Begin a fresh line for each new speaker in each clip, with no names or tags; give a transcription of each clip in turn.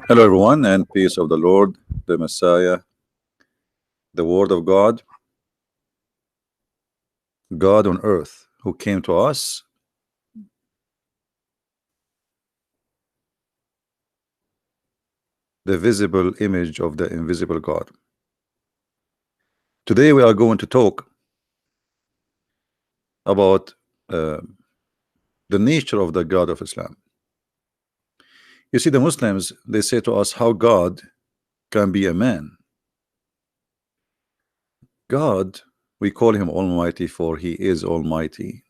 Hello, everyone, and peace of the Lord, the Messiah, the Word of God, God on earth, who came to us, the visible image of the invisible God. Today, we are going to talk about the nature of the God of Islam. You see, the Muslims, they say to us how God can be a man. God, we call him Almighty, for he is Almighty.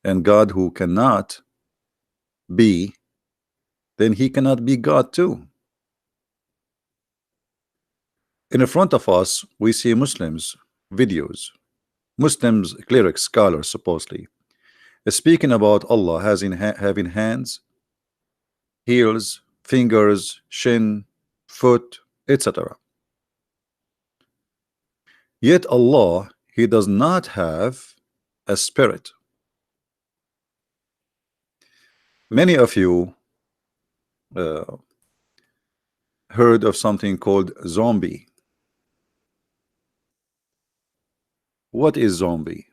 And God who cannot be, then he cannot be God too. In front of us, we see Muslims videos, Muslims, clerics, scholars, supposedly speaking about Allah having hands, heels, fingers, shin, foot, etc. Yet Allah, he does not have a spirit. Many of you heard of something called zombie. What is zombie?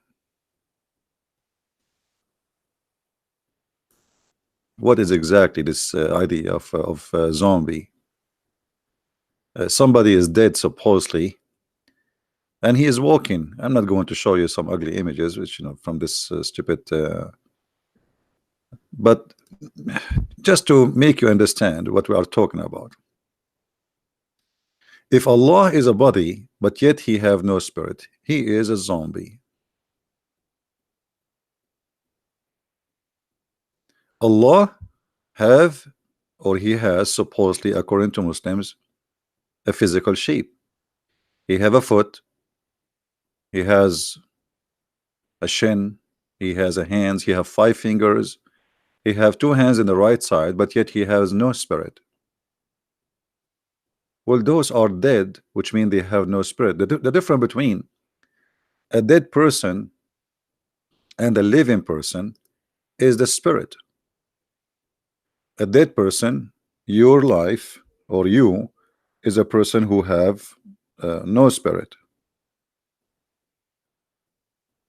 What is exactly this idea of zombie? Somebody is dead supposedly, and he is walking. I'm not going to show you some ugly images, which from this stupid. But just to make you understand what we are talking about. If Allah is a body, but yet he have no spirit, he is a zombie. Allah have, or he has, supposedly, according to Muslims, a physical shape. He have a foot, he has a shin, he has a hands, he have 5 fingers, he have 2 hands in the right side, but yet he has no spirit. Well, those are dead, which mean they have no spirit. The difference between a dead person and a living person is the spirit. A dead person, your life or you, is a person who have no spirit.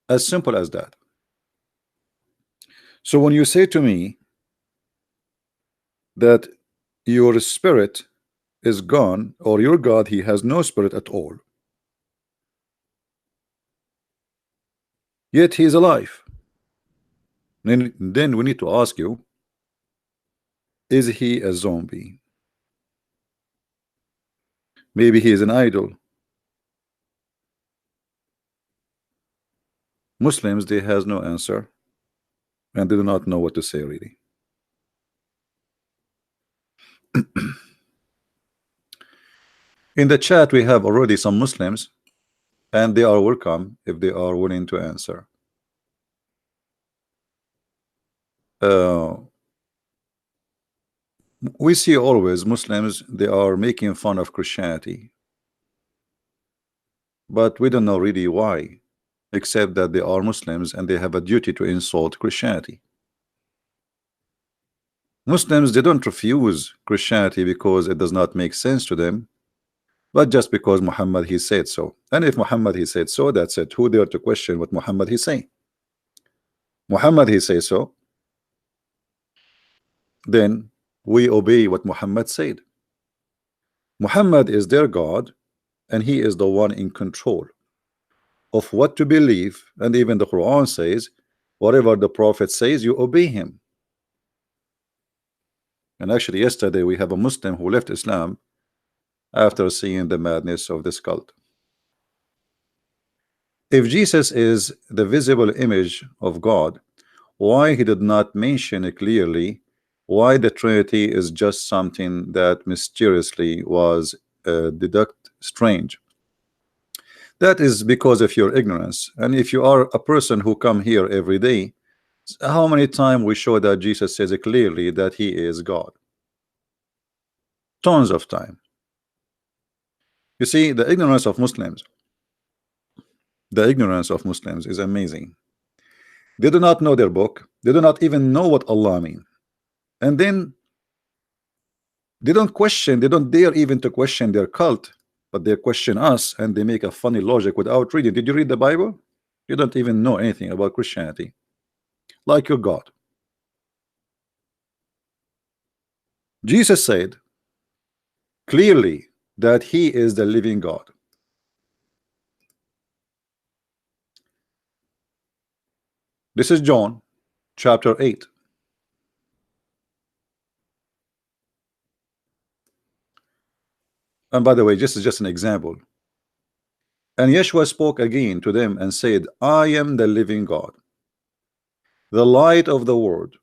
As simple as that. So when you say to me that your spirit is gone, or your God, he has no spirit at all, yet he is alive, then we need to ask you, is he a zombie? Maybe he is an idol. Muslims, they has no answer, and they do not know what to say really. In the chat we have already some Muslims, and they are welcome if they are willing to answer. We see always Muslims, they are making fun of Christianity, but we don't know really why, except that they are Muslims and they have a duty to insult Christianity. Muslims, they don't refuse Christianity because it does not make sense to them, but just because Muhammad he said so. And if Muhammad he said so, that's it. Who dare to question what Muhammad he say? Muhammad he say so, then we obey what Muhammad said. Muhammad is their God, and he is the one in control of what to believe. And even the Quran says, whatever the Prophet says, you obey him. And actually yesterday we have a Muslim who left Islam after seeing the madness of this cult. If Jesus is the visible image of God, why he did not mention it clearly? Why the Trinity is just something that mysteriously was deducted strange? That is because of your ignorance. And if you are a person who come here every day, how many times we show that Jesus says it clearly that he is God? Tons of time. You see, the ignorance of Muslims is amazing. They do not know their book. They do not even know what Allah means. And then They don't question, they don't dare even to question their cult, but they question us and they make a funny logic without reading. Did you read the Bible? You don't even know anything about Christianity, like your God. Jesus said clearly that he is the living God. This is John chapter 8. And by the way, this is just an example. And Yeshua spoke again to them and said, I am the living God, the light of the world.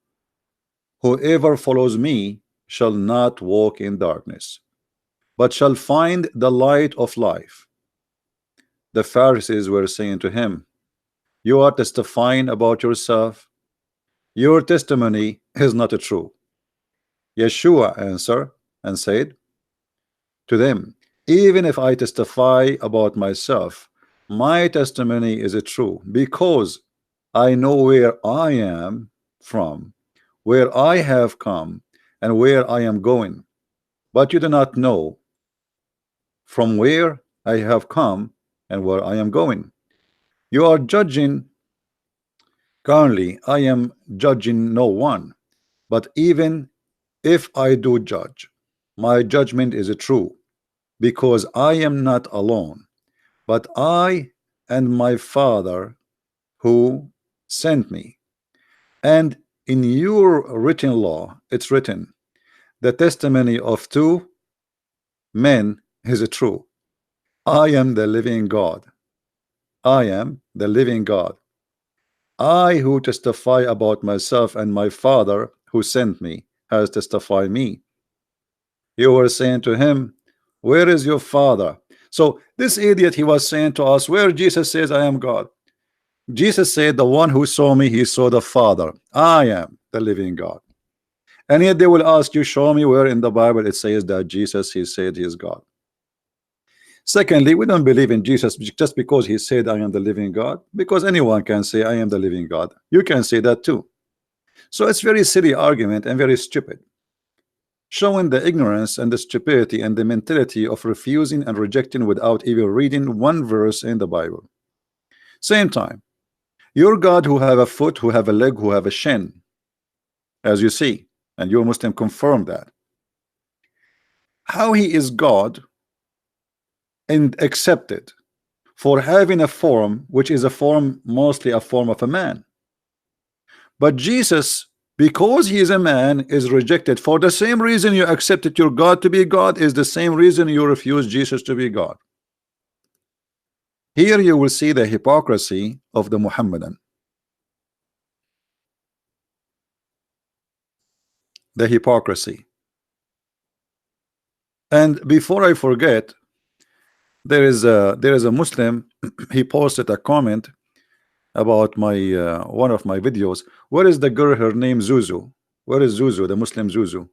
Whoever follows me shall not walk in darkness, but shall find the light of life. The Pharisees were saying to him, you are testifying about yourself. Your testimony is not true. Yeshua answered and said to them, even if I testify about myself, my testimony is true, because I know where I am from, where I have come, and where I am going. But you do not know from where I have come and where I am going. You are judging currently. I am judging no one, but even if I do judge, my judgment is true, because I am not alone, but I and my Father who sent me. And in your written law, it's written, the testimony of two men is true. I am the living God. I am the living God. I who testify about myself, and my Father who sent me has testified me. You were saying to him, where is your Father? So this idiot, he was saying to us, where Jesus says I am God. Jesus said, the one who saw me, he saw the Father. I am the living God. And yet they will ask you, show me where in the Bible it says that Jesus, he said he is God. Secondly, we don't believe in Jesus just because he said I am the living God, because anyone can say I am the living God. You can say that too. So it's very silly argument and very stupid, showing the ignorance and the stupidity and the mentality of refusing and rejecting without even reading one verse in the Bible. Same time, your God who have a foot, who have a leg, who have a shin, as you see, and your Muslim confirm that. How he is God and accepted for having a form which is a form, mostly a form of a man. But Jesus, because he is a man, is rejected for the same reason you accepted your God to be God, is the same reason you refuse Jesus to be God. Here you will see the hypocrisy of the Muhammadan. The hypocrisy. And before I forget, there is a Muslim, he posted a comment about my one of my videos. Where is the girl? Her name Zuzu. Where is Zuzu, the Muslim Zuzu?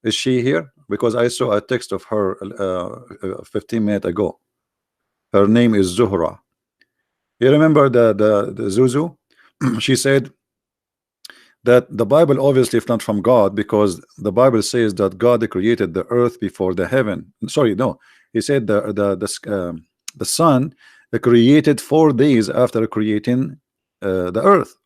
Is she here? Because I saw a text of her 15 minutes ago. Her name is Zuhra. You remember the Zuzu? She said that the Bible obviously is not from God, because the Bible says that God created the earth before the heaven. Sorry, no, he said the sun created 4 days after creating the earth.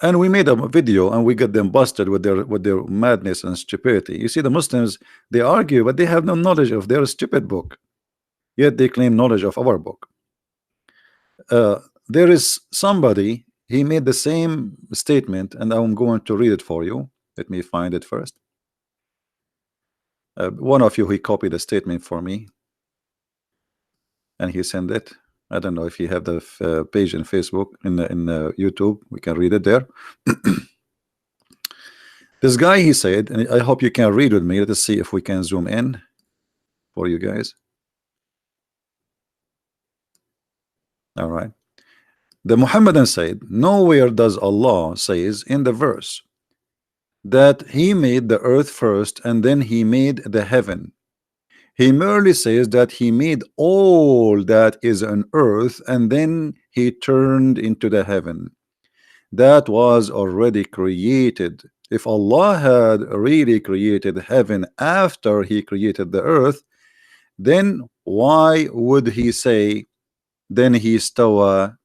And we made a video and we got them busted with their madness and stupidity. You see, the Muslims, they argue, but they have no knowledge of their stupid book, yet they claim knowledge of our book. There is somebody, he made the same statement, and I'm going to read it for you. Let me find it first. One of you, he copied the statement for me and he sent it. I don't know if you have the page in Facebook, in YouTube, we can read it there. This guy, he said, and I hope you can read with me. Let us see if we can zoom in for you guys. All right. The Muhammadan said, nowhere does Allah says in the verse that he made the earth first and then he made the heaven. He merely says that he made all that is on earth and then he turned into the heaven. that was already created. If Allah had really created heaven after He created the earth, then why would He say, then He stawa,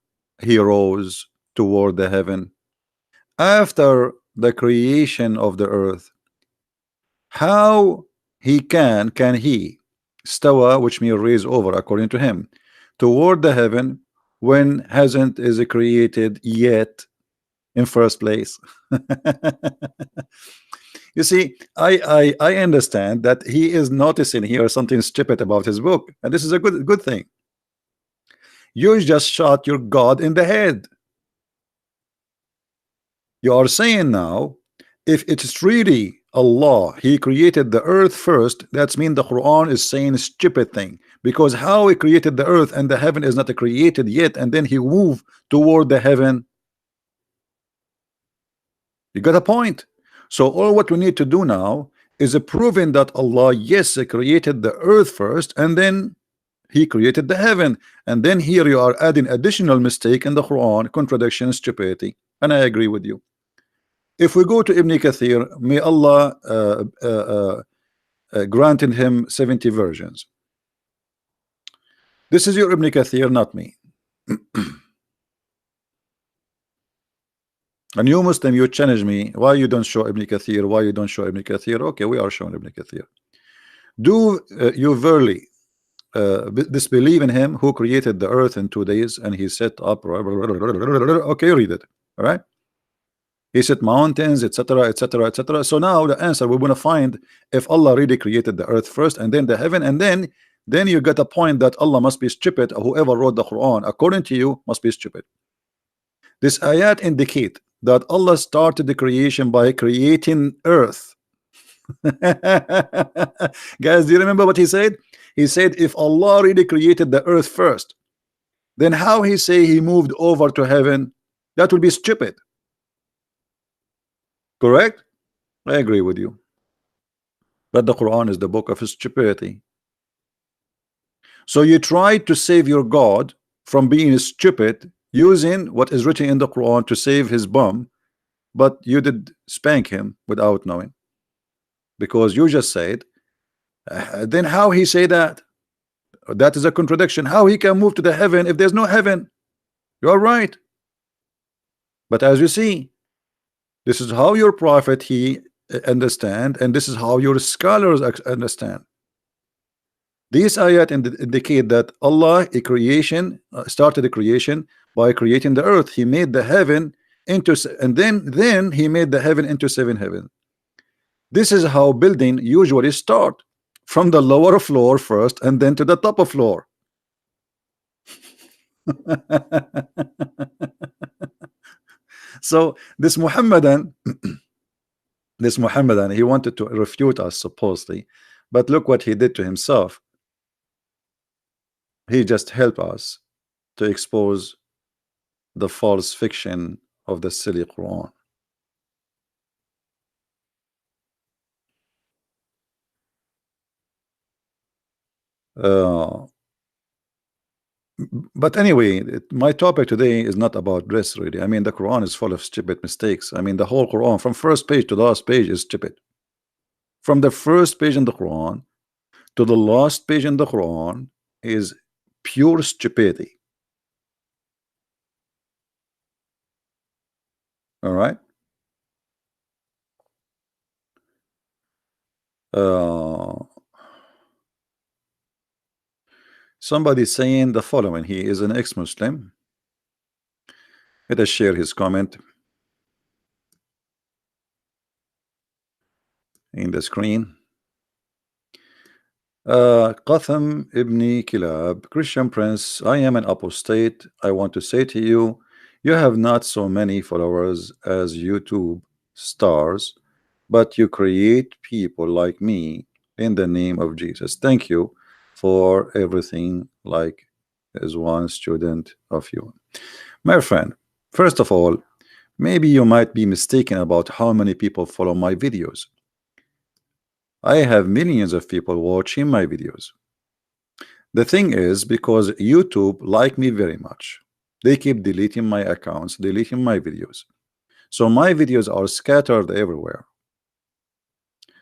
He rose toward the heaven after the creation of the earth? How can He stawa, which means raise over, according to Him, toward the heaven when hasn't is created yet in first place? You see, I understand that he is noticing here something stupid about his book, and this is a good thing. You just shot your God in the head. You are saying now, if it's really Allah, He created the earth first, that's mean the Quran is saying a stupid thing, because how He created the earth and the heaven is not created yet, and then He moved toward the heaven. You got a point. So all what we need to do now is proving that Allah, yes, created the earth first, and then He created the heaven. And then here you are adding additional mistake in the Quran, contradiction, stupidity. And I agree with you. If we go to Ibn Kathir, may Allah granted him 70 versions. This is your Ibn Kathir, not me. And you Muslim, you challenge me, why you don't show Ibn Kathir, why you don't show Ibn Kathir? Okay, we are showing Ibn Kathir. Do you verily disbelieve in him who created the earth in 2 days and he set up, okay, read it, all right? He set mountains, etc., etc., etc. So now the answer, we want to find if Allah really created the earth first and then the heaven, and then you get a point that Allah must be stupid, or whoever wrote the Quran according to you must be stupid. This ayat indicate that Allah started the creation by creating earth. Guys, do you remember what he said? He said if Allah really created the earth first, then how He say He moved over to heaven? That would be stupid. Correct? I agree with you. But the Quran is the book of stupidity. So you try to save your God from being stupid using what is written in the Quran to save his bum, but you did spank him without knowing, because you just said, then how He say that? That is a contradiction. How He can move to the heaven if there's no heaven? You are right. But as you see, this is how your prophet he understand, and this is how your scholars understand. These ayat indicate that Allah started the creation by creating the earth. He made the heaven into, and then He made the heaven into 7 heavens. This is how building usually start, from the lower floor first and then to the top of floor. So this Muhammadan he wanted to refute us supposedly, but look what he did to himself. He just helped us to expose the false fiction of the silly Quran. But anyway, my topic today is not about dress, really. I mean, the Quran is full of stupid mistakes. I mean, the whole Quran from first page to the last page is stupid. From the first page in the Quran to the last page in the Quran is pure stupidity. All right. Somebody saying the following: he is an ex-Muslim. Let us share his comment in the screen. Qatham ibn Kilab, Christian Prince, I am an apostate. I want to say to you, you have not so many followers as YouTube stars, but you create people like me in the name of Jesus. Thank you for everything, like as one student of you. My friend, first of all, maybe you might be mistaken about how many people follow my videos. I have millions of people watching my videos. The thing is, because YouTube like me very much, they keep deleting my accounts, deleting my videos. So my videos are scattered everywhere.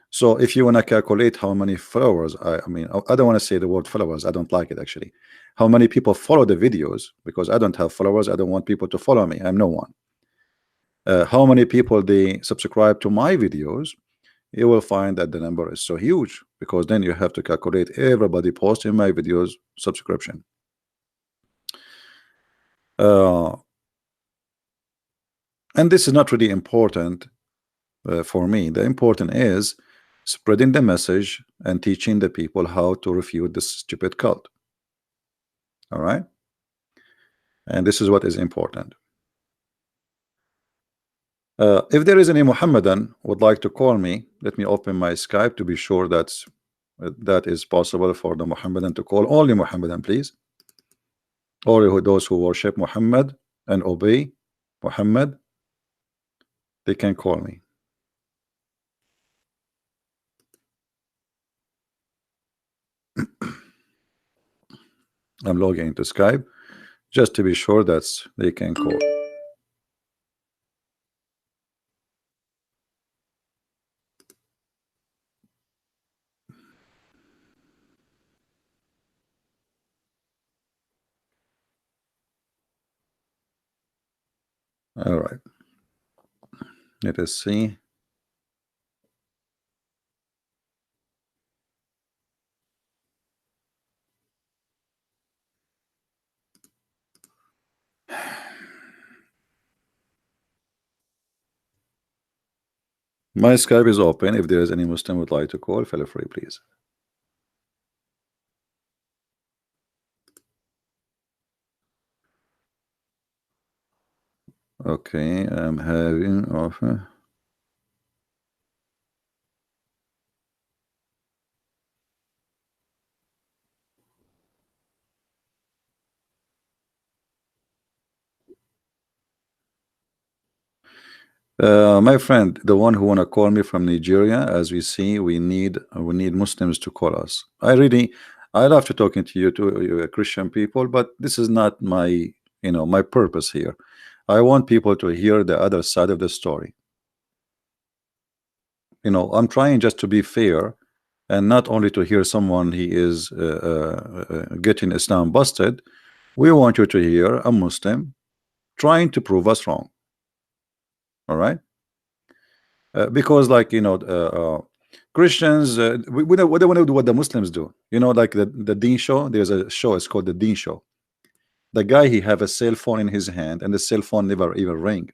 So if you want to calculate how many followers, I mean, I don't want to say the word followers. I don't like it actually. How many people follow the videos, because I don't have followers. I don't want people to follow me. I'm no one. How many people they subscribe to my videos, you will find that the number is so huge, because then you have to calculate everybody posting my videos subscription. And this is not really important for me. The important is spreading the message and teaching the people how to refute this stupid cult. All right, and this is what is important. If there is any Muhammadan would like to call me, let me open my Skype to be sure that is possible for the Muhammadan to call. Only Muhammadan, please. Or those who worship Muhammad and obey Muhammad, they can call me. I'm logging into Skype just to be sure that they can call. All right. Let us see. My Skype is open. If there is any Muslim would like to call, feel free, please. Okay, I'm having offer. My friend, the one who wanna call me from Nigeria, as we see, we need Muslims to call us. I love to talking to you Christian people, but this is not my my purpose here. I want people to hear the other side of the story. I'm trying just to be fair, and not only to hear someone he is getting Islam busted. We want you to hear a Muslim trying to prove us wrong. All right, because like Christians, we don't want to do what the Muslims do. Like the Deen show. There's a show. It's called the Deen show. The guy, he have a cell phone in his hand, and the cell phone never even ring.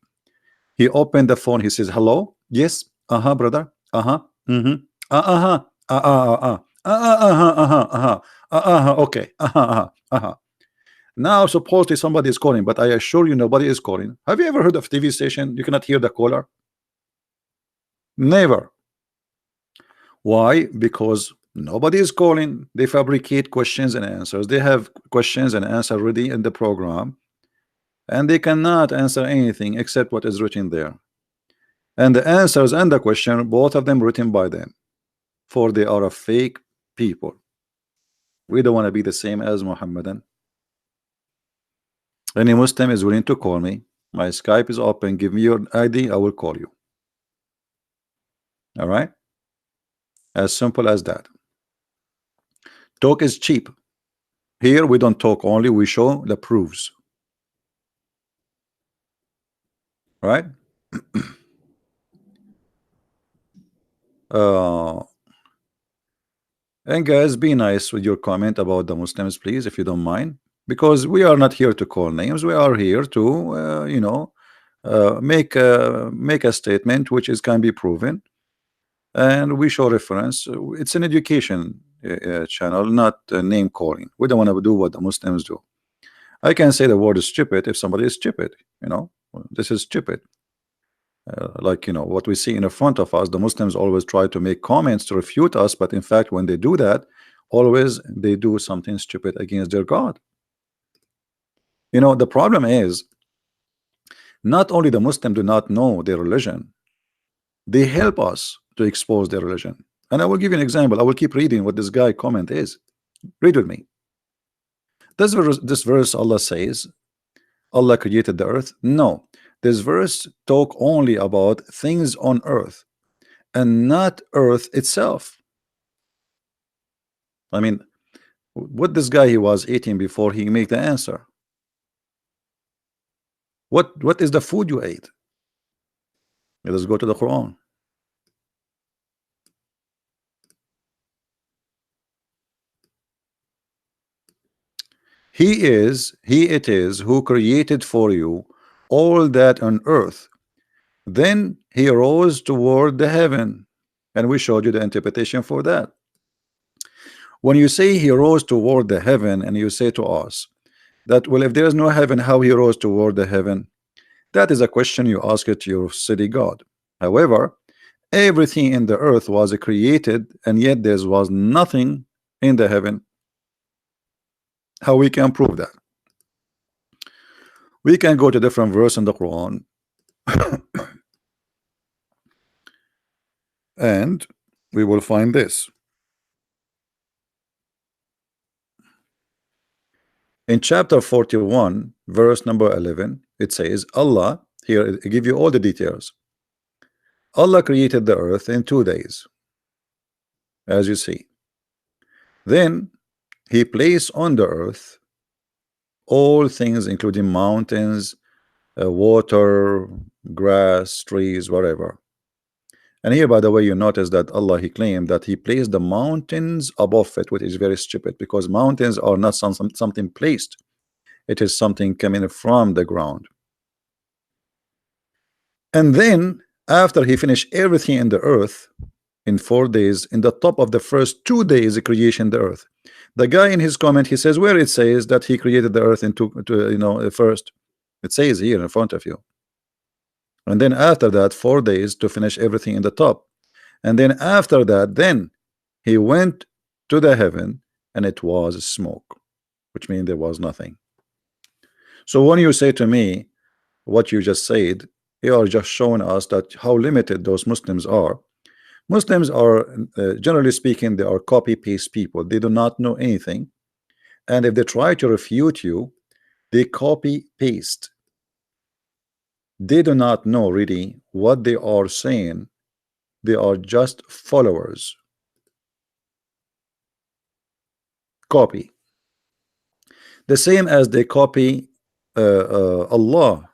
He opened the phone. He says, "Hello, yes, brother, mm-hmm, okay, Now supposedly somebody is calling, but I assure you nobody is calling. Have you ever heard of TV station? You cannot hear the caller. Never. Why? Because nobody is calling. They fabricate questions and answers. They have questions and answers ready in the program, and they cannot answer anything except what is written there. And the answers and the question, both of them written by them, for they are a fake people. We don't want to be the same as Muhammadan. Any Muslim is willing to call me. My Skype is open. Give me your ID, I will call you. All right, as simple as that. Talk is cheap. Here we don't talk only, we show the proofs. Right? And guys, be nice with your comment about the Muslims, please, if you don't mind, because we are not here to call names. We are here to make a statement which can be proven, and we show reference. It's an education channel, not name calling. We don't want to do what the Muslims do. I can say the word is stupid if somebody is stupid. This is stupid. Like what we see in the front of us, the Muslims always try to make comments to refute us, but in fact when they do that, always they do something stupid against their God. The problem is not only the Muslim do not know their religion, they help us to expose their religion. And I will give you an example. I will keep reading what this guy comment is. Read with me. This verse Allah says Allah created the earth. No, This verse talk only about things on earth and not earth itself. I mean, what this guy he was eating before he make the answer? What is the food you ate? Let us go to the Quran. He it is who created for you all that on earth. Then he rose toward the heaven, and we showed you the interpretation for that. When you say he rose toward the heaven, and you say to us that, well, if there is no heaven, how he rose toward the heaven? That is a question you ask it to your city God. However, everything in the earth was created, and yet there was nothing in the heaven. How we can prove that? We can go to different verse in the Quran and we will find this. In chapter 41, verse number 11, it says, Allah, here I give you all the details. Allah created the earth in 2 days, as you see. Then he placed on the earth all things, including mountains, water, grass, trees, whatever. And here, by the way, you notice that Allah, he claimed that he placed the mountains above it, which is very stupid, because mountains are not something placed. It is something coming from the ground. And then after he finished everything in the earth in 4 days, in the top of the first 2 days of creation the earth, the guy in his comment, he says where it says that he created the earth in first. It says here in front of you. And then after that 4 days to finish everything in the top. And then after that, then he went to the heaven, and it was smoke, which means there was nothing. So when you say to me what you just said, you are just showing us that how limited those Muslims are. Muslims are generally speaking, they are copy-paste people. They do not know anything, and if they try to refute you, they copy-paste. They do not know really what they are saying. They are just followers. Copy. The same as they copy Allah.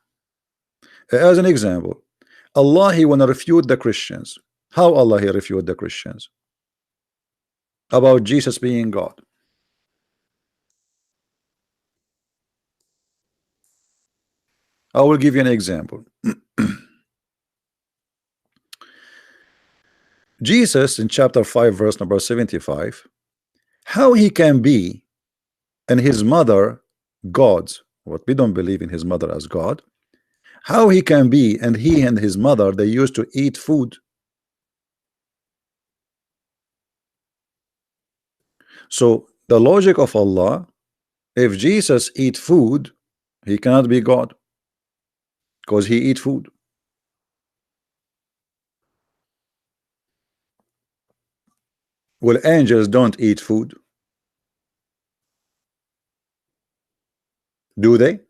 As an example, Allah, he wanna refute the Christians. How Allah he refute the Christians? About Jesus being God. I will give you an example. Jesus in chapter 5 verse number 75, how he can be and his mother gods, what we don't believe in his mother as God, how he can be and he and his mother, they used to eat food. So the logic of Allah, if Jesus eat food, he cannot be God because he eat food. Well, angels don't eat food, do they?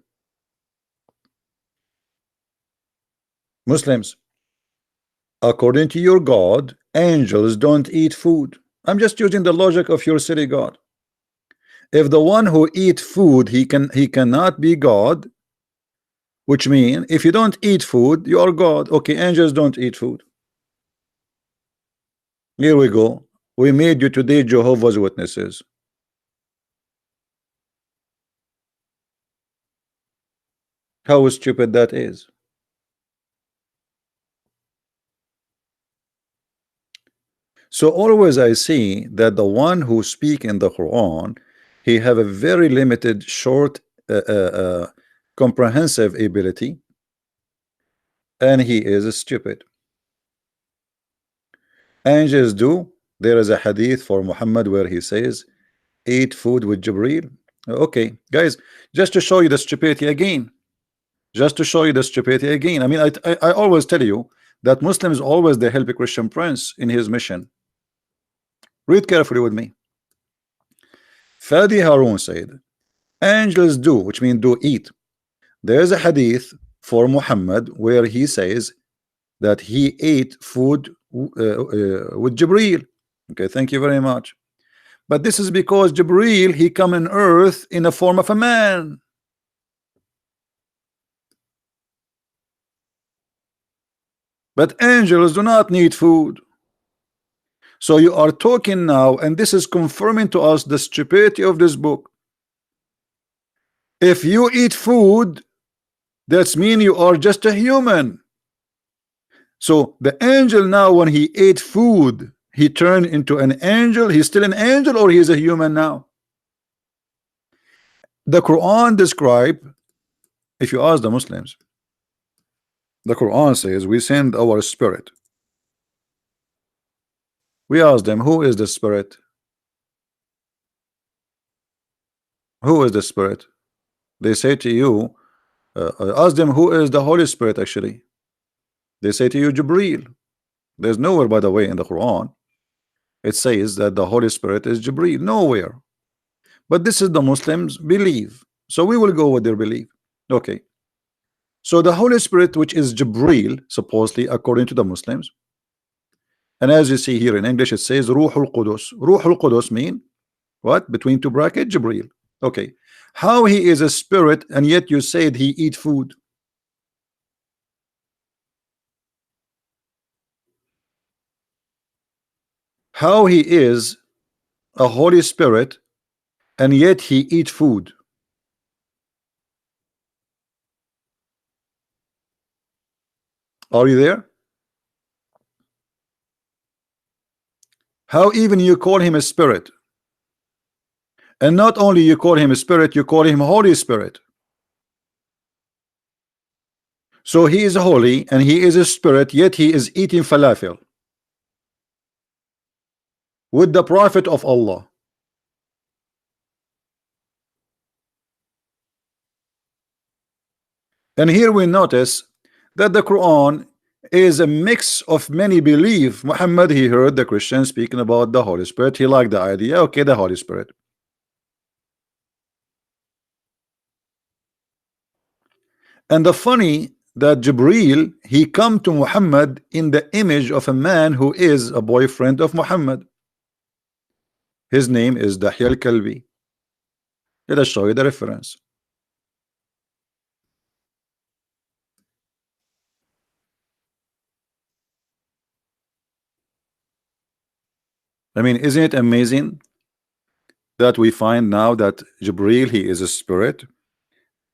Muslims, according to your God, angels don't eat food. I'm just using the logic of your city God. If the one who eat food, he cannot be God, which means if you don't eat food, you are God. Okay, angels don't eat food. Here we go. We made you today Jehovah's Witnesses. How stupid that is. So always I see that the one who speak in the Quran, he have a very limited, short, comprehensive ability, and he is stupid. Angels do. There is a hadith for Muhammad where he says, eat food with Jibreel. Okay, guys, just to show you the stupidity again. Just to show you the stupidity again. I mean, I always tell you that Muslims always they help a Christian prince in his mission. Read carefully with me. Fadi Harun said, angels do, which means do eat. There is a hadith for Muhammad where he says that he ate food with Jibreel. Okay, thank you very much. But this is because Jibreel, he come on earth in the form of a man. But angels do not need food. So you are talking now, and this is confirming to us the stupidity of this book. If you eat food, that's mean you are just a human. So the angel now, when he ate food, he turned into an angel. He's still an angel, or he's a human now? The Quran describe, if you ask the Muslims, the Quran says we send our spirit. We ask them, who is the spirit? Who is the spirit? They say to you, ask them who is the Holy Spirit actually. They say to you, Jibreel. There's nowhere, by the way, in the Quran it says that the Holy Spirit is Jibreel. Nowhere. But this is the Muslims believe. So we will go with their belief. Okay. So the Holy Spirit, which is Jibreel, supposedly according to the Muslims, and as you see here in English, it says Ruhul Qudus. Ruhul Qudus mean what? Between two brackets, Jibreel. Okay. How he is a spirit, and yet you said he eat food? How he is a Holy Spirit, and yet he eat food? Are you there? How even you call him a spirit? And not only you call him a spirit, you call him Holy Spirit. So he is holy and he is a spirit, yet he is eating falafel with the Prophet of Allah. And here we notice that the Quran is a mix of many belief. Muhammad, he heard the Christians speaking about the Holy Spirit. He liked the idea. Okay, the Holy Spirit. And the funny that Jibreel, he come to Muhammad in the image of a man who is a boyfriend of Muhammad. His name is Dahya al-Kalbi. Let us show you the reference. I mean, isn't it amazing that we find now that Jibreel, he is a spirit,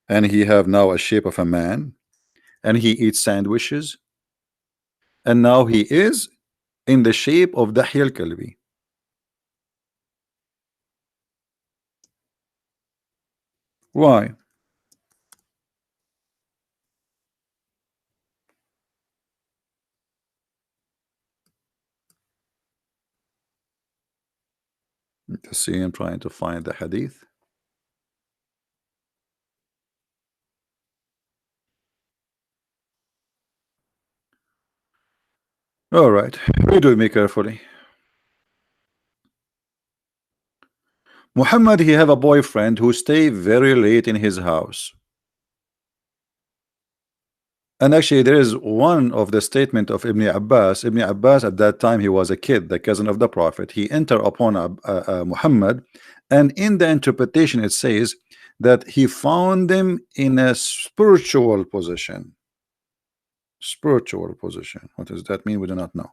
and he have now a shape of a man, and he eats sandwiches, and now he is in the shape of Dahya al-Kalbi. Why? Let's see, I'm trying to find the hadith. All right, read with me carefully. Muhammad, he have a boyfriend who stay very late in his house. And actually, there is one of the statement of Ibn Abbas. Ibn Abbas, at that time, he was a kid, the cousin of the Prophet. He entered upon Muhammad, and in the interpretation, it says that he found him in a spiritual position. Spiritual position. What does that mean? We do not know.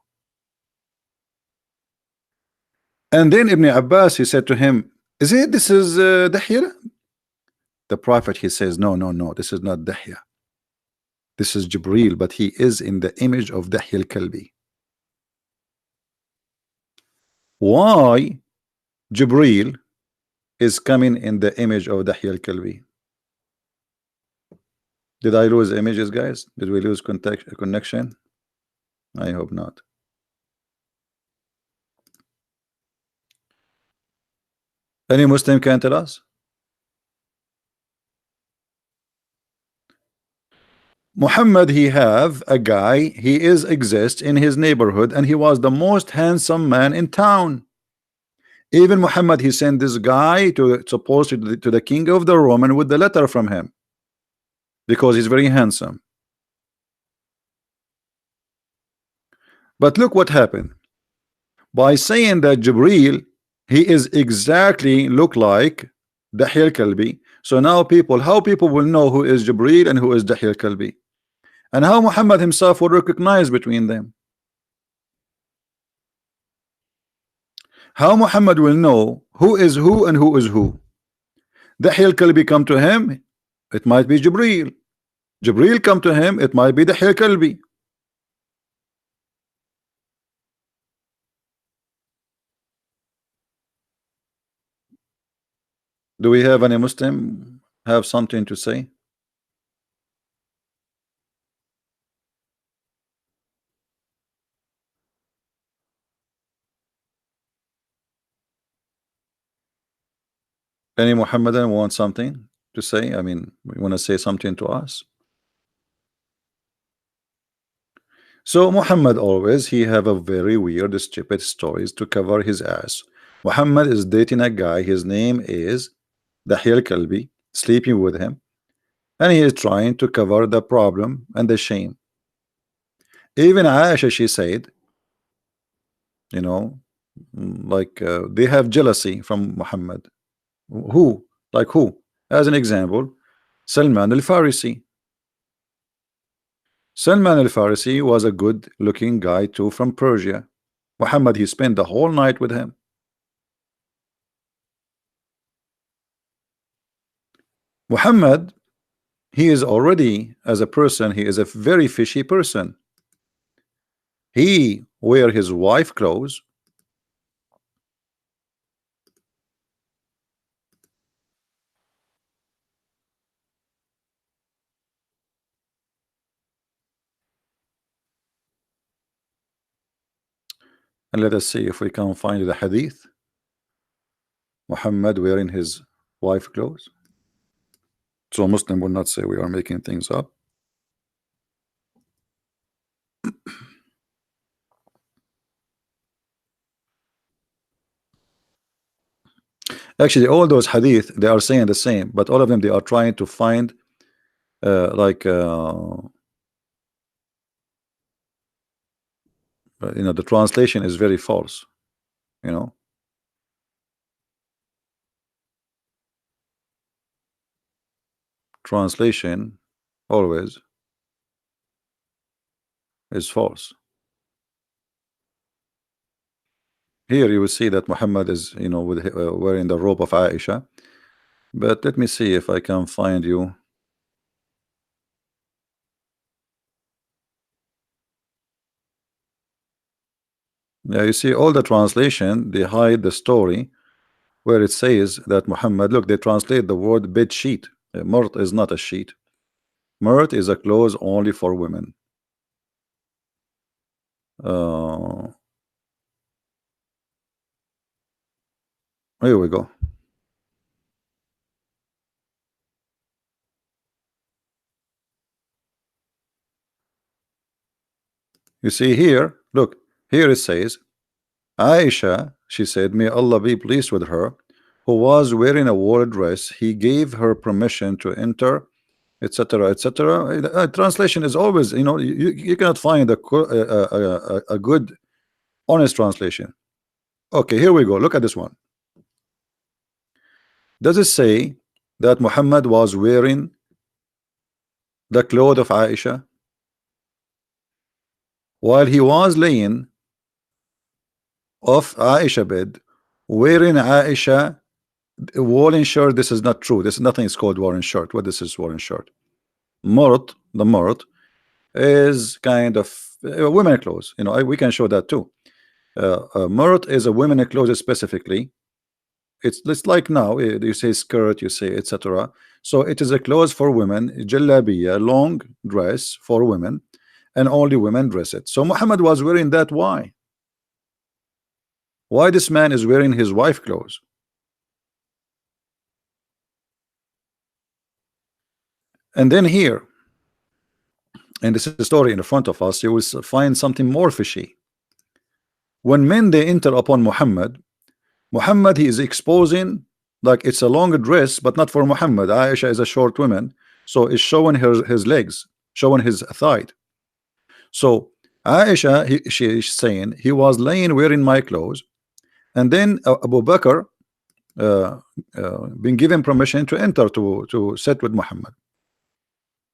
And then Ibn Abbas, he said to him, "Is it? This is Dahya?" The Prophet, he says, "No, no, no. This is not Dahya. This is Jibreel, but he is in the image of Dahya al-Kalbi." Why Jibreel is coming in the image of Dahya al-Kalbi? Did I lose images, guys? Did we lose connection? I hope not. Any Muslim can tell us? Muhammad, he have a guy, he is exists in his neighborhood, and he was the most handsome man in town. Even Muhammad, he sent this guy to supposed to the king of the Roman with the letter from him, because he's very handsome. But look what happened. By saying that Jibril, he is exactly look like Dahya al-Kalbi. So now people, how people will know who is Jibril and who is Dahya al-Kalbi, and how Muhammad himself will recognize between them. How Muhammad will know who is who and who is who. Dahya al-Kalbi come to him, it might be Jibril. Jibril come to him, it might be Dahya al-Kalbi. Do we have any Muslim have something to say? Any Muhammadan want something to say? I mean, we want to say something to us. So Muhammad always he have a very weird stupid stories to cover his ass. Muhammad is dating a guy, his name is Dahya al-Kalbi, sleeping with him, and he is trying to cover the problem and the shame. Even Aisha, she said, you know, like they have jealousy from Muhammad. Who? Like who? As an example, Salman al-Farisi. Salman al-Farisi was a good looking guy too from Persia. Muhammad, he spent the whole night with him. Muhammad, he is already as a person, he is a very fishy person. He wear his wife clothes. And let us see if we can find the hadith. Muhammad wearing his wife clothes. So Muslim will not say we are making things up. Actually, all those hadith, they are saying the same, but all of them, they are trying to find like you know, the translation is very false, you know. Translation always is false. Here you will see that Muhammad is, you know, with wearing the robe of Aisha. But let me see if I can find you. Yeah, you see all the translation, they hide the story where it says that Muhammad, look, they translate the word bed sheet. Murt is not a sheet. Murt is a clothes only for women. Here we go. You see here, look, here it says, Aisha, she said, may Allah be pleased with her, who was wearing a war dress, he gave her permission to enter, etc., etc. Translation is always, you know, you cannot find a good, honest translation. Okay, here we go. Look at this one. Does it say that Muhammad was wearing the clothes of Aisha while he was laying off Aisha bed, wearing Aisha woolen shirt? This is not true. This nothing is called woolen shirt. What this is woolen shirt? Murt, the murt is kind of women clothes. You know, we can show that too. Murt is a women clothes specifically. It's like now you say skirt, you say etc. So it is a clothes for women, jalabiya, long dress for women, and only women dress it. So Muhammad was wearing that. Why? Why this man is wearing his wife clothes? And then here, and this is the story in front of us, you will find something more fishy. When men they enter upon Muhammad, Muhammad, he is exposing, like it's a long dress, but not for Muhammad. Aisha is a short woman, so it's showing his legs, showing his thigh. So Aisha, she's saying he was laying wearing my clothes, and then Abu Bakr uh, been given permission to enter to sit with Muhammad.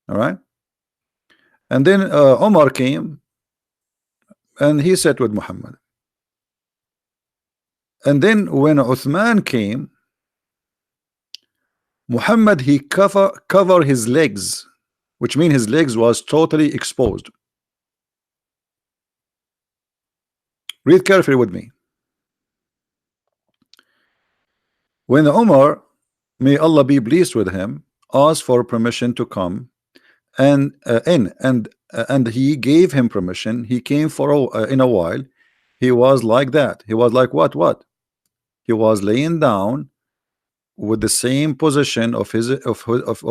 All right, and then Omar came and he sat with Muhammad, and then when Uthman came, Muhammad he cover his legs, which means his legs was totally exposed. Read carefully with me. When Omar, may Allah be pleased with him, asked for permission to come and and he gave him permission. He came for in a while. He was like that. He was like what? He was laying down with the same position of his of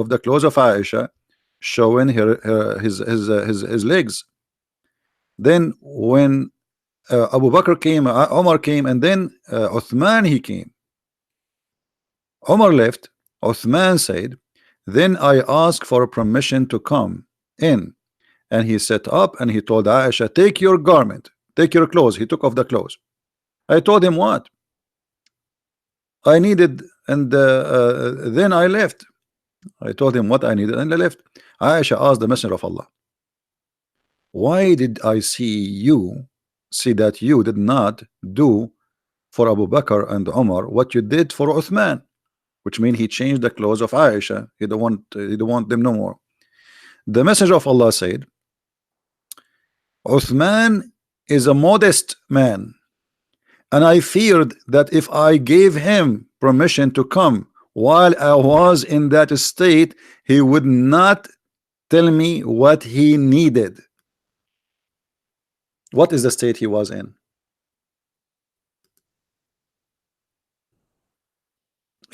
the clothes of Aisha, showing his legs. Then when Abu Bakr came, Omar came, and then Uthman he came. Omar left. Uthman said, then I asked for permission to come in, and he set up and he told Aisha, take your garment, take your clothes. He took off the clothes. I told him what I needed, and then I left. I told him what I needed and I left. Aisha asked the Messenger of Allah, why did I see that you did not do for Abu Bakr and Umar what you did for Uthman? Which means he changed the clothes of Aisha. He don't want them no more. The Messenger of Allah said, Uthman is a modest man, and I feared that if I gave him permission to come while I was in that state, he would not tell me what he needed. What is the state he was in?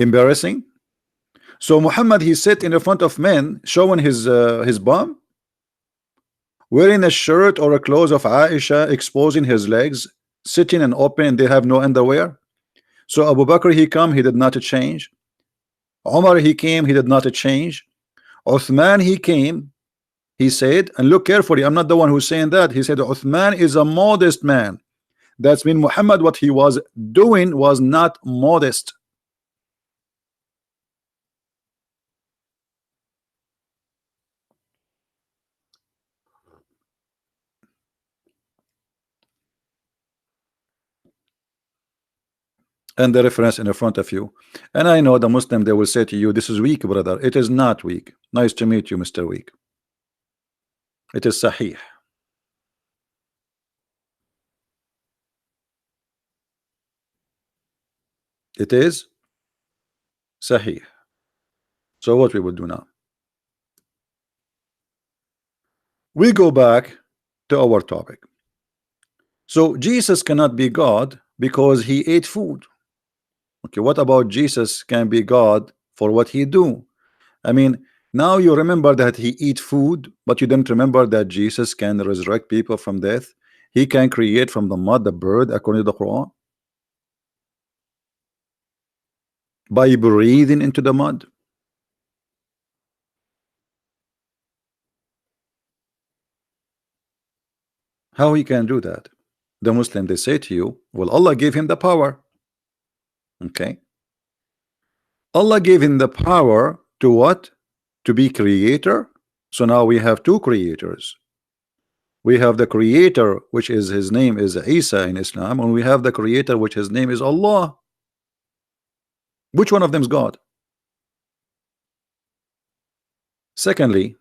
Embarrassing. So Muhammad, he sat in the front of men showing his bum, wearing a shirt or a clothes of Aisha, exposing his legs, sitting and open, they have no underwear. So Abu Bakr he come, he did not change. Omar he came, he did not change. Uthman he came, he said, and look carefully, I'm not the one who's saying that. He said Uthman is a modest man. That's mean Muhammad, what he was doing was not modest. And the reference in the front of you, and I know the Muslim, they will say to you, this is weak, brother. It is not weak. Nice to meet you, Mr. Weak. It is sahih. It is sahih. So what we will do now, we go back to our topic. So Jesus cannot be God because he ate food. Okay, what about Jesus can be God for what he do? I mean, now you remember that he eat food, but you didn't remember that Jesus can resurrect people from death. He can create from the mud the bird according to the Quran by breathing into the mud. How he can do that? The Muslim, they say to you, well, Allah gave him the power. Okay, Allah gave him the power to what? To be creator. So now we have two creators. We have the creator, which is his name is Isa in Islam, and we have the creator, which his name is Allah. Which one of them is God? Secondly,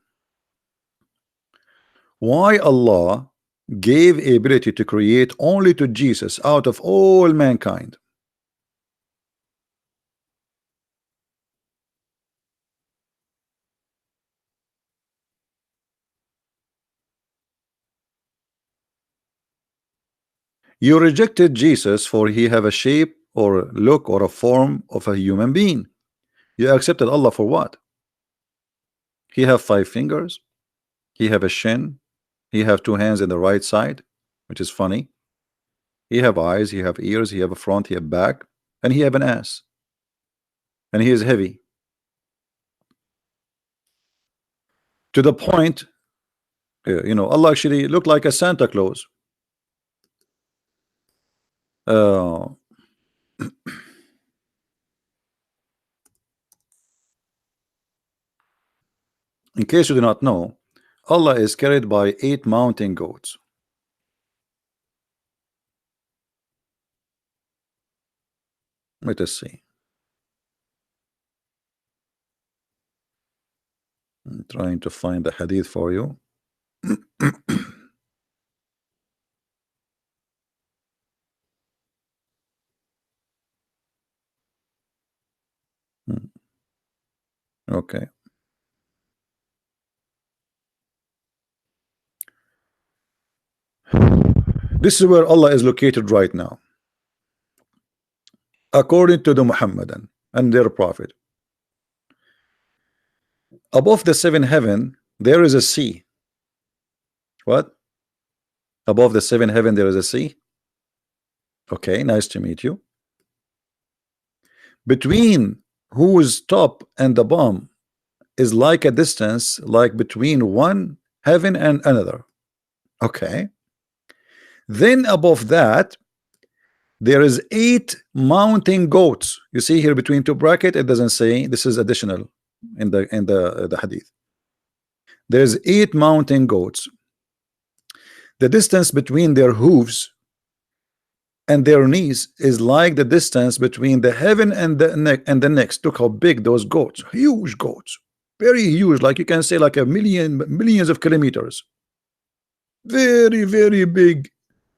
why Allah gave ability to create only to Jesus out of all mankind? You rejected Jesus for he have a shape or look or a form of a human being. You accepted Allah for what? He have 5 fingers, he have a shin, he have 2 hands in the right side, which is funny. He have eyes, he have ears, he have a front, he have back, and he have an ass, and he is heavy to the point You know, Allah actually looked like a Santa Claus. Uh, in case you do not know, Allah is carried by 8 mountain goats. Let us see. I'm trying to find the hadith for you. Okay. This is where Allah is located right now, according to the Muhammadan and their prophet. Above the 7 heaven, there is a sea. What? Above the 7 heaven, there is a sea. Okay, nice to meet you. Between whose top and the bottom is like a distance, like between one heaven and another. Okay. Then above that, there is 8 mountain goats. You see here between 2 brackets, it doesn't say, this is additional in the hadith. There's 8 mountain goats. The distance between their hooves and their knees is like the distance between the heaven and the neck and the next. Look how big those goats, huge goats, very huge, like you can say like millions of kilometers. Very big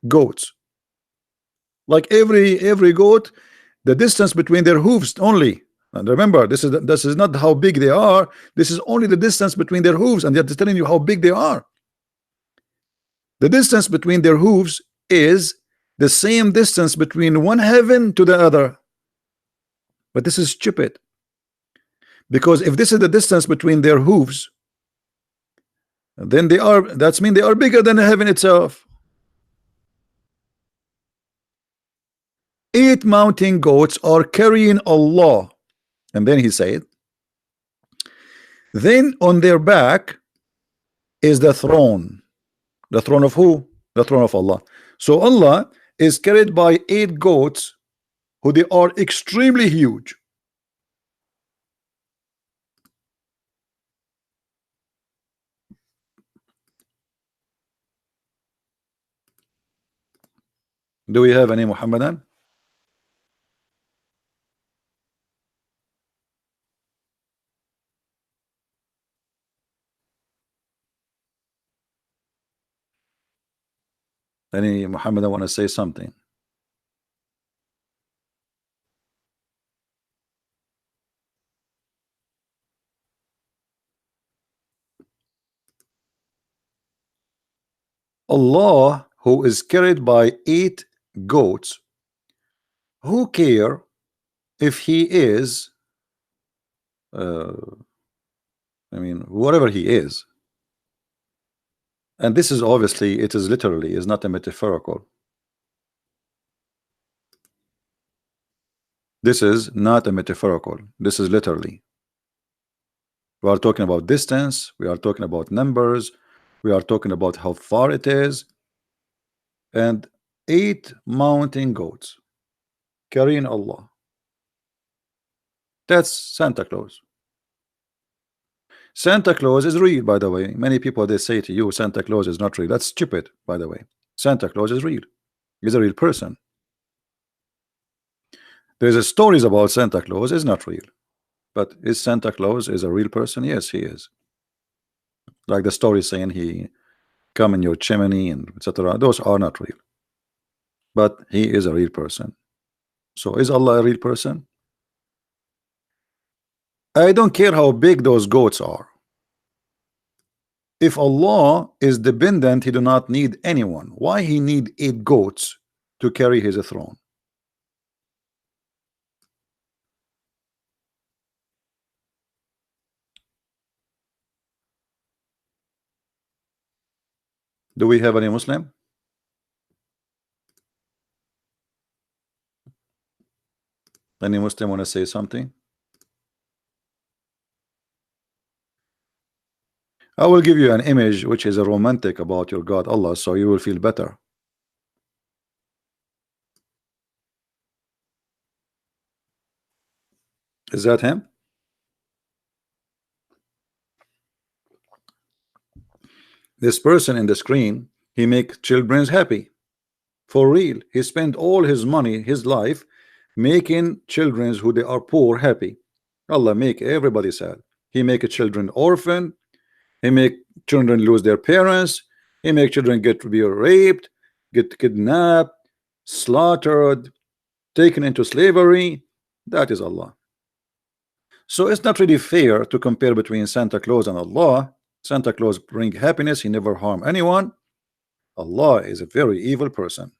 goats. Like every goat, the distance between their hooves only. And remember, this is not how big they are. This is only the distance between their hooves, and they're telling you how big they are. The distance between their hooves is the same distance between one heaven to the other. But this is stupid, because if this is the distance between their hooves, then that's mean they are bigger than the heaven itself. 8 mountain goats are carrying Allah. And then he said, then on their back is the throne. The throne of who? The throne of Allah. So Allah is carried by 8 goats who they are extremely huge. Do we have any Muhammadan? Any Muhammadan want to say something? Allah, who is carried by 8 goats, who care if he is I mean whatever he is. And this is obviously, it is literally, is not a metaphorical. This is not a metaphorical, this is literally. We are talking about distance, we are talking about numbers, we are talking about how far it is. And 8 mountain goats carrying Allah. That's Santa Claus. Santa Claus is real, by the way. Many people, they say to you Santa Claus is not real. That's stupid, by the way. Santa Claus is real. He's a real person. There's a stories about Santa Claus is not real. But is Santa Claus is a real person? Yes, he is. Like the story saying he come in your chimney and etc. Those are not real. But he is a real person. So is Allah a real person? I don't care how big those goats are. If Allah is dependent, he do not need anyone. Why he need 8 goats to carry his throne? Do we have any Muslim? Any Muslim want to say something? I will give you an image which is a romantic about your God Allah, so you will feel better. Is that him? This person in the screen, he make children happy. For real. He spent all his money, his life, making children who they are poor happy. Allah make everybody sad. He make a children orphan. He make children lose their parents. He make children get to be raped, get kidnapped, slaughtered, taken into slavery. That is Allah. So it's not really fair to compare between Santa Claus and Allah. Santa Claus bring happiness. He never harm anyone. Allah is a very evil person.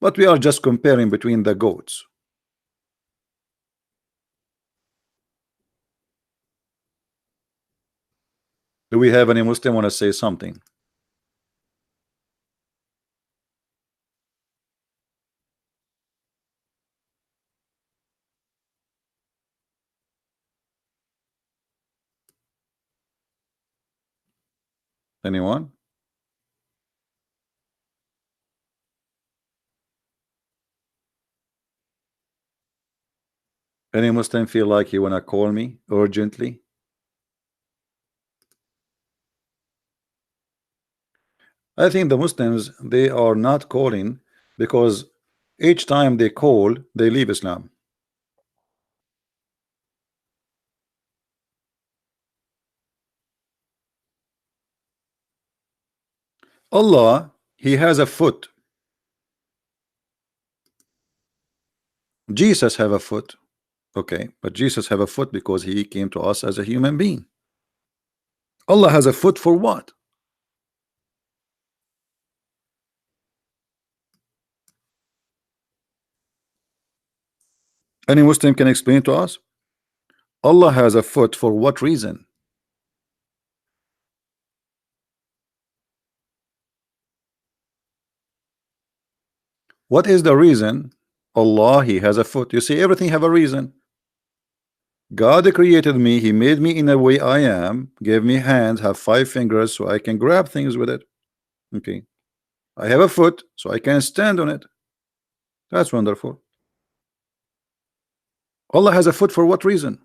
But we are just comparing between the goats. Do we have any Muslim want to say something? Anyone? Any Muslim feel like you want to call me urgently? I think the Muslims, they are not calling because each time they call, they leave Islam. Allah, he has a foot. Jesus have a foot. Okay, but Jesus have a foot because he came to us as a human being. Allah has a foot for what? Any Muslim can explain to us? Allah has a foot for what reason? What is the reason? Allah, he has a foot. You see, everything have a reason. God created me, he made me in a way I am, gave me hands, have 5 fingers so I can grab things with it. Okay, I have a foot so I can stand on it. That's wonderful. Allah has a foot for what reason?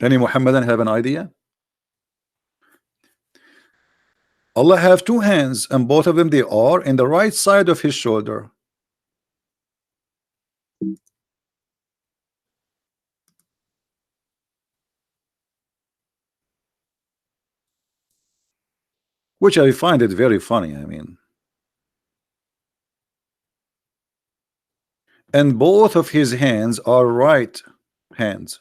Any Muhammadan have an idea? Allah have 2 hands and both of them they are in the right side of his shoulder. Which I find it very funny. I mean, and both of his hands are right hands.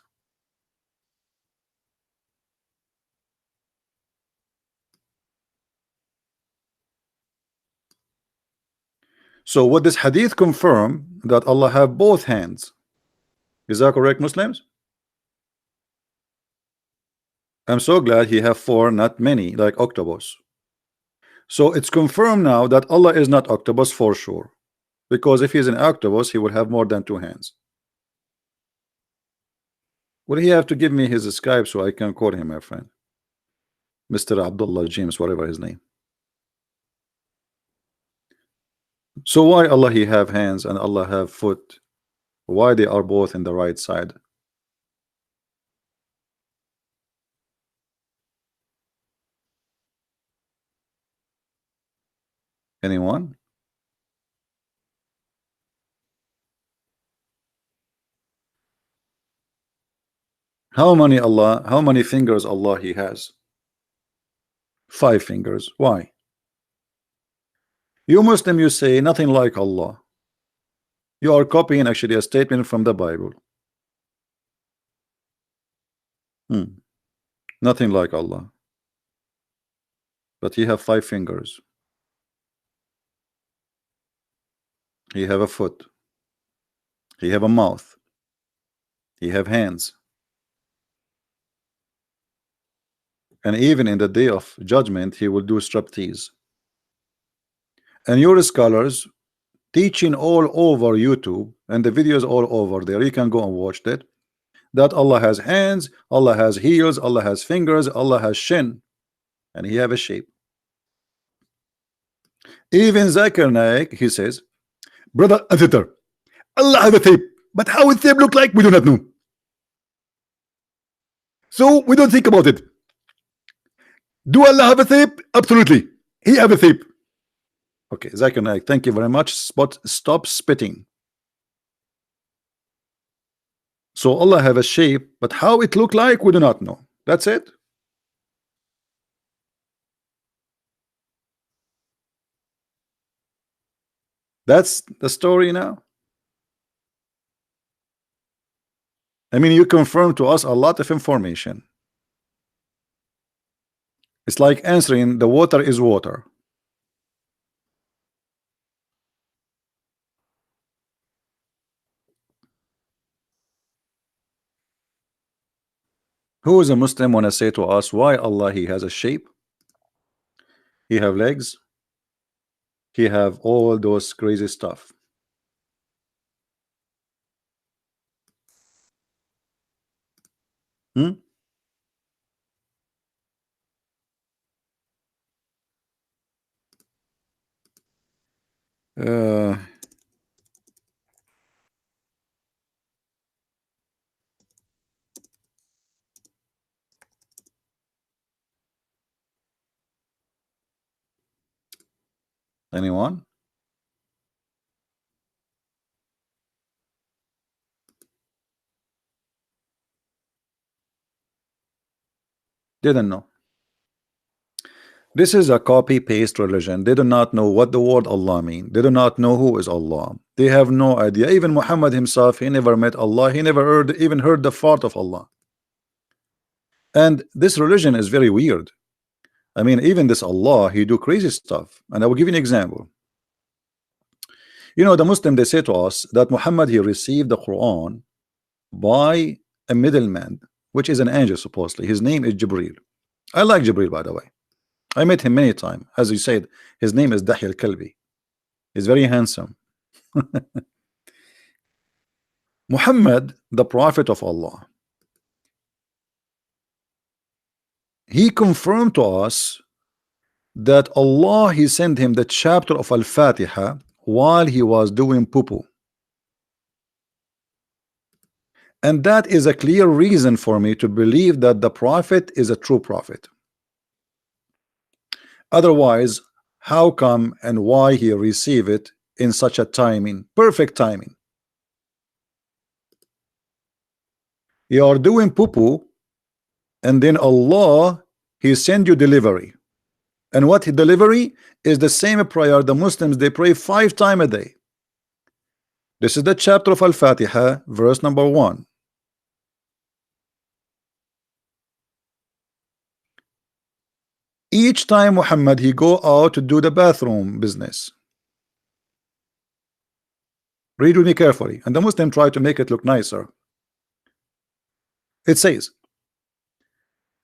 So what this hadith confirm that Allah have both hands. Is that correct, Muslims? I'm so glad he have 4, not many, like octopus. So it's confirmed now that Allah is not octopus for sure. Because if he's an octopus, he would have more than 2 hands. Will he have to give me his Skype so I can call him, my friend? Mr. Abdullah James, whatever his name. So why Allah he have hands and Allah have foot? Why they are both in the right side? Anyone? How many fingers Allah he has? 5 fingers. Why? You Muslim, you say nothing like Allah. You are copying actually a statement from the Bible. Nothing like Allah. But he have 5 fingers. He have a foot. He have a mouth. He have hands. And even in the day of judgment, he will do striptease. And your scholars teaching all over YouTube, and the videos all over there, you can go and watch that, that Allah has hands, Allah has heels, Allah has fingers, Allah has shin, and he have a shape. Even Zakir Naik, he says, brother and sister, Allah has a shape, but how it shape look like, we do not know. So we don't think about it. Do Allah have a shape? Absolutely. He have a shape. Okay, Zakir Naik, thank you very much. Stop spitting. So Allah have a shape, but how it look like, we do not know. That's it. That's the story now. I mean, you confirm to us a lot of information. It's like answering the water is water. Who is a Muslim want to say to us why Allah he has a shape, he have legs, he have all those crazy stuff? Hmm? Uh, anyone? Didn't know. This is a copy-paste religion. They do not know what the word Allah mean. They do not know who is Allah. They have no idea. Even Muhammad himself, he never met Allah. He never even heard the fart of Allah. And this religion is very weird. I mean, even this Allah, he do crazy stuff. And I will give you an example. You know, the Muslim, they say to us that Muhammad, he received the Quran by a middleman, which is an angel, supposedly. His name is Jibril. I like Jibril, by the way. I met him many times. As you said, his name is Dahi al-Kalbi. He's very handsome. Muhammad, the prophet of Allah, he confirmed to us that Allah, he sent him the chapter of Al-Fatiha while he was doing poo-poo. And that is a clear reason for me to believe that the prophet is a true prophet. Otherwise, how come and why he received it in such a timing, perfect timing? You are doing poo-poo, and then Allah, he send you delivery. And what delivery is the same prayer the Muslims they pray 5 times a day. This is the chapter of Al-Fatiha, verse number 1. Each time Muhammad he go out to do the bathroom business. Read with me carefully, and the Muslim try to make it look nicer. It says,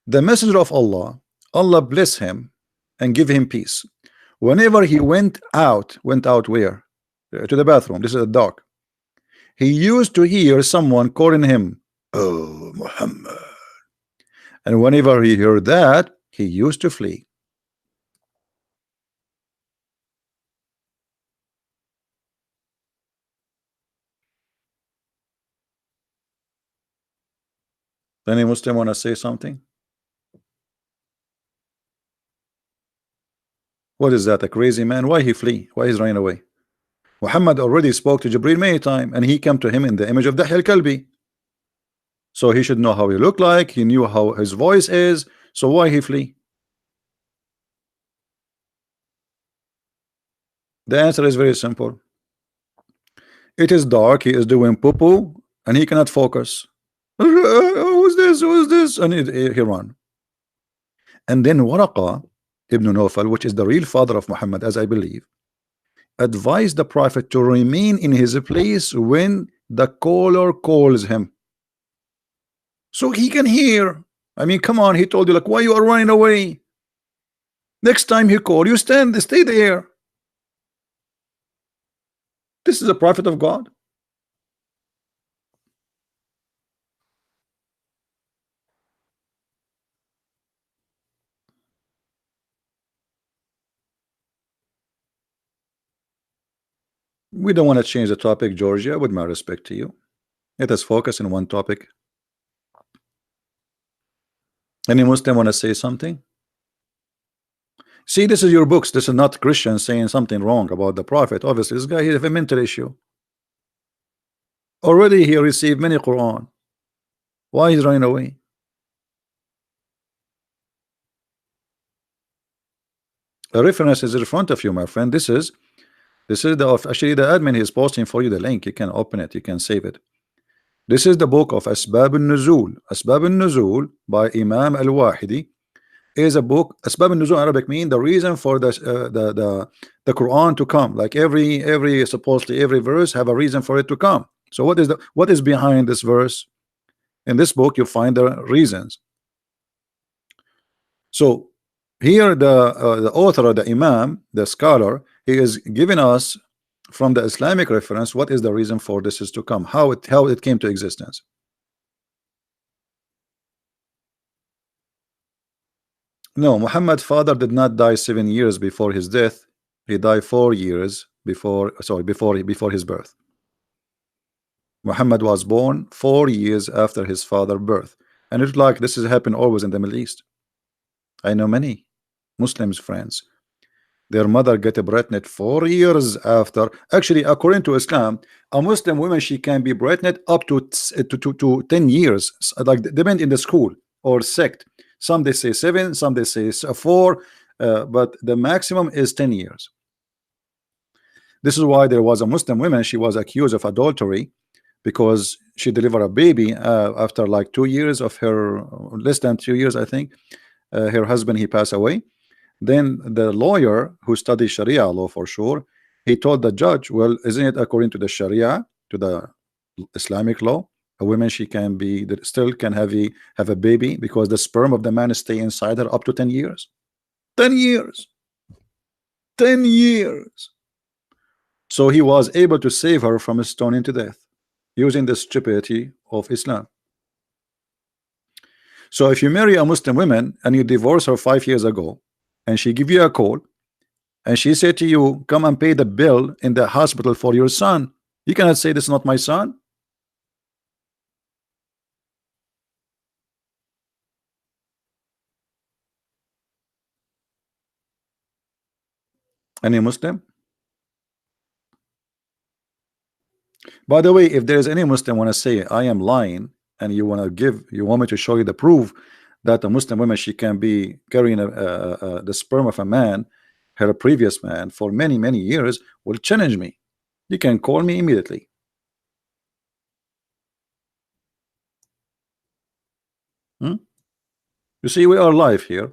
the messenger of Allah, Allah bless him and give him peace. Whenever he went out where? To the bathroom. This is dark. He used to hear someone calling him, oh Muhammad. And whenever he heard that, he used to flee. Any Muslim want to say something? What is that? A crazy man? Why he flee? Why he's running away? Muhammad already spoke to Jibril many times, and he came to him in the image of Dahi al-Kalbi. So he should know how he looked like. He knew how his voice is. So why he flee? The answer is very simple. It is dark. He is doing poo-poo, and he cannot focus. Who's this? Who's this? And he run. And then Waraqa ibn Nawfal, which is the real father of Muhammad, as I believe, advised the prophet to remain in his place when the caller calls him, so he can hear I mean, come on, he told you, like, why you are running away? Next time he called you, stay there. This is a prophet of God. We don't want to change the topic, Georgia, with my respect to you. Let us focus on one topic. Any Muslim want to say something? See, this is your books. This is not Christians saying something wrong about the prophet. Obviously, this guy, he has a mental issue. Already he received many Quran. Why he's running away? A reference is in front of you, my friend. This is actually the admin is posting for you the link. You can open it, you can save it. This is the book of Asbab al-Nuzul. Asbab al-Nuzul by Imam al-Wahidi is a book. Asbab al-Nuzul in Arabic mean the reason for the Quran to come. Like every supposedly every verse have a reason for it to come. So what is behind this verse? In this book you find the reasons. So here the author or the Imam, the scholar, he is giving us from the Islamic reference what is the reason for this is to come, how it came to existence. No, Muhammad's father did not die 7 years before his death. He died 4 years before his birth. Muhammad was born 4 years after his father's birth, and it's like this has happened always in the Middle East. I know many Muslims friends, their mother get pregnant 4 years after. Actually, according to Islam, a Muslim woman, she can be pregnant up to 10 years, like depend in the school or sect. Some they say 7, some they say 4, but the maximum is 10 years. This is why there was a Muslim woman, she was accused of adultery because she delivered a baby after like 2 years of her, less than 2 years I think. Her husband, he passed away. Then the lawyer who studied Sharia law for sure, he told the judge, well, isn't it according to the Sharia, to the Islamic law, a woman, she can be that still can have a baby because the sperm of the man stay inside her up to 10 years. 10 years. 10 years. So he was able to save her from stoning to death using the stupidity of Islam. So if you marry a Muslim woman and you divorce her 5 years ago, and she give you a call and she said to you, come and pay the bill in the hospital for your son, you cannot say this is not my son. Any Muslim? By the way, if there is any Muslim want to say I am lying, and you want me to show you the proof that a Muslim woman, she can be carrying the sperm of a man, her previous man, for many years, will challenge me. You can call me immediately. You see, we are live here,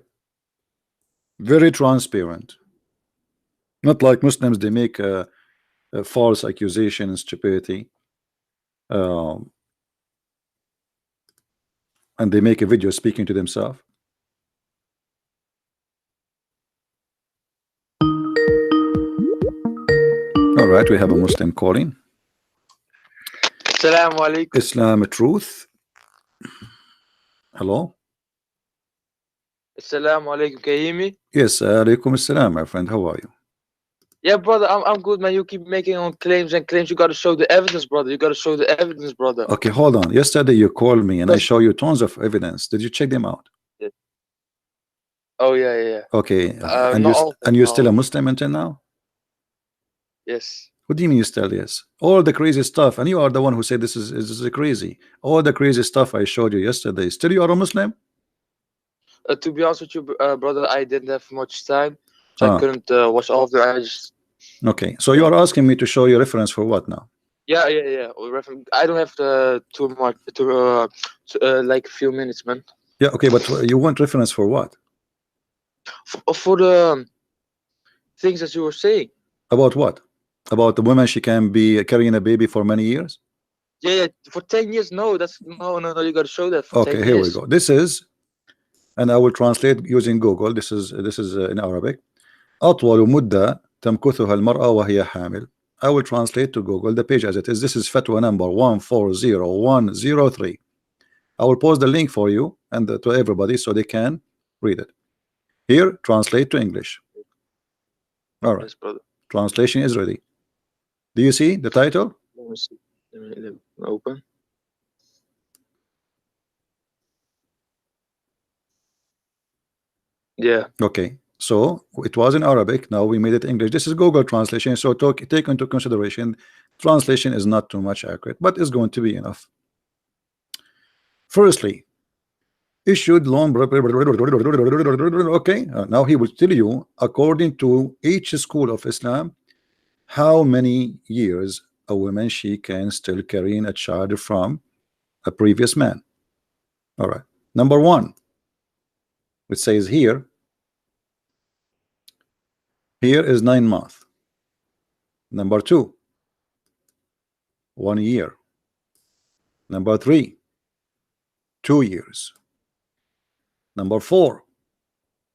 very transparent, not like Muslims. They make a false accusation and stupidity, and they make a video speaking to themselves. All right, we have a Muslim calling.
Assalamu alaikum.
Islam truth. Hello.
Assalamu alaikum. Can you hear me?
Yes, alaikum assalam, my friend. How are you?
Yeah, brother, I'm good, man. You keep making on claims and claims. You got to show the evidence, brother. You got to show the evidence, brother.
Okay, hold on. Yesterday you called me and I show you tons of evidence. Did you check them out?
Yeah. Oh yeah.
Okay, and you're still a Muslim until now?
Yes.
What do you mean you still yes? All the crazy stuff, and you are the one who said this is crazy. All the crazy stuff I showed you yesterday. Still you are a Muslim?
To be honest with you, brother, I didn't have much time, so I couldn't watch all of the. I just.
Okay, so you are asking me to show you reference for what now?
Yeah. I don't have too much like a few minutes, man.
Yeah, okay, but you want reference for what?
For the things that you were saying.
About what? About the woman, she can be carrying a baby for many years?
Yeah, for 10 years. No, that's no. You got to show that. For
okay,
10
here
years.
we go. This is and I will translate using Google. This is in Arabic. أطول مدة تمكثها المرأة وهي حامل. I will translate to Google the page as it is. This is fatwa number 140103. I will post the link for you and to everybody so they can read it. Here, translate to English. All right.
Yes, brother.
Translation is ready. Do you see the title?
Let me see. Let me open. Yeah.
Okay. So it was in Arabic. Now we made it English. This is Google translation. So take into consideration, translation is not too much accurate, but it's going to be enough. Firstly, issued long. Okay. Now he will tell you according to each school of Islam how many years a woman she can still carrying a child from a previous man. All right. Number one, it says here is 9 months. Number two, 1 year. Number three, 2 years. Number four,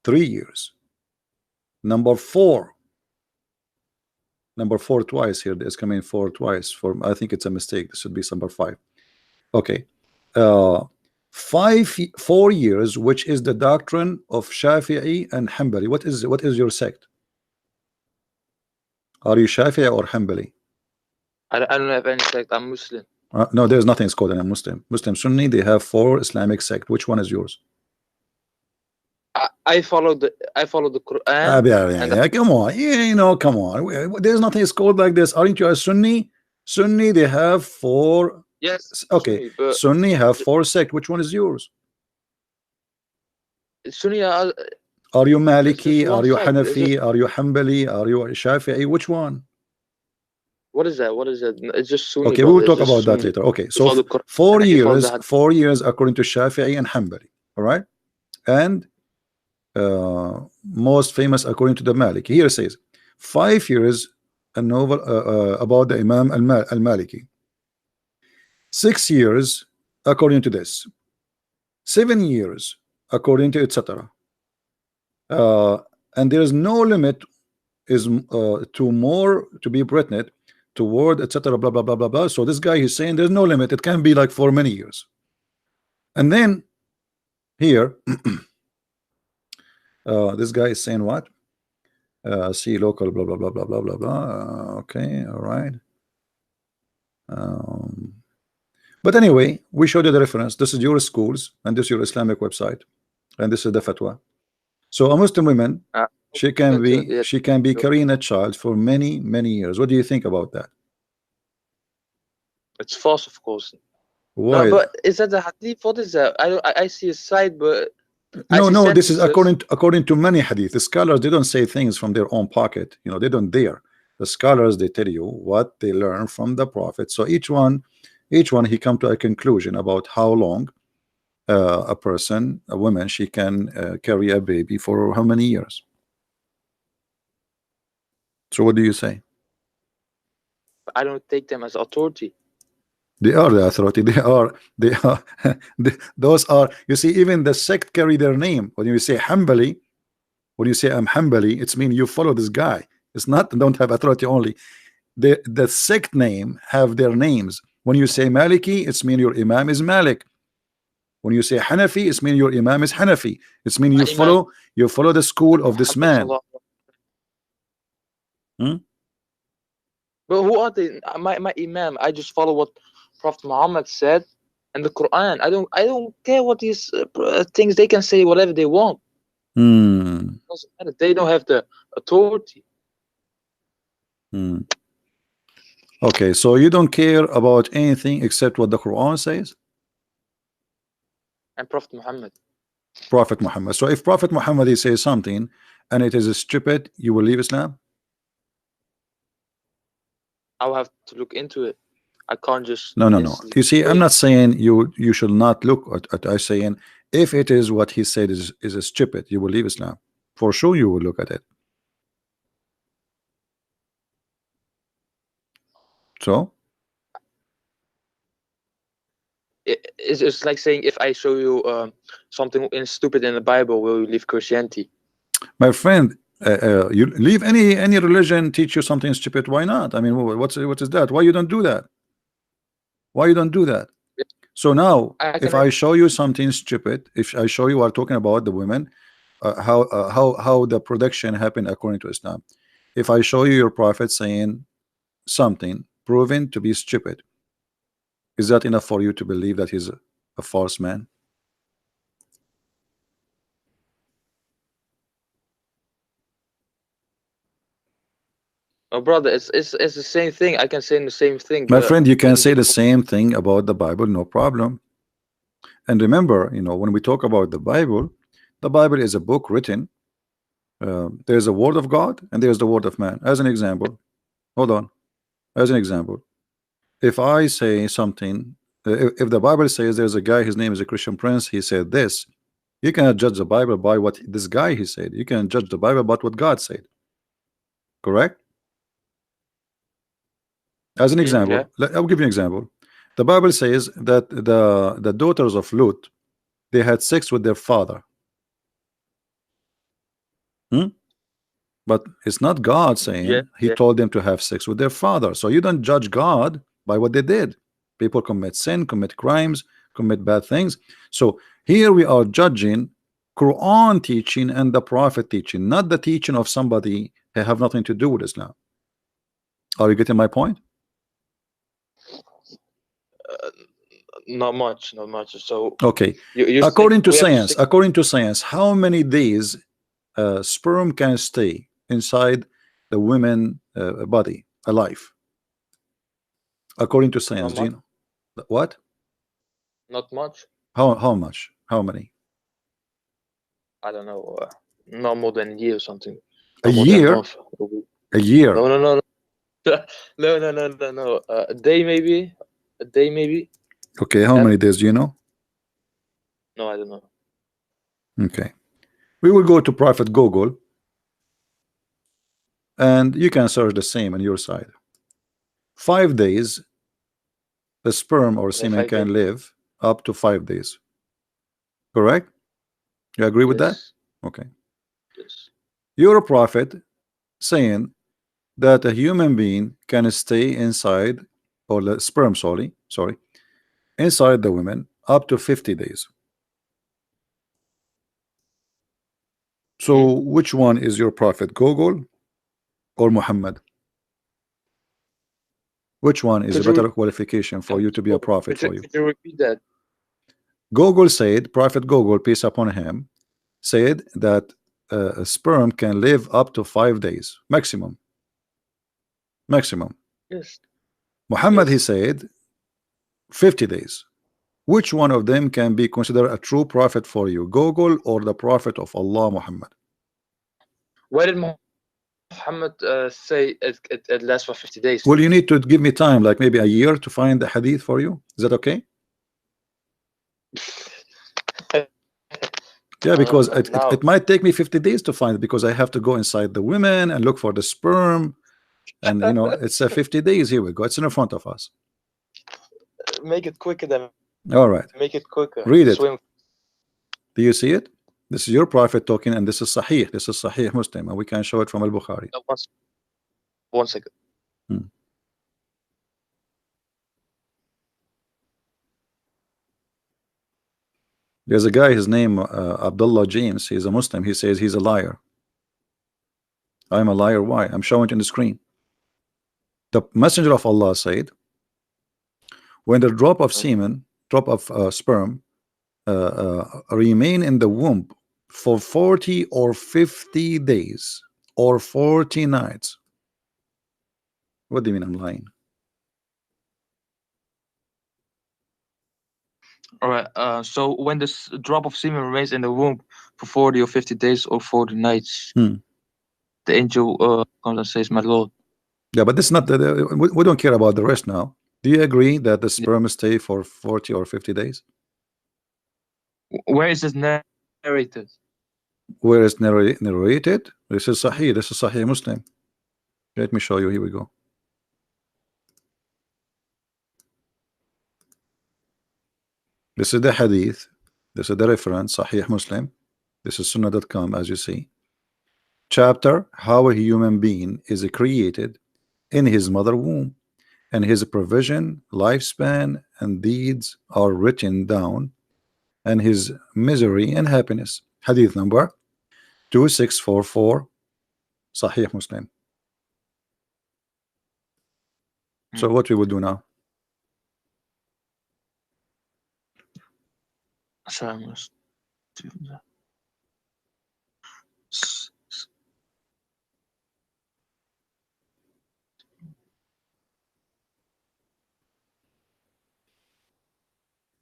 3 years. Number four twice here. There's coming 4 twice. I think it's a mistake. This should be number 5. Okay. 4 years, which is the doctrine of Shafi'i and Hanbali. What is your sect? Are you Shafi'i or Hanbali?
I don't have any sect. I'm Muslim.
No, there's nothing called a Muslim. Muslim Sunni, they have 4 Islamic sect. Which one is yours?
I follow the Quran.
Yeah, come on. Yeah, come on. There's nothing called like this. Aren't you a Sunni? Sunni, they have 4.
Yes.
Okay. Sunni have 4 sect. Which one is yours?
Sunni.
Are you Maliki? Are you Hanafi? Are you Hanbali? Are you Shafi'i? Which one?
What is that? It's just Sunni.
Okay, we will talk about that later. Okay, so 4 years, 4 years according to Shafi'i and Hanbali. All right, and most famous according to the Maliki. Here it says 5 years a novel about the Imam al-Maliki. 6 years according to this. 7 years according to etc. And there is no limit is to more to be pregnant toward etc. blah blah blah blah blah. So this guy is saying there's no limit. It can be like for many years. And then here this guy is saying what? See local blah blah blah blah blah blah blah. Okay, all right. But anyway, we showed you the reference. This is your schools and this is your Islamic website, and this is the fatwa. So a Muslim woman, she can be carrying a child for many years. What do you think about that?
It's false, of course.
Why?
No, but is that the hadith? What is that? I see a side, but
no. This is according to many hadith. The scholars, they don't say things from their own pocket. They don't dare. The scholars, they tell you what they learn from the Prophet. So each one, he come to a conclusion about how long a woman, she can carry a baby for how many years. So what do you say?
I don't take them as authority.
They are the authority. They are those are, you see, even the sect carry their name. When you say Hanbali, when you say I'm Hanbali, it's mean you follow this guy. It's not don't have authority only. The sect name have their names. When you say Maliki, it's mean your Imam is Malik. When you say Hanafi, it's mean your Imam is Hanafi. It's mean you follow the school of this man.
But who are they? My Imam, I just follow what Prophet Muhammad said and the Quran. I don't care what these things, they can say whatever they want. Doesn't matter. They don't have the authority.
Okay, so you don't care about anything except what the Quran says?
And Prophet Muhammad.
So if Prophet Muhammad says something and it is stupid, you will leave Islam?
I'll have to look into it. I can't just
no. You see, I'm not saying you should not look at. I'm saying if it is what he said is stupid, you will leave Islam. For sure you will look at it. So
it's like saying, if I show you something stupid in the Bible, will you leave Christianity?
My friend, you leave any religion teach you something stupid. Why not? I mean, what is that? Why you don't do that? Why you don't do that? So now,
I
if
can.
I show you something stupid, if I show you are talking about the women, how the production happened according to Islam. If I show you your prophet saying something proven to be stupid, is that enough for you to believe that he's a false man?
Oh, brother, it's the same thing. I can say the same thing.
My friend, you can
In
say the same thing about the Bible, no problem. And remember, when we talk about the Bible is a book written. There's a word of God and there's the word of man. As an example, hold on. As an example, if I say something, if the Bible says there's a guy, his name is a Christian Prince, he said this, you cannot judge the Bible by what this guy he said. You can judge the Bible by what God said. Correct? As an
Yeah.
example, I'll give you an example. The Bible says that the daughters of Lut, they had sex with their father. Hmm? But it's not God
Yeah.
saying he
Yeah.
told them to have sex with their father. So you don't judge God by what they did. People commit sin, commit crimes, commit bad things. So here we are judging Quran teaching and the Prophet teaching, not the teaching of somebody who have nothing to do with Islam. Are you getting my point?
Uh, Not much. Not much. So
Okay.
you think
According to
we have to
science,
stick?
how many days sperm can stay inside the women body alive? According to
Not
science, do
much.
you know what?
Not much.
How much? How many?
I don't know. Not more than a year or something.
A
Not more than a
year?
month. A week.
A year.
No, no, no, no. No, no, no, no, no. A day maybe. A day maybe.
Okay, how
That.
many days do you know?
No, I don't know.
Okay. We will go to Prophet Google and you can search the same on your side. 5 days, the sperm or
Okay,
semen
5 days.
can live up to 5 days. Correct? You agree with that?
Yes.
Okay.
Yes.
You're a prophet saying that a human being can stay inside, or the sperm, sorry, inside the women up to 50 days.
Hmm?
So which one is your prophet, Google or Muhammad? Which one is a
Could you
better
repeat
qualification for
that?
you to be a prophet for you?
Could you repeat that?
Google said, Prophet Google, peace upon him, said that a sperm can live up to 5 days maximum. Maximum.
Yes.
Muhammad, he
Yes.
said 50 days. Which one of them can be considered a true prophet for you, Google or the prophet of Allah, Muhammad?
Why did Muhammad say it lasts for 50 days?
Well, you need to give me time, like maybe a year, to find the hadith for you. Is that okay? Yeah, because
Now,
it might take me 50 days to find it, because I have to go inside the women and look for the sperm. And it's 50 days. Here we go. It's in front of us.
make it quicker then.
All right.
Make it quicker.
Read it.
Swim.
Do you see it? This is your prophet talking, and this is Sahih. This is Sahih Muslim, and we can show it from Al Bukhari.
One second.
Hmm. There's a guy, his name Abdullah James. He's a Muslim. He says he's a liar. I'm a liar. Why? I'm showing it on the screen. The Messenger of Allah said, when the drop of semen, drop of sperm, remain in the womb for 40 or 50 days or 40 nights. What do you mean I'm lying?
All right. So when this drop of semen remains in the womb for 40 or 50 days or 40 nights, the angel comes and says, "My Lord."
Yeah, but this is not we don't care about the rest now. Do you agree that the sperm stay for 40 or 50 days?
Where is this narrated?
Where is narrated? This is Sahih. This is Sahih Muslim. Let me show you. Here we go. This is the hadith. This is the reference, Sahih Muslim. This is sunnah.com, as you see. Chapter, how a human being is created in his mother womb, and his provision, lifespan, and deeds are written down, and his misery and happiness. Hadith number 2644, Sahih Muslim. So what we will do now?
Sorry, I must do that.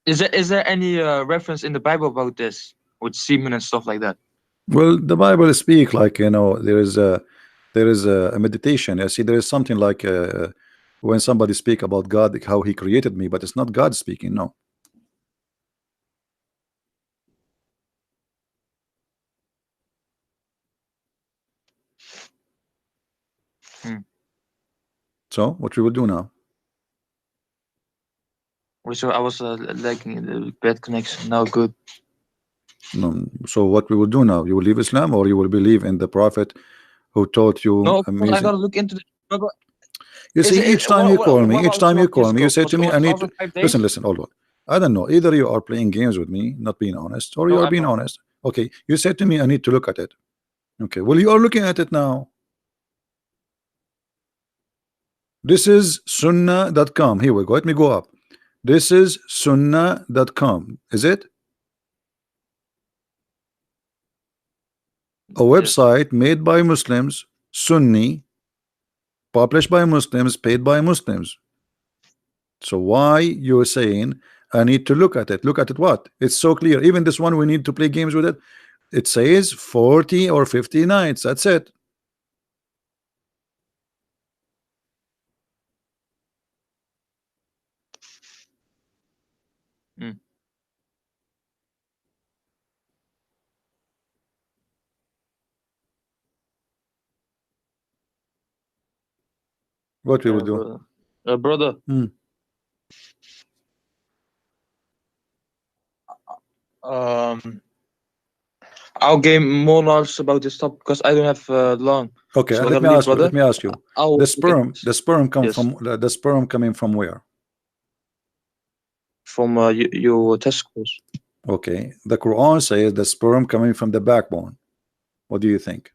Is there any reference in the Bible about this with semen and stuff like that?
Well, the Bible speak like, you know, there is a meditation. I see there is something like when somebody speak about God, how he created me, but it's not God speaking. No. So what we will do now?
So I was lagging the bad connection. Now good.
No. So what we will do now? You will leave Islam, or you will believe in the Prophet who taught you
No,
amazing?
I gotta look into the.
You see, each time you call me, you say to me, I need to listen. Hold on. I don't know. Either you are playing games with me, not being honest, or you are being honest. Okay, you said to me, I need to look at it. Okay, well, you are looking at it now. This is sunnah.com. Here we go. Let me go up. This is sunnah.com. Is it? A website made by Muslims, Sunni, published by Muslims, paid by Muslims. So why you're saying I need to look at it? Look at it what? It's so clear. Even this one, we need to play games with it. It says 40 or 50 nights. That's it. What we will do?
Brother. I'll gain more knowledge about this topic because I don't have long.
Okay,
so
let me ask you. The sperm come from the sperm coming from where?
From your testicles.
Okay, the Quran says the sperm coming from the backbone. What do you think?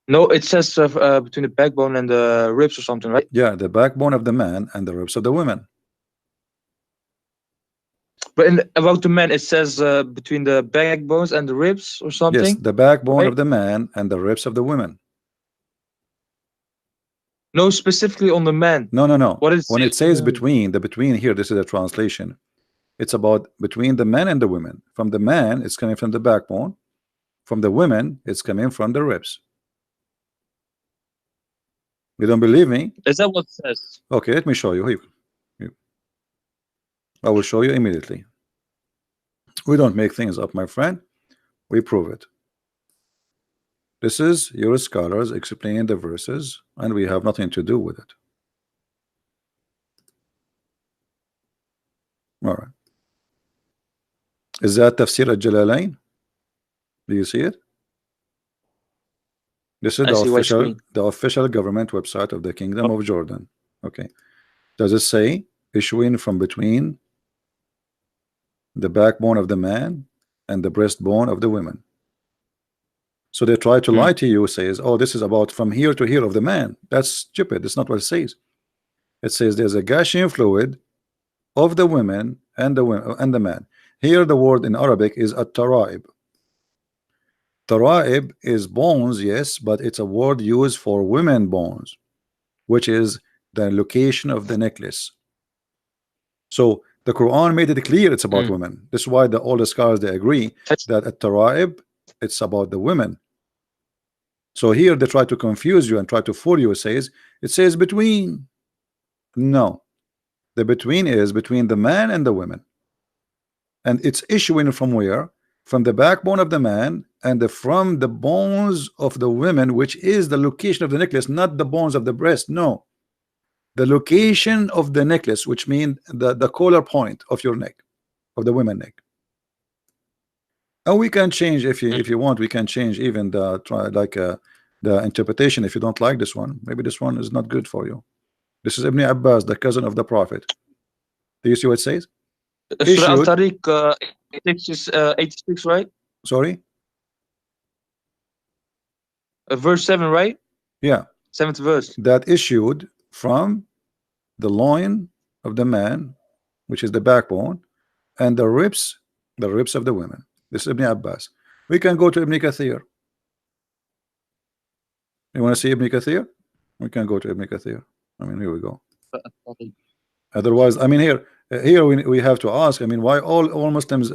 No, it says between the backbone and the ribs or something, right?
Yeah, the backbone of the man and the ribs of the women.
But about the man, it says between the backbones and the ribs or something.
Yes, the backbone of the man and the ribs of the women.
No, specifically on the man.
No.
What is
when it says between, the between here, this is a translation. It's about between the men and the women. From the man, it's coming from the backbone. From the women, it's coming from the ribs. You don't believe me?
Is that what it says?
Okay, let me show you. Here. I will show you immediately. We don't make things up, my friend. We prove it. This is your scholars explaining the verses, and we have nothing to do with it. All right. Is that Tafsir al-Jalalain? Do you see it? This is the official government website of the Kingdom of Jordan. Okay. Does it say issuing from between the backbone of the man and the breastbone of the women? So they try to lie to you, says, oh, this is about from here to here of the man. That's stupid. That's not what it says. It says there's a gushing fluid of the women and the man. Here the word in Arabic is at-tara'ib. Tara'ib is bones, yes, but it's a word used for women bones, which is the location of the necklace. So the Quran made it clear it's about women. This is why all the scholars, they agree that at-tara'ib, it's about the women. So here they try to confuse you and try to fool you. It says between. No, the between is between the man and the women, and it's issuing from where? From the backbone of the man and from the bones of the women, which is the location of the necklace, not the bones of the breast. No, the location of the necklace, which means the collar point of your neck, of the women neck. And we can change, if you want, we can change even the the interpretation. If you don't like this one, maybe this one is not good for you. This is Ibn Abbas, the cousin of the Prophet. Do you see what it says?
Surah
Issued.
Al-Tariq 86, right?
Sorry.
Verse 7, right?
Yeah.
7th verse.
That issued from the loin of the man, which is the backbone, and the ribs of the women. This is Ibn Abbas. We can go to Ibn Kathir. You want to see Ibn Kathir? We can go to Ibn Kathir. I mean, here we go. Otherwise, I mean, here we have to ask. I mean, why all Muslims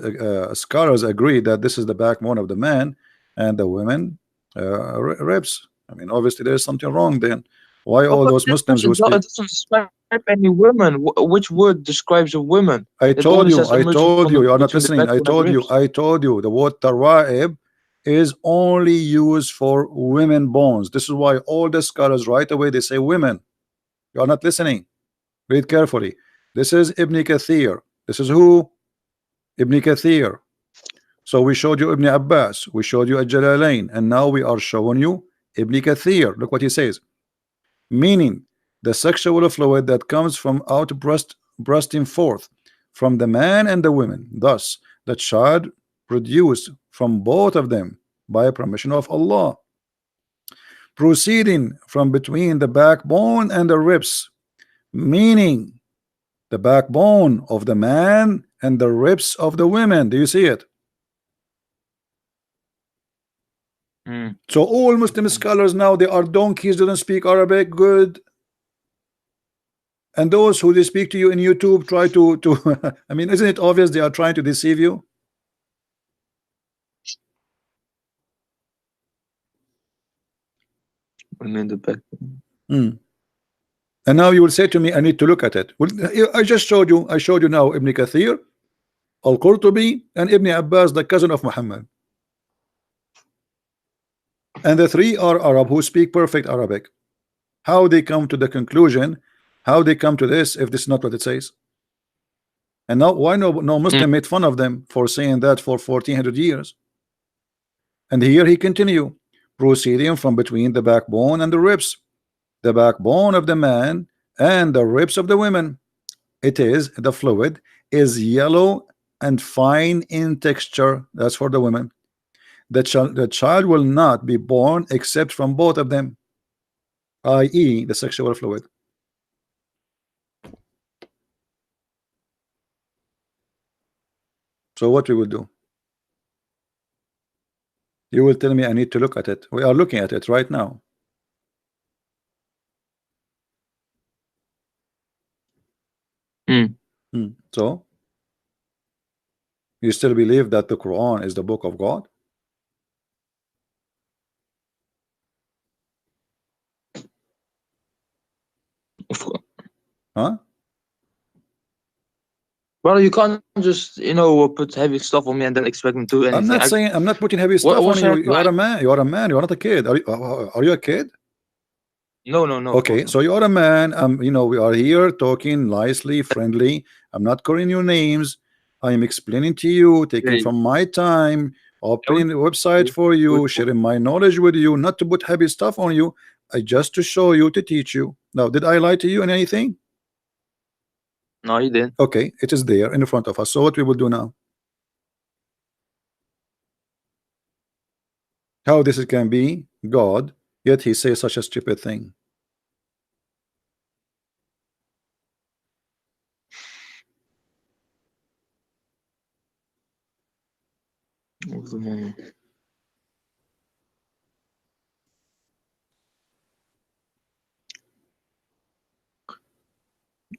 scholars agree that this is the backbone of the man and the women ribs? I mean, obviously there is something wrong then. Why all those Muslims who speak?
It doesn't describe any women. Which word describes a woman?
I told you, you are not listening. I told you, the word tara'ib is only used for women bones. This is why all the scholars right away they say women. You are not listening. Read carefully. This is Ibn Kathir. This is who? Ibn Kathir. So we showed you Ibn Abbas, we showed you Al-Jalalain, and now we are showing you Ibn Kathir. Look what he says. Meaning the sexual fluid that comes from out bursting forth from the man and the women, thus the child produced from both of them by permission of Allah, proceeding from between the backbone and the ribs, meaning the backbone of the man and the ribs of the women. Do you see it? So all Muslim scholars now, they are donkeys, they don't speak Arabic good, and those who they speak to you in YouTube try to I mean, isn't it obvious they are trying to deceive you?
I mean the back.
And now you will say to me, I need to look at it. Well, I just showed you. I showed you now Ibn Kathir, Al-Qurtubi, and Ibn Abbas, the cousin of Muhammad. And the three are Arab who speak perfect Arabic. How they come to the conclusion, how they come to this, if this is not what it says? And now why no Muslim made fun of them for saying that for 1400 years? And here he continue, proceeding from between the backbone and the ribs, the backbone of the man and the ribs of the women. It is the fluid is yellow and fine in texture. That's for the women. The child will not be born except from both of them, i.e. the sexual fluid. So what we will do? You will tell me I need to look at it. We are looking at it right now. So you still believe that the Quran is the book of God? Huh?
Well, you can't just, you know, put heavy stuff on me and then expect me to do anything.
I'm not putting heavy stuff on you. You are a man. You are a man. You are not a kid. Are you a kid?
No.
Okay, so you are a man. You know, we are here talking nicely, friendly. I'm not calling you names. I am explaining to you, taking from my time, opening the website for you, sharing my knowledge with you, not to put heavy stuff on you. Just to show you, to teach you. Now, did I lie to you in anything?
No, you didn't.
Okay, it is there in front of us. So what we will do now? How this can be God, yet he says such a stupid thing?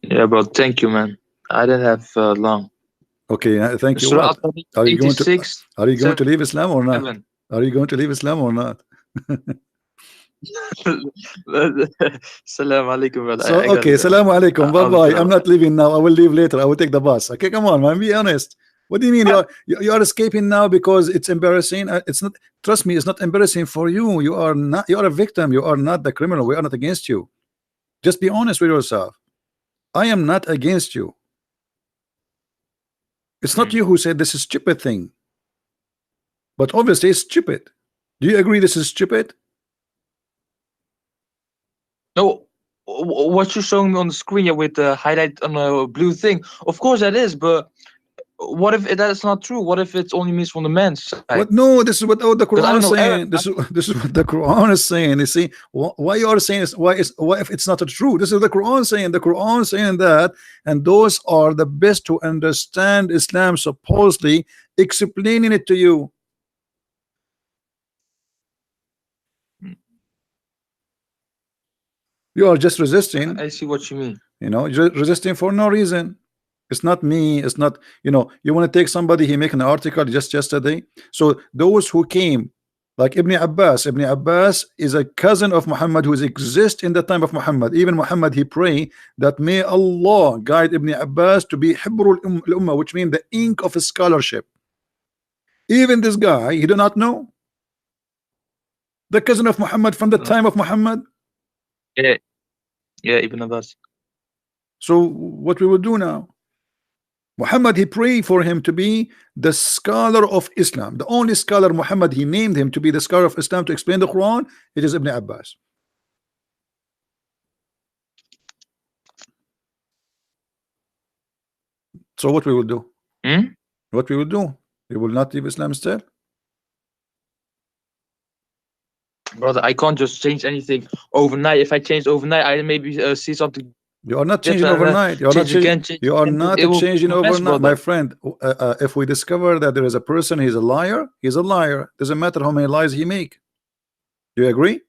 Yeah, bro. Thank you, man. I didn't have long.
Okay, thank you. What? Are you going to leave Islam or not? Are you going to leave Islam or not?
Salam alaikum, brother.
So okay, salam alaikum. Bye bye. I'm not leaving now. I will leave later. I will take the bus. Okay, come on, man. Be honest. What do you mean you are escaping now because it's embarrassing? It's not. Trust me, it's not embarrassing for you. You are not. You are a victim. You are not the criminal. We are not against you. Just be honest with yourself. I am not against you. It's not you who said this is stupid thing. But obviously it's stupid. Do you agree this is stupid?
No, what you're showing me on the screen, yeah, with the highlight on a blue thing. Of course that is, but what if that's not true? What if it only means from the man's side?
What? No, this is what the
Because I
Quran
don't
is
know
saying.
Arab.
This is what the Quran is saying. You see, why you are saying this? Why if it's not true? This is the Quran saying. The Quran saying that, and those are the best to understand Islam. Supposedly explaining it to you. You are just resisting.
I see what you mean.
You know, resisting for no reason. It's not me. It's not, you know, you want to take somebody, he make an article just yesterday. So those who came, like Ibn Abbas is a cousin of Muhammad who exists in the time of Muhammad. Even Muhammad, he pray that may Allah guide Ibn Abbas to be Hibrul Ummah, which means the ink of scholarship. Even this guy, he do not know. The cousin of Muhammad from the time of Muhammad.
Yeah, Ibn Abbas.
So what we will do now? Muhammad, he prayed for him to be the scholar of Islam. The only scholar Muhammad, he named him to be the scholar of Islam to explain the Quran. It is Ibn Abbas. So what we will do? What we will do? We will not leave Islam still?
Brother, I can't just change anything overnight. If I change overnight, I maybe see something.
You are not changing overnight. You are not changing. You are not changing overnight, my friend. If we discover that there is a person, he's a liar. He's a liar. Doesn't matter how many lies he make. Do you agree?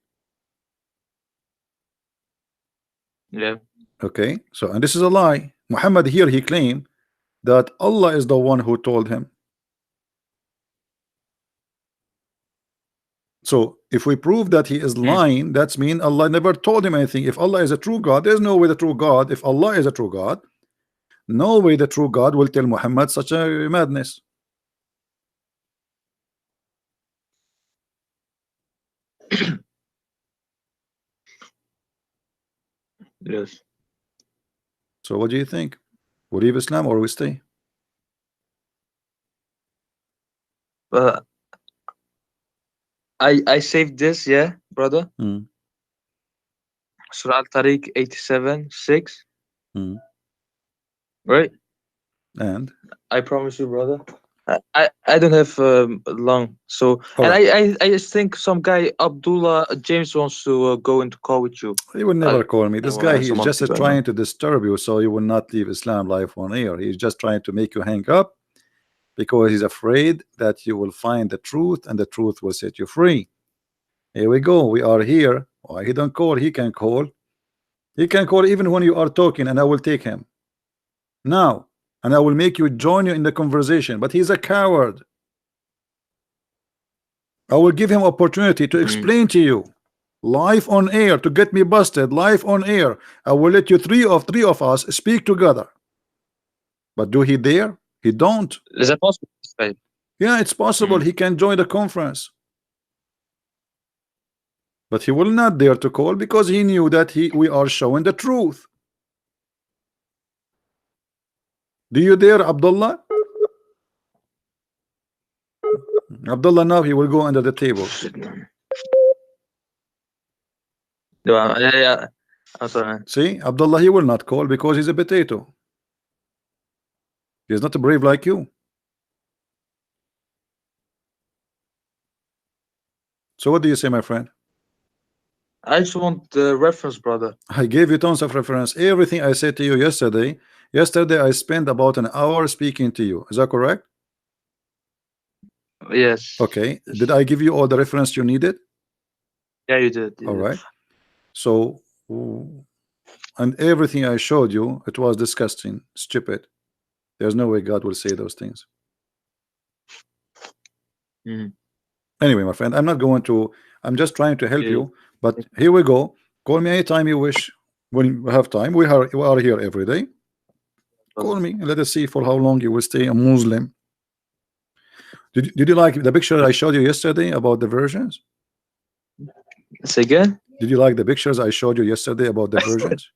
Yeah.
Okay. So, and this is a lie. Muhammad here, he claimed that Allah is the one who told him. So if we prove that he is lying, that's mean Allah never told him anything. If Allah is a true God, there's no way the true God, if Allah is a true God, no way the true God will tell Muhammad such a madness.
Yes.
So what do you think? We leave Islam or we stay?
I saved this, yeah, brother. Surah Al-Tariq 87:6. Right?
And
I promise you, brother. I don't have long, so
all
and
right.
I just think some guy Abdullah James wants to go into call with you.
He will never call me. This guy, he is just trying to disturb you, so you will not leave Islam live on air. He's just trying to make you hang up because he's afraid that you will find the truth and the truth will set you free. Here we go. We are here. Why he don't call? He can call. He can call even when you are talking, and I will take him now, and I will make you join you in the conversation. But he's a coward. I will give him opportunity to explain to you live on air, to get me busted live on air. I will let you three of us speak together. But do he dare? He don't.
Is that possible?
Yeah, it's possible. He can join the conference, but he will not dare to call because he knew that we are showing the truth. Do you dare, Abdullah? Abdullah, now he will go under the table.
Yeah. I'm sorry.
See, Abdullah, he will not call because he's a potato. He's not brave like you. So what do you say, my friend?
I just want the reference, brother.
I gave you tons of reference. Everything I said to you yesterday. Yesterday I spent about an hour speaking to you. Is that correct?
Yes.
Okay. Did I give you all the reference you needed?
Yeah, you did.
All right. So, and everything I showed you, it was disgusting, stupid. There's no way God will say those things. Anyway, my friend, I'm not going to. I'm just trying to help you. But here we go. Call me anytime you wish. When we have time, we are here every day. Call me and let us see for how long you will stay a Muslim. Did you like the picture I showed you yesterday about the versions?
Say again?
Did you like the pictures I showed you yesterday about the virgins?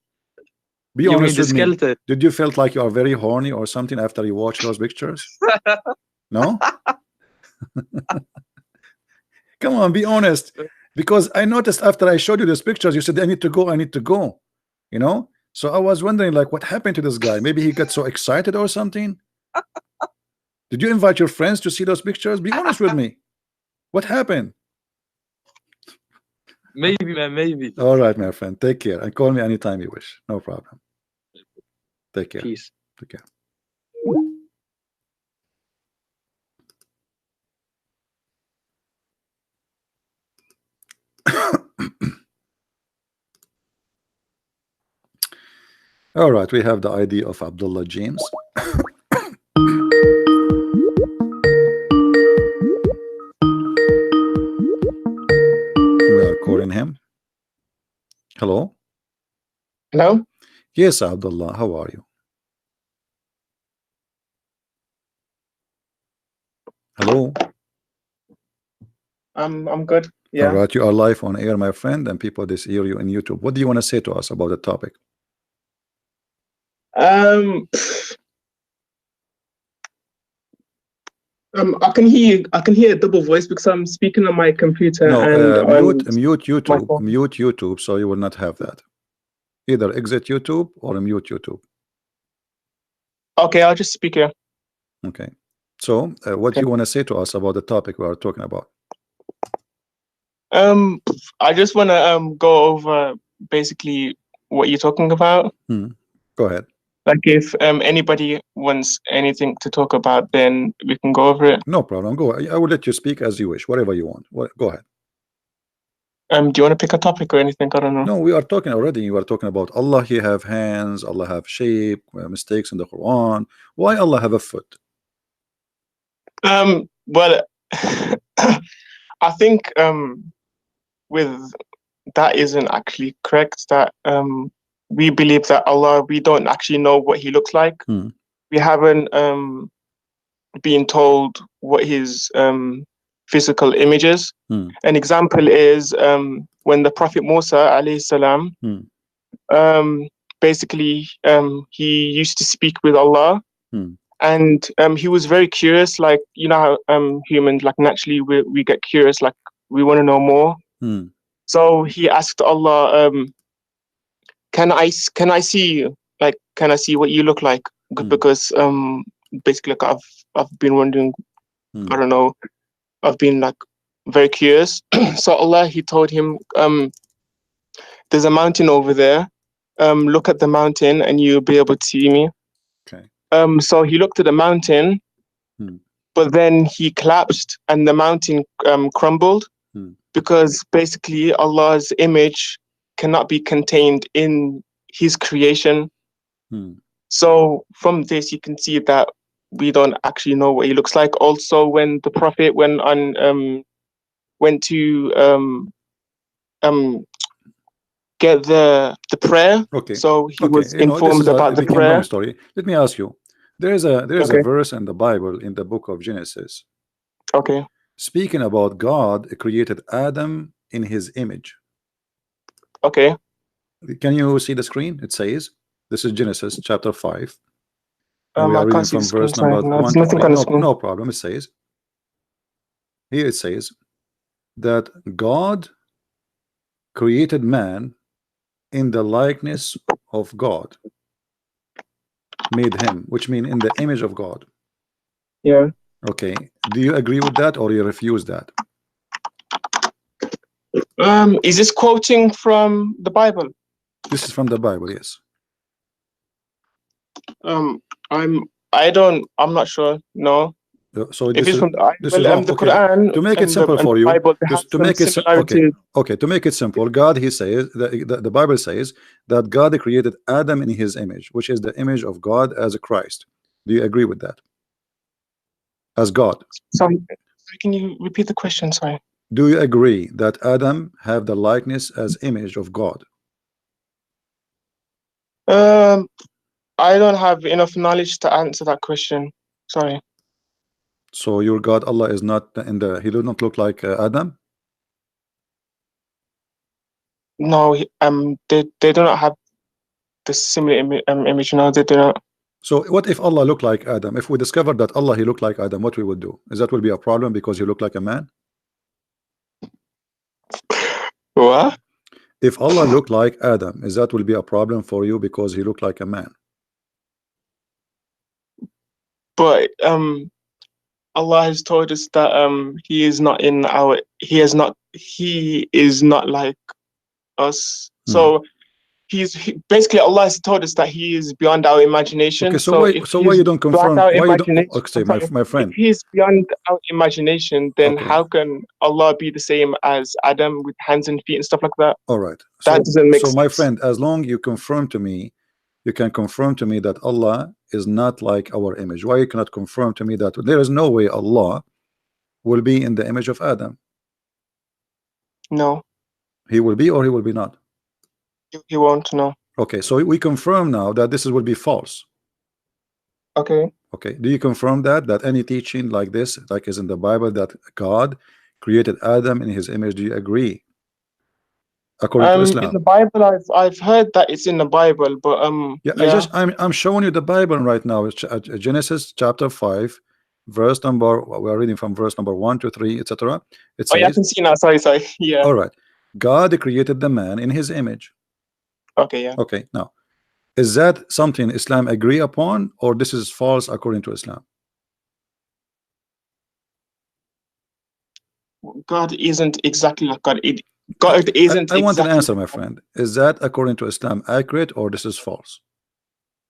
Be
You mean
honest
the
with me.
skeleton?
Did you felt like you are very horny or something after you watch those pictures? No? Come on, be honest. Because I noticed after I showed you those pictures, you said, I need to go, I need to go. You know? So I was wondering, like, what happened to this guy? Maybe he got so excited or something. Did you invite your friends to see those pictures? Be honest with me. What happened?
Maybe, man, maybe.
All right, my friend. Take care and call me anytime you wish. No problem. Take care.
Peace.
Take care. All right, we have the ID of Abdullah James. We are calling him. Hello.
Hello.
Yes, Abdullah. How are you? Hello.
I'm good.
All
Yeah.
right, you are live on air, my friend, and people this hear you in YouTube. What do you want to say to us about the topic?
I can hear you. I can hear a double voice because I'm speaking on my computer
No,
and on
mute
my
YouTube.
phone.
Mute YouTube, so you will not have that. Either exit YouTube or mute YouTube.
Okay, I'll just speak here.
Okay. So, what do
Okay.
you want to say to us about the topic we are talking about?
I just want to go over basically what you're talking about.
Go ahead.
Like if anybody wants anything to talk about, then we can go over it.
No problem. Go. I will let you speak as you wish. Whatever you want. Go ahead.
Do you want to pick a topic or anything? I don't know.
No, we are talking already. You are talking about Allah. He have hands. Allah have shape. Mistakes in the Quran. Why Allah have a foot?
Well, I think with that isn't actually correct. That we believe that Allah, we don't actually know what He looks like. We haven't been told what His physical image is. An example is when the Prophet Musa alayhi salam, basically he used to speak with Allah. And he was very curious, like, you know how humans, like, naturally we get curious, like we want to know more. So he asked Allah, can I see you? Like, can I see what you look like? Because basically, like, I've been wondering, I don't know, I've been like very curious. So Allah, He told him, there's a mountain over there. Look at the mountain and you'll be able to see me.
Okay.
So he looked at the mountain, but then he collapsed and the mountain crumbled because basically Allah's image cannot be contained in His creation. So from this, you can see that we don't actually know what He looks like. Also, when the Prophet went to get the prayer,
Okay.
so he
Okay.
was
You know, this
informed
is
about
it
the
became a long
prayer.
story. Let me ask you. There is a
Okay.
verse in the Bible, in the book of Genesis,
Okay.
speaking about God created Adam in His image.
Okay.
Can you see the screen? It says, this is Genesis chapter 5. And we
I
are reading
can't see the
from
screen.
verse
Sorry.
number
No,
1
there's
to
nothing
3.
on the screen.
No problem. It says, here it says that God created man in the likeness of God, made him, which means in the image of God.
Yeah.
Okay. Do you agree with that or you refuse that?
Is this quoting from the Bible?
This is from the Bible, yes.
I'm not sure. No.
So
If
this
it's
is
from the Bible,
wrong.
the
Okay.
Quran
To make it simple
and
for
the
you,
Bible, they have
to
some
make it
similarities.
okay. To make it simple, God, He says the Bible says that God created Adam in His image, which is the image of God as a Christ. Do you agree with that? As God.
Sorry, can you repeat the question? Sorry.
Do you agree that Adam have the likeness as image of God?
I don't have enough knowledge to answer that question. Sorry.
So your God Allah is not in the, He does not look like Adam?
No, they do not have the similar image. No, they do not.
So what if Allah looked like Adam? If we discovered that Allah, he looked like Adam, what we would do? Is that will be a problem because he looked like a man?
What?
If Allah looked like Adam, is that will be a problem for you because he looked like a man?
But Allah has told us that he is not like us. So basically Allah has told us that he is beyond our imagination.
Okay,
so
why you don't confirm? Why you don't?
imagination,
Okay, my friend.
if he's beyond our imagination, then
Okay.
how can Allah be the same as Adam with hands and feet and stuff like that?
All right.
That doesn't make sense.
My friend, as long you confirm to me, you can confirm to me that Allah is not like our image. Why you cannot confirm to me that there is no way Allah will be in the image of Adam?
No.
He will be or he will be not?
He won't. No.
Okay, so we confirm now that this will be false.
Okay.
Okay, do you confirm that any teaching like this, like is in the Bible, that God created Adam in his image? Do you agree? According to Islam.
In the Bible, I've heard that it's in the Bible, but
yeah. I'm showing you the Bible right now. It's Genesis chapter 5, verse number. We are reading from verse number 1 to 3, etc. It says,
I can see now. Sorry. Yeah.
All right. God created the man in his image.
Okay. Yeah.
Okay. Now, is that something Islam agree upon, or this is false according to Islam?
God isn't exactly like God. God isn't.
I want an answer, my friend. Is that according to Islam accurate, or this is false?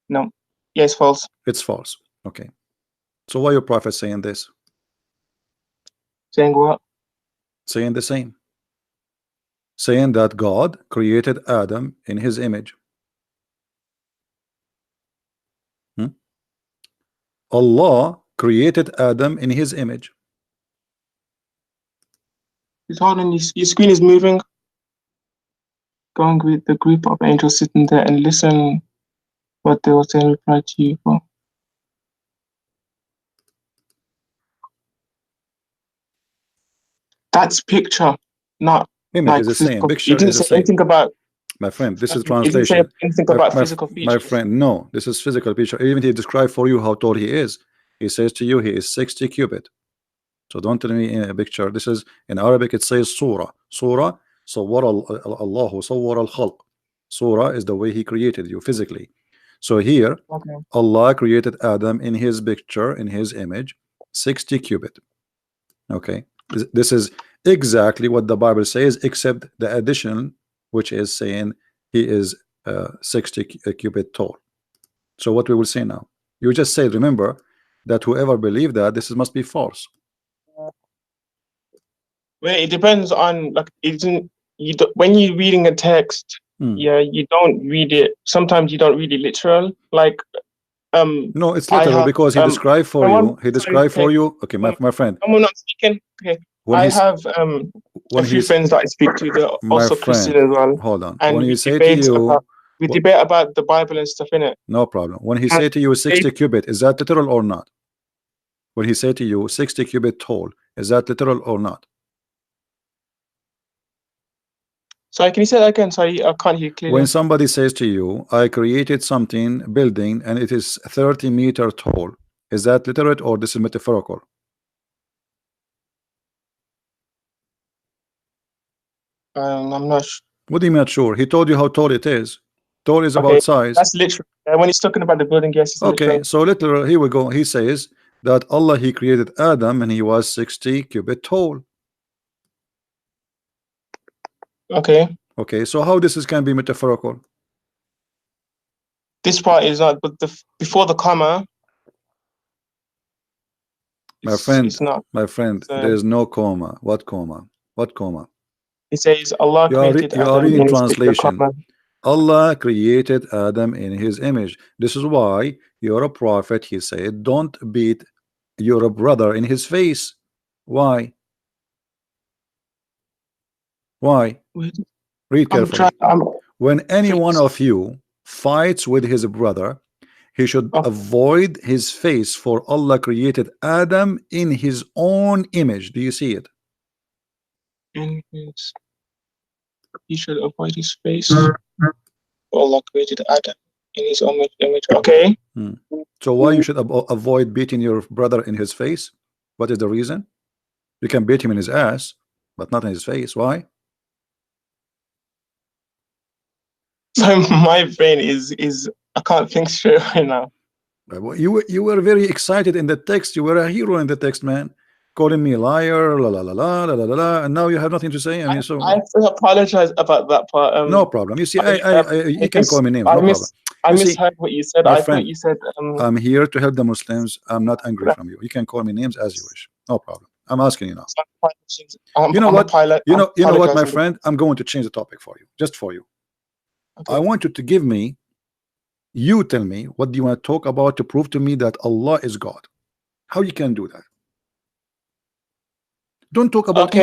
No. Yeah, it's false.
It's false. Okay. So why your prophet saying this?
Saying what?
Saying the same. Saying that God created Adam in his image. Allah created Adam in his image.
Hold on, your screen is moving. Go and greet the group of angels sitting there and listen what they will say and reply to you for. That's picture, not
like is the same. Picture
you didn't say anything about.
My friend, this is translation.
It didn't say anything about physical features.
My friend, no, this is physical feature. Even he described for you how tall he is. He says to you he is 60 cubit. So don't tell me in a picture. This is in Arabic. It says surah. Surah. Sawwara Allahu sawwara al-khalq. Surah is the way he created you physically. So here, Allah created Adam in his picture, in his image, 60 cubit. Okay, this is exactly what the Bible says, except the addition, which is saying he is 60 cubit tall. So what we will say now? You just say, remember that whoever believed that this must be false.
Well, it depends on, like, when you're reading a text, yeah, you don't read it. Sometimes you don't read it literal. Like,
no, it's literal because he described for you. He described for you. Okay, my friend.
I'm not speaking. Okay, I have a few friends that I speak to. They're also Christian as well.
Hold on.
And
when you say to you,
we debate about the Bible and stuff in it.
No problem. When he say to you 60 cubit, is that literal or not? When he say to you 60 cubit tall, is that literal or not?
Sorry, can you say that again? Sorry, I can't hear clearly.
When somebody says to you, I created something, building, and it is 30 meters tall, is that literal or this is metaphorical?
I'm not sure.
What do you mean not sure? He told you how tall it is. Tall is about size.
That's literal. When he's talking about the building, yes, it's
okay, literal. So literal, here we go. He says that Allah, he created Adam and he was 60 cubit tall. Okay, so how this can be metaphorical?
This part is not, but before the comma.
My friend,
it's not.
My friend, there is no comma. What comma? What comma?
It says Allah created Adam.
You are reading translation. Allah created Adam in his image. This is why you're a prophet. He said, don't beat your brother in his face. Why? Why? Read carefully. When any one of you fights with his brother, he should avoid his face, for Allah created Adam in his own image. Do you see it?
He should avoid his face. Allah created Adam in his own image. Okay.
So why you should avoid beating your brother in his face? What is the reason? You can beat him in his ass, but not in his face. Why?
So my brain is I can't think straight right now.
You were very excited in the text. You were a hero in the text, man. Calling me a liar, la la la la la la la la, and now you have nothing to say. I mean, so
I apologize about that part.
no problem. You see, you can call me names, no problem.
I misheard what you said. I thought you said.
I'm here to help the Muslims. I'm not angry from you. You can call me names as you wish. No problem. I'm asking you now. You know what? You know what, my friend? I'm going to change the topic for you, just for you. Okay. I want you to give me. You tell me what do you want to talk about to prove to me that Allah is God. How you can do that? Don't talk about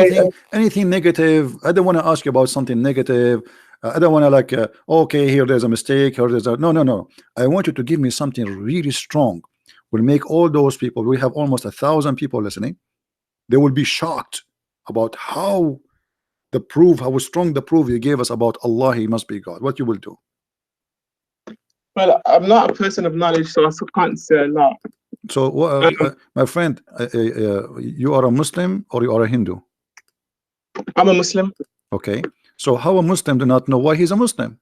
anything negative. I don't want to ask you about something negative. I don't want to like okay, here there's a mistake, or there's a no. I want you to give me something really strong. Will make all those people, we have almost 1,000 people listening, they will be shocked about how strong the proof you gave us about Allah, he must be God. What you will do?
Well, I'm not a person of knowledge, so I can't say a lot.
So, my friend, you are a Muslim or you are a Hindu?
I'm a Muslim.
Okay. So, how a Muslim do not know why he's a Muslim?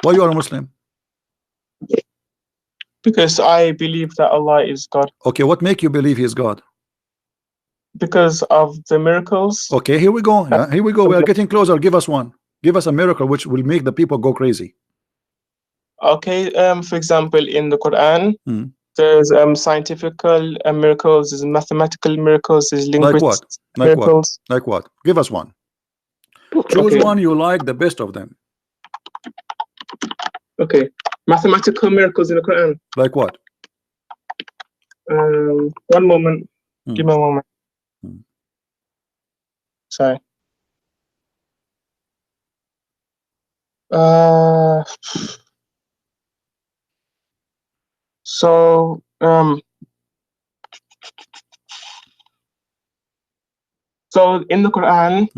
Why you are a Muslim?
Because I believe that Allah is God.
Okay. What make you believe he is God?
Because of the miracles.
Okay. Here we go. Yeah, here we go. We are getting closer. Give us one. Give us a miracle which will make the people go crazy.
Okay, for example, in the Quran, there's scientific miracles, there's mathematical miracles, there's linguistic miracles.
Like what? Give us one. Choose one you like, the best of them.
Okay, mathematical miracles in the Quran.
Like what?
One moment. Give me a moment. Sorry. So in the Quran,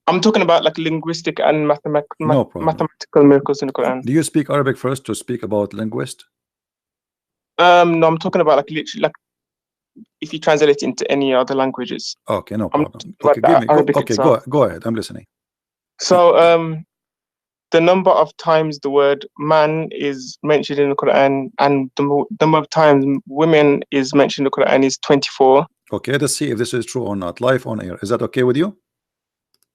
I'm talking about like linguistic and mathematical miracles in the Quran.
Do you speak Arabic first to speak about linguist?
No, I'm talking about like literally like if you translate it into any other languages.
Okay, no problem. Okay, give me. Go ahead. I'm listening.
So the number of times the word man is mentioned in the Quran and the number of times women is mentioned in the Quran is 24.
Okay, let's see if this is true or not. Live on air. Is that okay with you?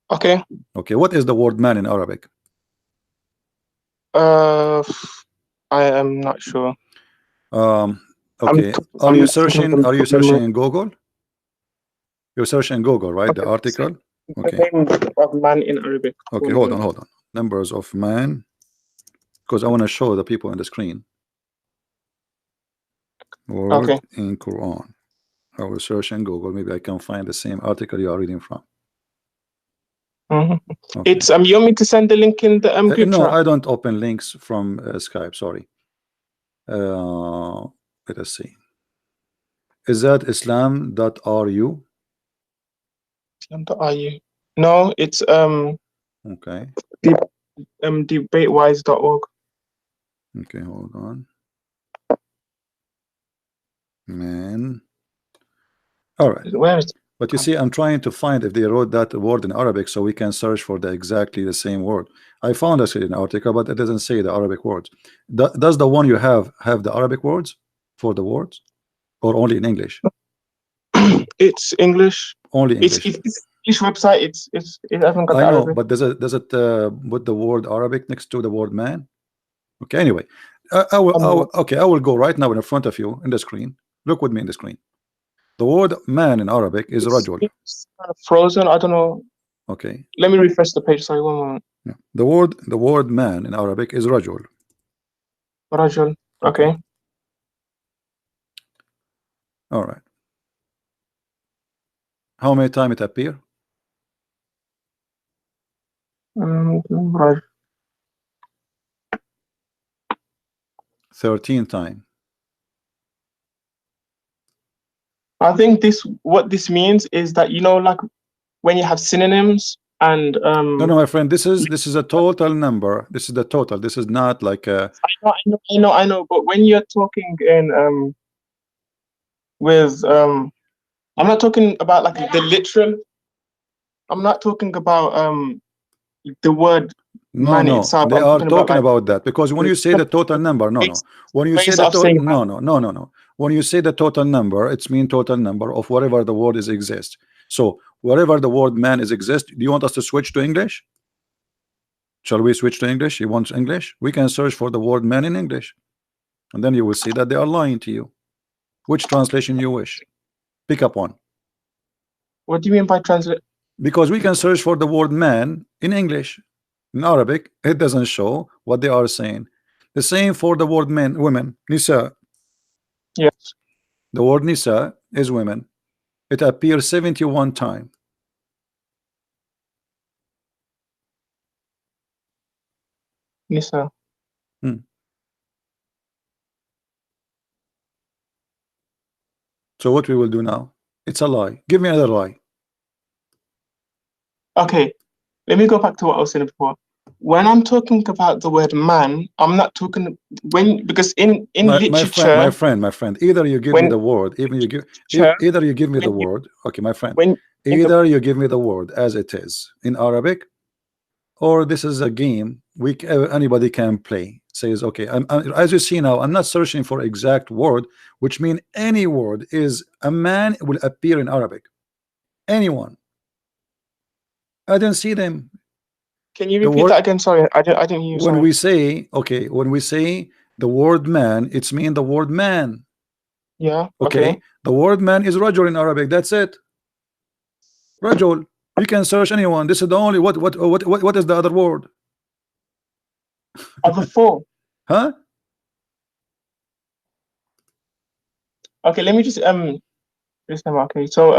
Okay.
Okay, what is the word man in Arabic?
I am not sure.
Okay. Are you searching in Google? You're searching in Google, right? The article? Okay.
The name of man in Arabic.
Okay, hold on. Numbers of man, because I want to show the people on the screen. Word in Quran. I will search in Google. Maybe I can find the same article you are reading from.
Okay. It's you want me to send the link in the group
no,
chat?
I don't open links from Skype. Sorry. Let us see. Is that Islam.ru?
Islam.ru. No, it's
okay.
Debatewise.org.
Okay, hold on. Man. All right.
Where is it?
But you see, I'm trying to find if they wrote that word in Arabic so we can search for exactly the same word. I found actually an article, but it doesn't say the Arabic words. Does the one you have the Arabic words for the words, or only in English?
It's English.
Only English.
It's English website. It hasn't got
I know,
Arabic.
but does it put the word Arabic next to the word man? Okay. Anyway, I will go right now in front of you in the screen. Look with me in the screen. The word man in Arabic is rajul.
It's kind of frozen. I don't know.
Okay.
Let me refresh the page. Sorry, one moment.
Yeah. The word man in Arabic is rajul.
Rajul. Okay.
All right. How many times it appear? 13 times.
I think what this means is that, you know, like when you have synonyms and
no, my friend, this is a total number. This is the total. This is not like a.
I know. But when you're talking in with I'm not talking about like the literal. I'm not talking about the word man
No,
itself.
they
I'm
are
talking about
talking
like
about that because when you say the total number, when you say
ways
the
of saying man.
no, when you say the total number, it's mean total number of whatever the word is exist. So wherever the word man is exist, do you want us to switch to English? Shall we switch to English? You want English? We can search for the word man in English, and then you will see that they are lying to you. Which translation you wish? Pick up one.
What do you mean by translate?
Because we can search for the word man in English. In Arabic, it doesn't show what they are saying. The same for the word men, women, nisa.
Yes.
The word nisa is women. It appears 71 times.
Nisa.
So what we will do now? It's a lie. Give me another lie.
Okay, let me go back to what I was saying before. When I'm talking about the word man, I'm not talking because in literature,
my friend. Either you give me the word, either you give me the word. Okay, my friend. Either you give me the word as it is in Arabic, or this is a game anybody can play. Says okay. As you see now, I'm not searching for exact word, which mean any word is a man will appear in Arabic. Anyone. I didn't see them.
Can you repeat that again? Sorry, I didn't hear you.
When we say when we say the word man, it's mean the word man.
Yeah.
Okay. The word man is rajul in Arabic. That's it. Rajul. You can search anyone. This is the only what is the other word?
Other four.
Huh?
Okay, let me just this time. Okay, so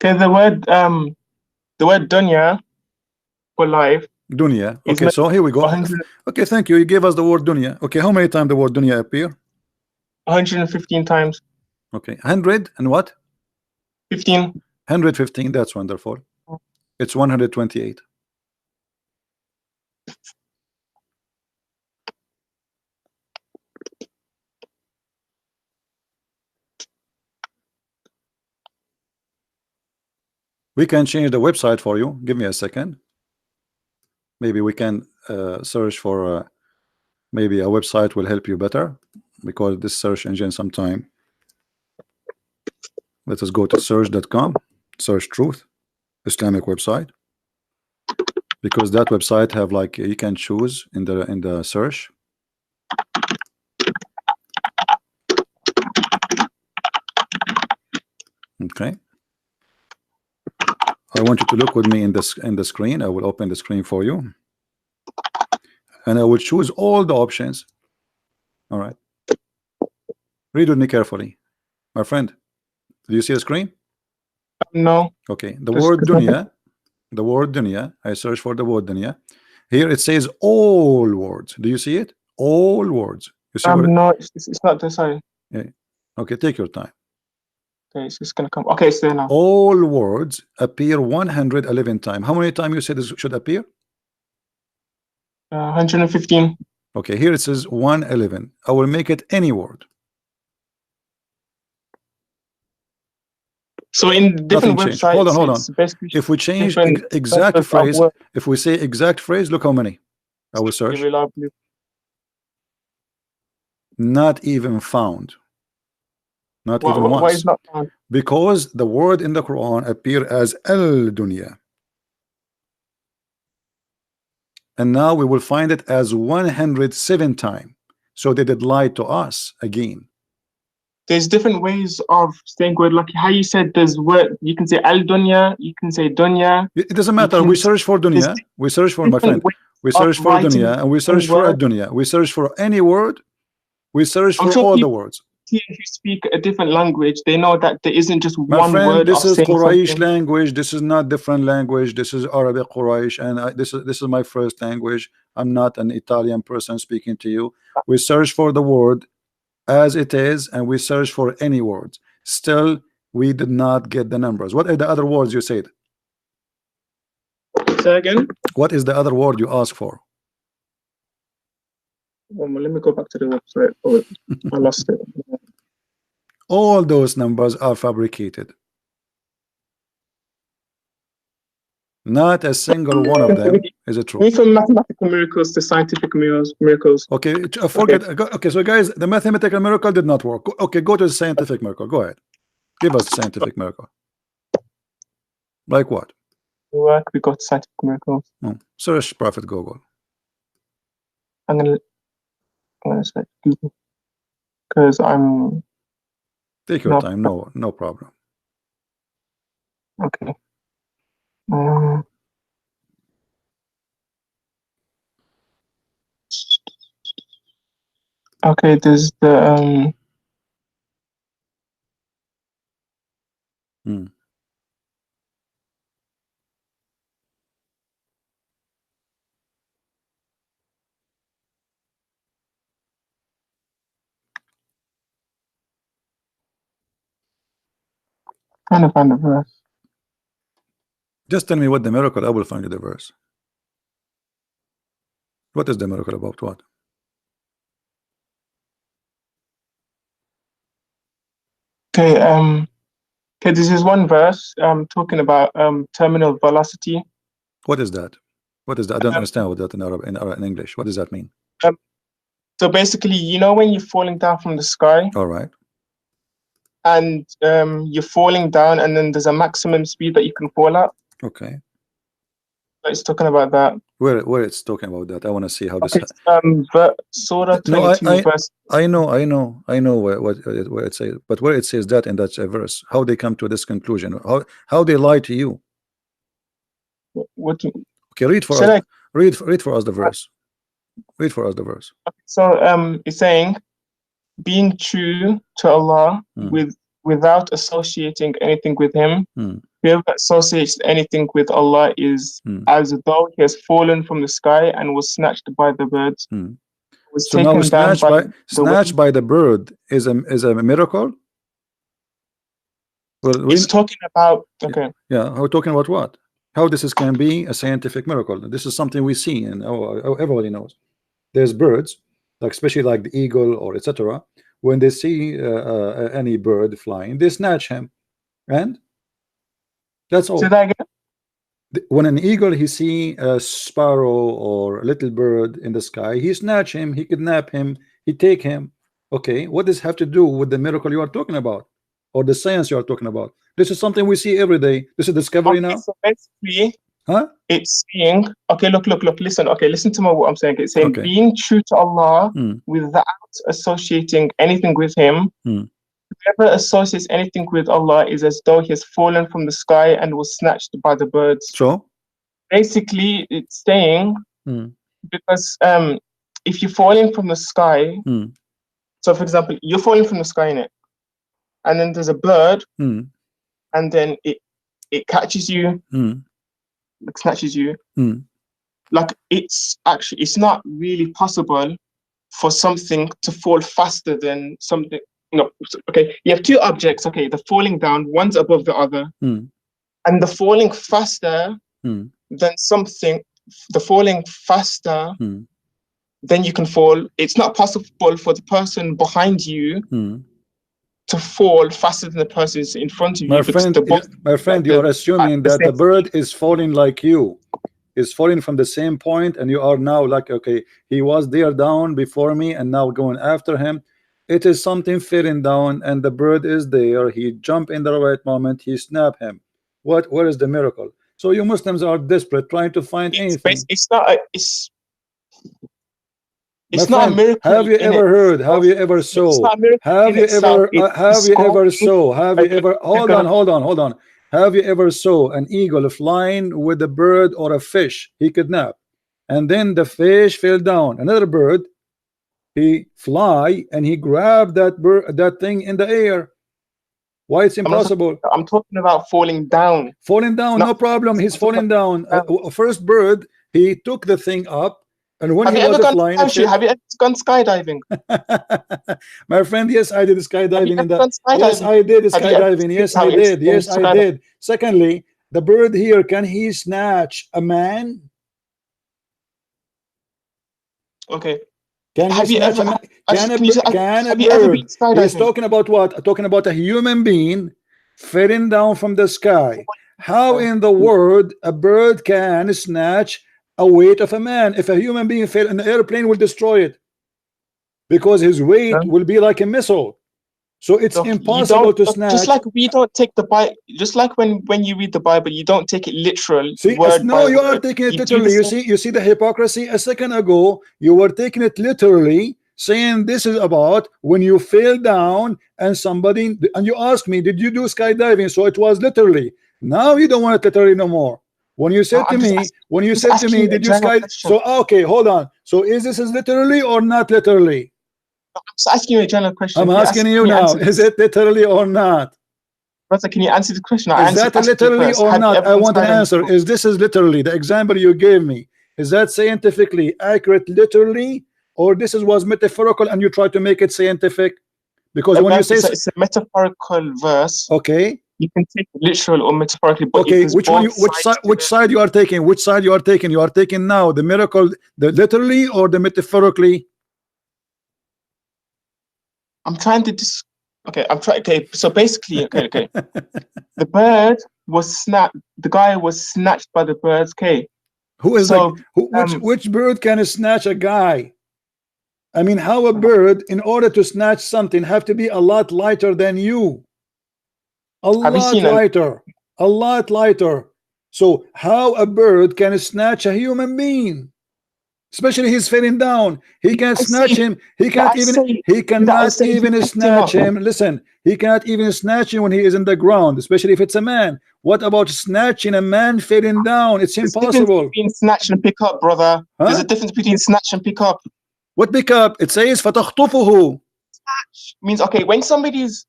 okay, the word dunya for life.
Dunya. Okay, so here we go. Okay, thank you. You gave us the word dunya. Okay, how many times the word dunya appear?
115 times.
Okay, 100 and what?
15.
115. That's wonderful. It's 128. We can change the website for you. Give me a second. Maybe we can search for maybe a website will help you better because this search engine sometime. Let us go to search.com, search truth, Islamic website, because that website have like you can choose in the search. Okay. I want you to look with me in the screen. I will open the screen for you, and I will choose all the options. All right. Read with me carefully, my friend. Do you see the screen?
No.
Okay. The word dunya. The word dunya. I search for the word dunya. Here it says all words. Do you see it? All words. You see
no, it's not there. Sorry.
Yeah. Okay. Take your time.
Okay, it's just gonna come. Okay, it's there now.
All words appear 111 times. How many times you said this should appear?
115.
Okay, here it says 111. I will make it any word.
So in different websites,
hold on. If we change exact phrase, if we say exact phrase, look how many. I will search. Not even found. Not even once.
Why is not found?
Because the word in the Quran appear as al-dunya. And now we will find it as 107 times. So they did lie to us again.
There's different ways of saying word, like how you said there's word, you can say al-dunya, you can say dunya.
It doesn't matter. We search for dunya. We search for, my friend. We search for dunya and we search for a dunya. We search for any word. We search for all the words.
Here who speak a different language, they know that there isn't just
My
one
friend,
word.
this is Quraysh
something.
language. This is not different language. This is Arabic Quraysh, and this is my first language. I'm not an Italian person speaking to you. We search for the word as it is, and we search for any words. Still, we did not get the numbers. What are the other words you said?
Say again.
What is the other word you asked for?
Let me go back to the website. Oh, I lost it.
All those numbers are fabricated. Not a single one of them is a true.
From mathematical miracles to scientific miracles.
Okay, forget. Okay, so guys, the mathematical miracle did not work. Okay, go to the scientific miracle. Go ahead. Give us the scientific miracle. Like what?
We got scientific miracles.
Search Prophet Google.
I'm gonna search Google because I'm.
Take your time. No problem.
Okay. Okay, there's the trying to find the verse.
Just tell me what the miracle. I will find you the verse. What is the miracle about? What?
Okay. Okay. This is one verse. Talking about terminal velocity.
What is that? What is that? I don't understand what that in English. What does that mean?
So basically, you know, when you're falling down from the sky.
All right.
And you're falling down, and then there's a maximum speed that you can fall at.
Okay.
It's talking about that.
Where it's talking about that? I want to see how this.
Surah 22 verse.
I know where it says, but where it says that in that verse, how they come to this conclusion? How they lie to you?
What?
Okay, read for us. Read for us the verse. Read for us the verse.
Okay, so it's saying, being true to Allah without associating anything with Him. Whoever associates anything with Allah is as though he has fallen from the sky and was snatched by the birds. Was
so now snatched by the bird is a miracle. Well,
it's talking about
Yeah, we're talking about what? How this can be a scientific miracle. This is something we see, and everybody knows. There's birds, like especially like the eagle or etc. When they see any bird flying, they snatch him, and that's all.
Say that again?
When an eagle he see a sparrow or a little bird in the sky, he snatch him, he kidnap him, he take him. Okay, what does have to do with the miracle you are talking about, or the science you are talking about? This is something we see every day. This is discovery now.
So basically, it's saying, okay, look, listen. Okay, listen to what I'm saying. It's saying being true to Allah without associating anything with Him. Whoever associates anything with Allah is as though he has fallen from the sky and was snatched by the birds.
So
basically, it's saying because if you're falling from the sky, so for example, you're falling from the sky in it, and then there's a bird, and then it catches you, snatches you. Like it's not really possible for something to fall faster than something. No, okay. You have two objects. Okay, the falling down, one's above the other, and the falling faster than something. The falling faster, then you can fall. It's not possible for the person behind you to fall faster than the person in front of you.
My friend, you are assuming that the bird is falling like you. Is falling from the same point, and you are now like, okay, he was there down before me, and now going after him. It is something falling down, and the bird is there. He jump in the right moment. He snap him. Where is the miracle? So you Muslims are desperate, trying to find anything.
It's not a miracle.
Have you ever heard? Have you ever saw? Have you ever? Hold on. Have you ever saw an eagle flying with a bird or a fish he kidnapped, and then the fish fell down? Another bird. he fly and he grabbed that thing in the air. Why it's impossible?
I'm talking about falling down.
Falling down, no problem. He's falling down. First bird, he took the thing up, and when he was flying,
have you ever gone skydiving?
My friend, yes, I did skydiving. Yes, I did skydiving. Yes, I did. Yes, I did. Secondly, the bird here, can he snatch a man?
Okay.
Can he snatch a man? Can a bird? He's talking about what? Talking about a human being falling down from the sky. How in the world a bird can snatch a weight of a man? If a human being fell, an airplane will destroy it, because his weight will be like a missile. So it's impossible to snatch.
Just like we don't take the Bible, just like when you read the Bible, you don't take it literal.
See, no, you are taking it literally. You see the hypocrisy. A second ago, you were taking it literally, saying this is about when you fell down and somebody, and you asked me, did you do skydiving? So it was literally. Now you don't want it literally no more. When you said to me, did you skydive? So okay, hold on. So is this literally or not literally?
I'm just asking you a general question.
I'm asking you now, is it literally or not?
Brother, can you answer the question?
Is that literally or not? I want an answer. Is this literally, the example you gave me, is that scientifically accurate literally, or this was metaphorical and you try to make it scientific? Because when you say
it's a metaphorical verse,
okay,
you can take it literal or metaphorically. But
okay, which side you are taking? Which side you are taking? You are taking now the miracle, the literally or the metaphorically?
I'm trying to okay, so basically, okay. The bird was snapped, the guy was snatched by the birds, okay.
Who is which bird can snatch a guy? I mean, how a bird, in order to snatch something, have to be a lot lighter than you. A lot lighter. So how a bird can snatch a human being? Especially he's falling down. He can't snatch him. He cannot even snatch him. Listen, he cannot even snatch him when he is in the ground, especially if it's a man. What about snatching a man falling down? It's impossible.
Between snatch and pick up, brother. There's a difference between snatch and pick up.
What pick up? It says فَتَخْطُفُهُ.
Snatch means, okay, when somebody's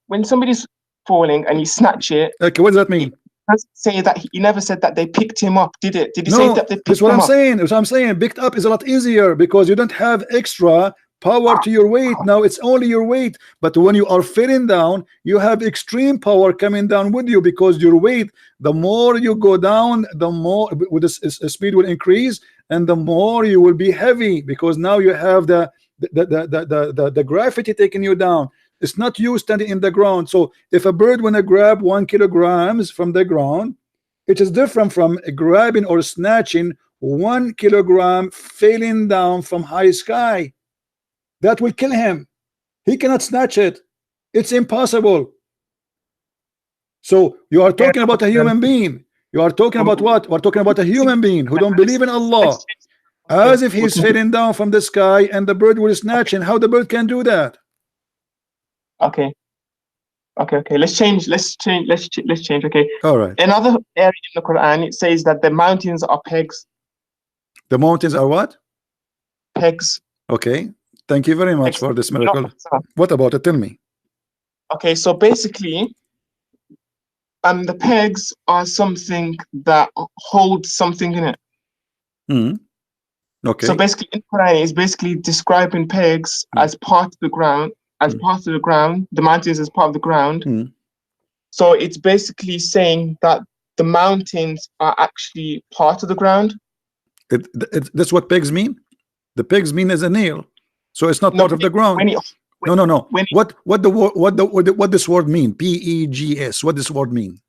falling and you snatch it.
Okay, what does that mean?
Say that he never said that they picked him up, did it? Did he
say
that they picked
that's what I'm saying. That's what I'm saying. Picked up is a lot easier because you don't have extra power to your weight. Now it's only your weight. But when you are falling down, you have extreme power coming down with you, because your weight, the more you go down, the more with the speed will increase, and the more you will be heavy, because now you have the gravity taking you down. It's not you standing in the ground. So if a bird wanna grab 1 kilogram from the ground, it is different from grabbing or snatching 1 kilogram falling down from high sky. That will kill him. He cannot snatch it. It's impossible. So you are talking about a human being. You are talking about what? We're talking about a human being who don't believe in Allah, as if he's falling down from the sky and the bird will snatch him. How the bird can do that?
Okay. Let's change. Okay.
All right.
Another area in the Quran, it says that the mountains are pegs.
The mountains are what?
Pegs.
Okay. Thank you very much for this miracle. What about it? Tell me.
Okay, so basically, the pegs are something that holds something in it.
Okay.
So basically, in Quran, it's basically describing pegs as part of the ground. The mountains as part of the ground. So it's basically saying that the mountains are actually part of the ground.
That's what pegs mean. The pegs mean as a nail, so it's not part of the ground. No. What this word mean? P-E-G-S. What this word mean?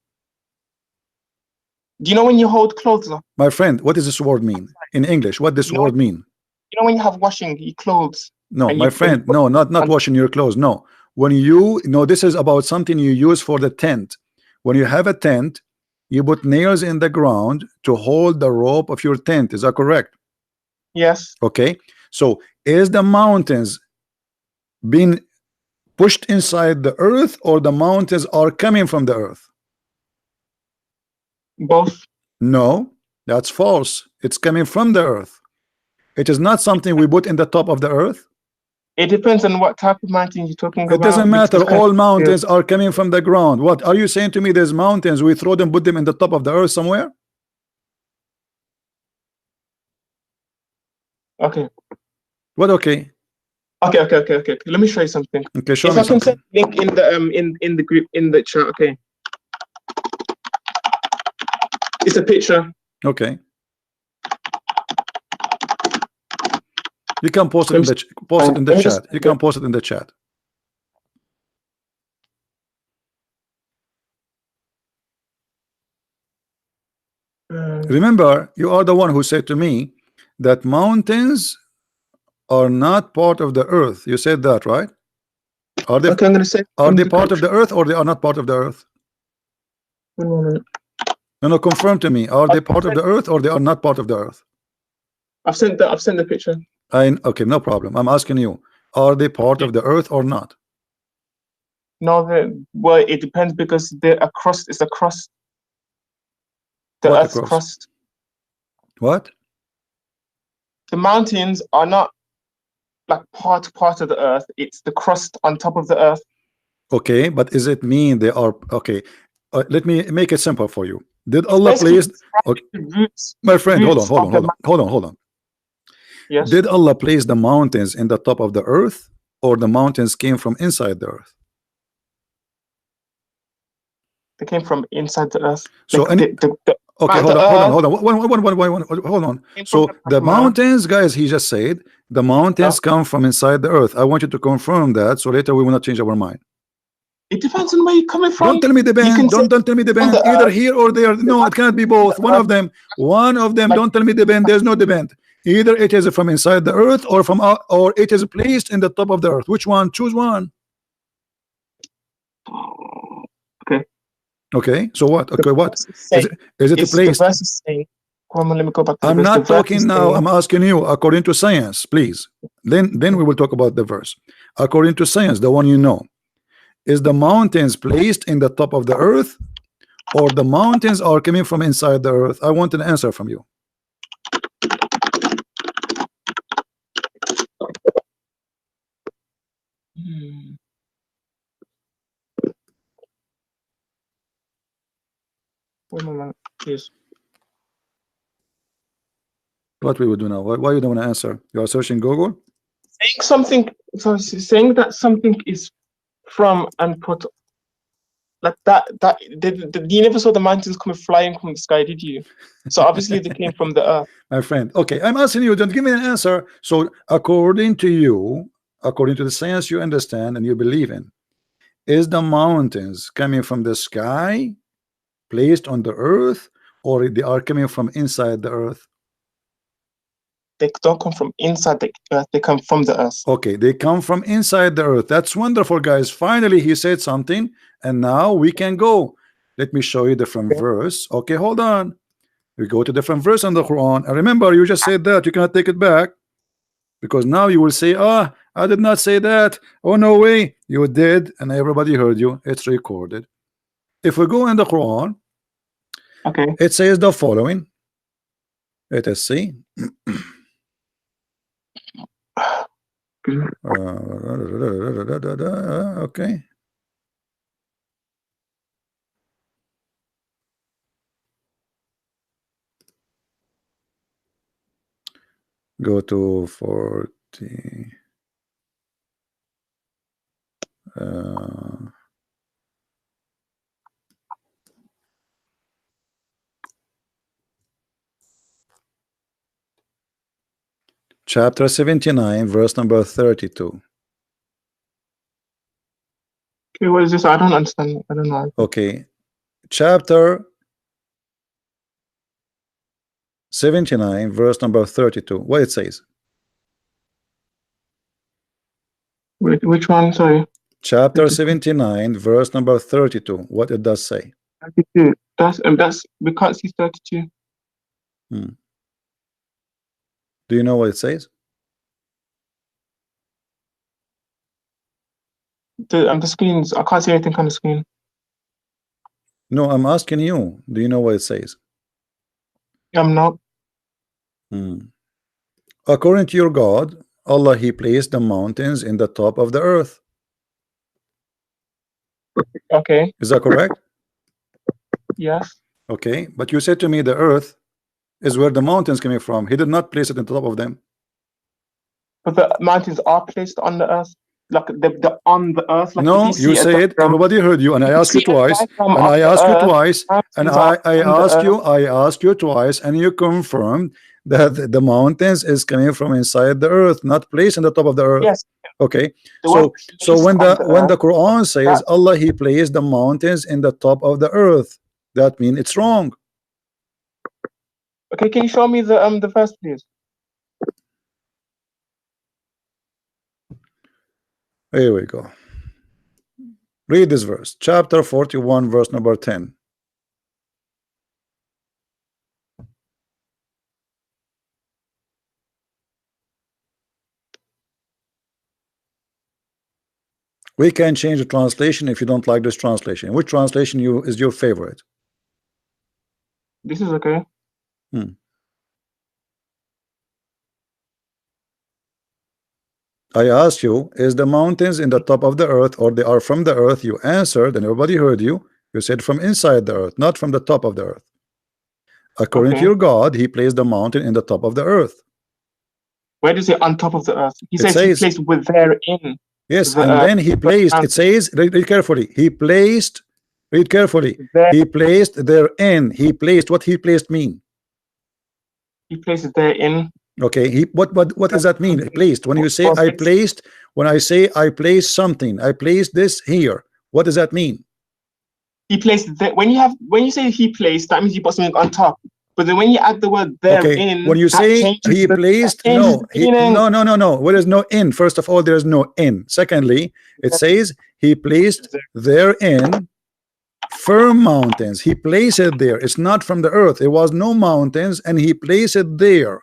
Do you know when you hold clothes up?
My friend, what does this word mean in English? What this word mean?
You know when you have washing your clothes.
No, my friend, no, not washing your clothes. No, when you this is about something you use for the tent. When you have a tent, you put nails in the ground to hold the rope of your tent. Is that correct?
Yes.
Okay. So is the mountains being pushed inside the earth, or the mountains are coming from the earth?
Both.
No, that's false. It's coming from the earth. It is not something we put in the top of the earth.
It depends on what type of mountain you're talking about.
It doesn't matter. All mountains are coming from the ground. What are you saying to me? There's mountains, we throw them, put them in the top of the earth somewhere?
Okay.
What? Okay.
Okay. Let me show you something.
Okay, show
if
me
I can
something.
send link in the group, in the chat. Okay. It's a picture.
Okay. You can post it in the chat. You can post it in the chat. Remember, you are the one who said to me that mountains are not part of the earth. You said that, right? Are they?
Okay, I'm gonna say.
Are they part of the earth, or they are not part of the earth?
1 moment.
No, confirm to me. Are they part of the earth, or they are not part of the earth?
I've sent the picture.
Okay, no problem. I'm asking you, are they part of the earth or not?
No, well, it depends, because they're a crust. It's a crust. The
What
Earth's crust.
What?
The mountains are not like part of the earth. It's the crust on top of the earth.
Okay, but is it mean they are okay? Let me make it simple for you. Did Allah place? Okay. My friend, hold on.
Yes.
Did Allah place the mountains in the top of the earth, or the mountains came from inside the earth?
They came from inside the earth.
So okay, hold on. So the mountains, guys, he just said the mountains come from inside the earth. I want you to confirm that, so later we will not change our mind.
It depends on where you're coming from.
Don't tell me the band. Don't tell me the band. Either here or there. No, it cannot be both. One of them. Don't tell me the band. There's no the band. Either it is from inside the earth, or from out, or it is placed in the top of the earth. Which one? Choose one. Okay. So what? Okay, what is it placed?
Let me go back to
I'm not talking now. I'm asking you according to science, please. Then we will talk about the verse. According to science, the one you know. Is the mountains placed in the top of the earth, or the mountains are coming from inside the earth? I want an answer from you.
One moment, please.
What we will do now? Why you don't want to answer? You are searching Google?
Saying that something is from and put like that you never saw the mountains coming flying from the sky, did you? So obviously they came from the earth.
My friend, okay, I'm asking you, don't give me an answer. So according to you, according to the science you understand and you believe in, is the mountains coming from the sky, placed on the earth, or they are coming from inside the earth?
They don't come from inside the earth, they come from the earth.
Okay, they come from inside the earth. That's wonderful, guys. Finally he said something, and now we can go. Let me show you different verse. Okay, hold on. We go to different verse in the Quran, and remember, you just said that you cannot take it back, because now you will say, ah, I did not say that. Oh, no way, you did, and everybody heard you. It's recorded. If we go in the Quran,
okay,
it says the following. Let us see. Okay. Go to 40. Chapter 79, verse number 32.
Okay, what is this? I don't understand. I don't know.
Okay, chapter 79, verse number 32. What it says?
Which one? Sorry.
Chapter 79, verse number 32. What it does say?
32. That's we can't see 32.
Do you know what it says?
The screens. I can't see anything on the screen.
No, I'm asking you. Do you know what it says?
I'm not.
According to your God, Allah, He placed the mountains in the top of the earth.
Okay.
Is that correct?
Yes.
Okay, but you said to me the earth is where the mountains coming from. He did not place it on top of them.
But the mountains are placed on the earth, like the on the earth. Like
No, you said everybody heard you, and I asked you twice, and I asked you twice, and I asked you twice, and you confirmed that the mountains is coming from inside the earth, not placed on the top of the earth.
Yes.
Okay. So when the Quran says Allah, He placed the mountains in the top of the earth, that means it's wrong.
Okay, can you show me the verse, please?
Here we go. Read this verse, chapter 41, verse number 10. We can change the translation if you don't like this translation. Which translation is your favorite?
This is okay.
I asked you, is the mountains in the top of the earth or they are from the earth? You answered, and everybody heard you. You said from inside the earth, not from the top of the earth. According to your God, He placed the mountain in the top of the earth.
Where does it on top of the earth? He says He placed with therein.
Yes, and then He placed, it says, read carefully, He placed, read carefully, He placed therein. He placed, what He placed mean?
He placed it therein.
Okay, what does that mean? Placed. When you say I placed, when I say I placed something, I placed this here. What does that mean?
He placed that. When you say He placed, that means you put something on top. But then when you add the word therein,
when you say He placed, no, There is no in. First of all, there is no in. Secondly, it says He placed therein firm mountains. He placed it there. It's not from the earth. It was no mountains, and He placed it there.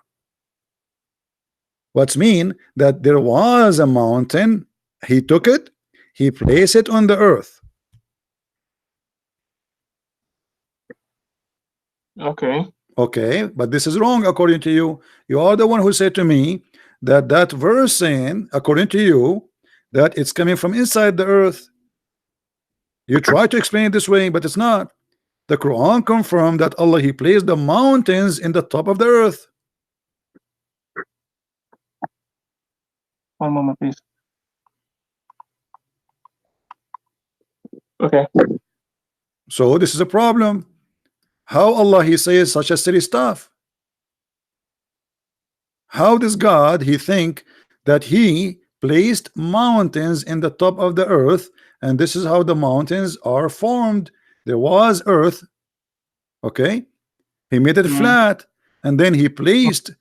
What's mean that there was a mountain, He took it, He placed it on the earth. Okay, but this is wrong according to you. You are the one who said to me that that verse saying, according to you, that it's coming from inside the earth. You try to explain it this way, but it's not. The Quran confirmed that Allah, He placed the mountains in the top of the earth.
One moment, please. Okay.
So this is a problem. How Allah, He says such a silly stuff? How does God, He think that He placed mountains in the top of the earth, and this is how the mountains are formed? There was earth, okay? He made it flat, and then He placed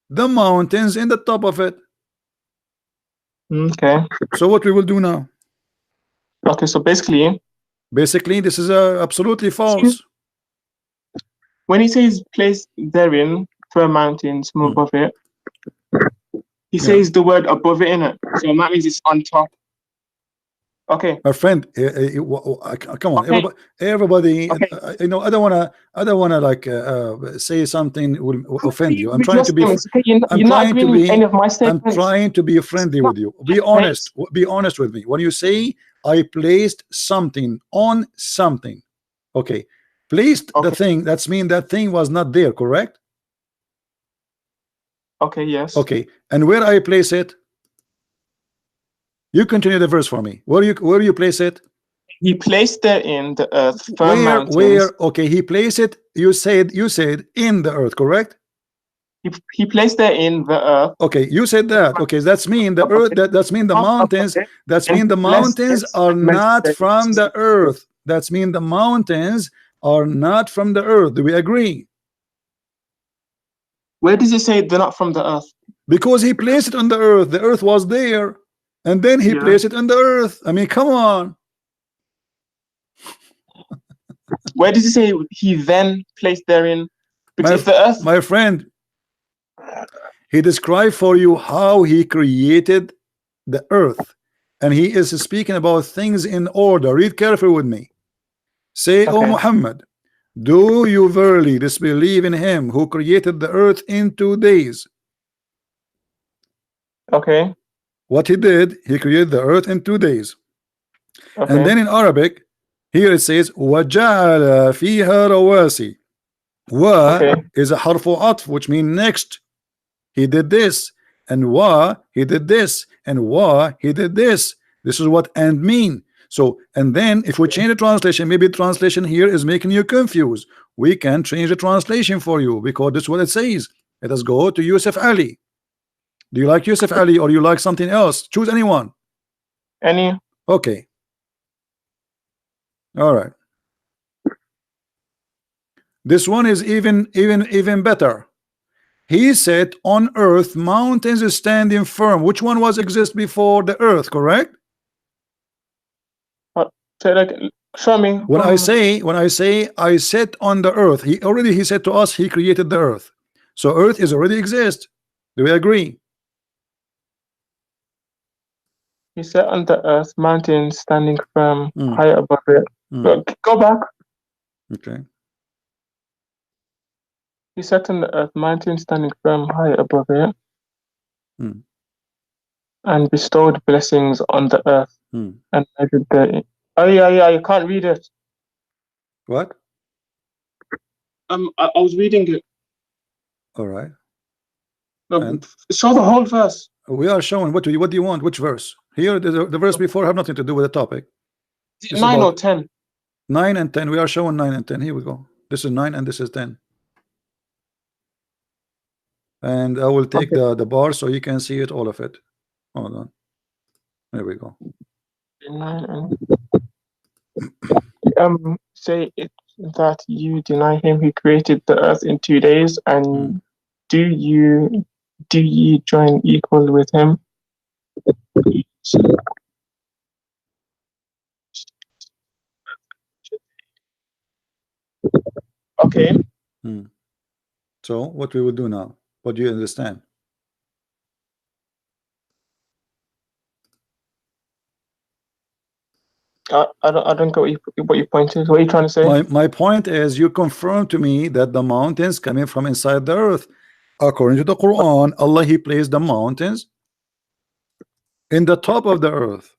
the mountains in the top of it.
Okay.
So what we will do now?
Okay, so basically
this is absolutely false.
When He says place therein firm mountains from above it, He says the word above it in it, so that means it's on top. Okay,
my friend, come on, okay. Everybody. Okay. I don't wanna like say something will offend you. I'm trying to be. I'm trying to be friendly with you. Be honest. Be honest with me. When you say I placed something on something, okay, placed the thing. That's mean that thing was not there, correct?
Okay. Yes.
Okay, and where I place it? You continue the verse for me. Where you place it?
He placed therein the earth firm mountains.
Where? Okay, He placed it. You said in the earth, correct?
He placed therein the earth.
Okay, you said that. Okay, that's mean the earth. That's mean the mountains. That's mean the mountains are not from the earth. That's mean the mountains are not from the earth. Do we agree?
Where does it say they're not from the earth?
Because He placed it on the earth. The earth was there. And then He placed it on the earth. I mean, come on.
Where does it say He then placed therein? Because the earth,
my friend, He described for you how He created the earth, and He is speaking about things in order. Read carefully with me. Say, O Muhammad, do you verily disbelieve in Him who created the earth in 2 days?
Okay.
What he did, he created the earth in 2 days.
Okay.
And then in Arabic, here it says وَجَعَلَ فِيهَا رَوَاسِي. Wa is a harfu atf, which means next. He did this, and wa he did this, and wa he did this. This is what and mean. So, and then if we change the translation, maybe the translation here is making you confused. We can change the translation for you because this is what it says. Let us go to Yusuf Ali. Do you like Yusuf Ali or you like something else? Choose anyone.
Any.
Okay. All right. This one is even better. He said, on earth mountains are standing firm. Which one was exist before the earth, correct?
Show me.
When I say I sit on the earth, he said to us he created the earth. So earth is already exist. Do we agree?
He sat on the earth, mountains standing firm, high above it. Go back.
Okay.
He sat on the earth, mountains standing firm, high above it, and bestowed blessings on the earth. And measured the. Oh yeah, you can't read it.
What?
I was reading it.
All right.
Show the whole verse.
We are showing. What do you want? Which verse? Here, the verse before have nothing to do with the topic.
9 or 10.
9 and 10. We are showing 9 and 10. Here we go. This is 9 and this is 10. And I will take the bar so you can see it, all of it. Hold on. There we go.
Say it that you deny him who created the earth in 2 days, and do you join equal with him? Okay.
So what we will do now? What do you understand?
I don't get what your point is. What are you trying to say?
My point is, you confirm to me that the mountains coming from inside the earth. According to the Quran, Allah he placed the mountains in the top of the earth,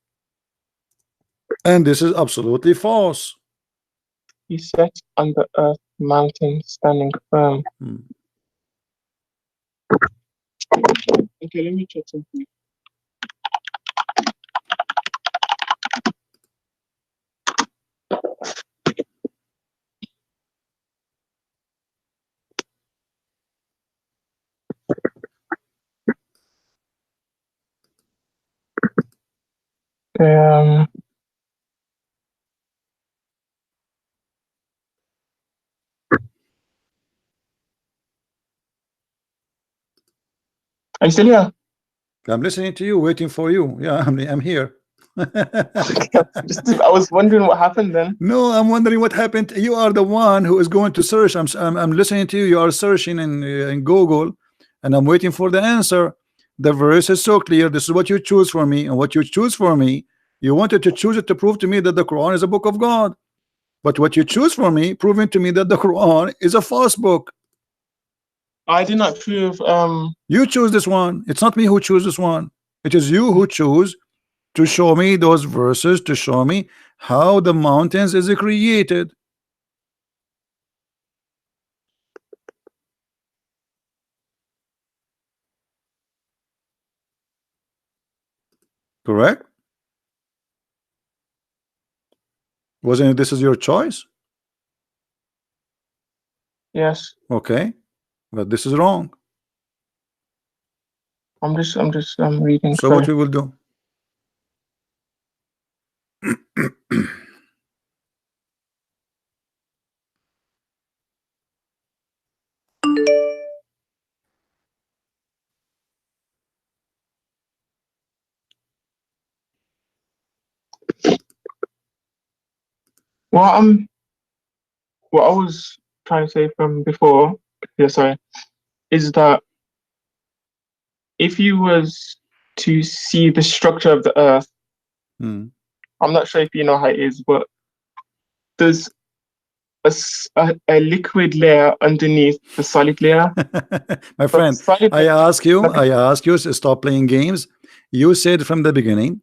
and this is absolutely false.
He sat on the earth, mountain standing firm. Okay, let me check something. Are you still here?
I'm listening to you, waiting for you. Yeah, I'm here.
I was wondering what happened then.
No, I'm wondering what happened. You are the one who is going to search. I'm listening to you. You are searching in Google, and I'm waiting for the answer. The verse is so clear. This is what you choose for me, and what you choose for me, you wanted to choose it to prove to me that the Quran is a book of God. But what you choose for me, proving to me that the Quran is a false book.
I did not prove.
You choose this one. It's not me who choose this one. It is you who choose to show me those verses, to show me how the mountains is created. Correct? Wasn't it this is your choice?
Yes.
Okay, but this is wrong.
I'm reading.
So what we will do?
What I was trying to say from before, is that if you was to see the structure of the earth, I'm not sure if you know how it is, but there's a liquid layer underneath the solid layer.
My friend, I ask you to stop playing games. You said from the beginning,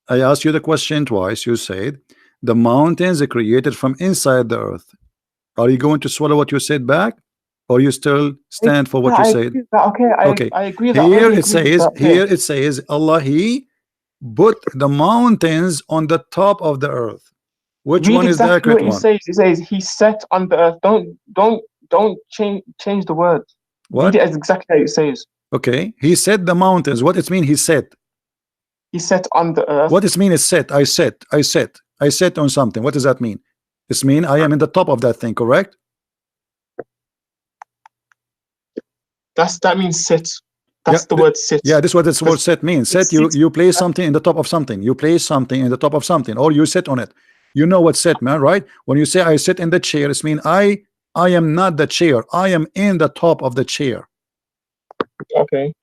I asked you the question twice. You said the mountains are created from inside the earth. Are you going to swallow what you said back, or you still stand for what you said?
Okay, I agree that.
Here it says Allah, He put the mountains on the top of the earth. Which one is the accurate one?
He says He set on the earth. Don't change the word.
What?
Read it as exactly how it says.
Okay, He set the mountains. What it mean? He set.
He set on the earth.
What it mean is set. I set on something. What does that mean? It mean I am in the top of that thing, correct?
That means sit. That's the word sit.
Yeah, this is what this word set means. Set, you place something in the top of something. You place something in the top of something, or you sit on it. You know what set, man, right? When you say I sit in the chair, it means I am not the chair. I am in the top of the chair.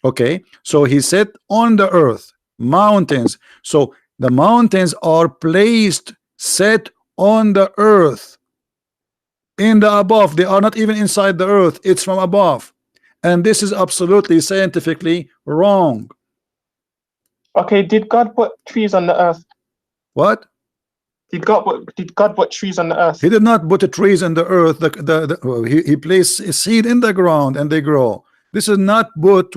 Okay. So He said on the earth, mountains. So the mountains are placed, set on the earth, in the above. They are not even inside the earth. It's from above. And this is absolutely scientifically wrong.
Okay, did God put trees on the earth?
What?
Did God put trees on the earth?
He did not put the trees on the earth. He placed a seed in the ground and they grow. This is not what?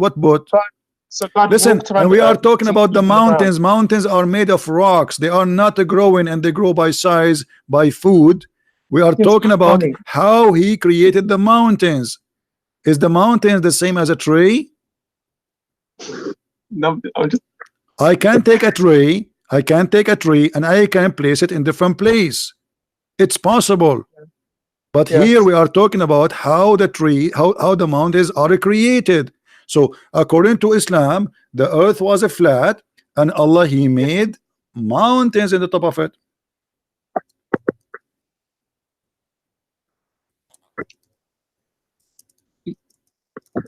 So God
listen, and we are talking about the mountains. Mountains are made of rocks. They are not growing, and they grow by size, by food. We are talking about how He created the mountains. Is the mountains the same as a tree?
No,
I can take a tree and I can place it in different place. It's possible. But here we are talking about how the tree, how the mountains are created. So according to Islam, the earth was a flat, and Allah, He made mountains in the top of it.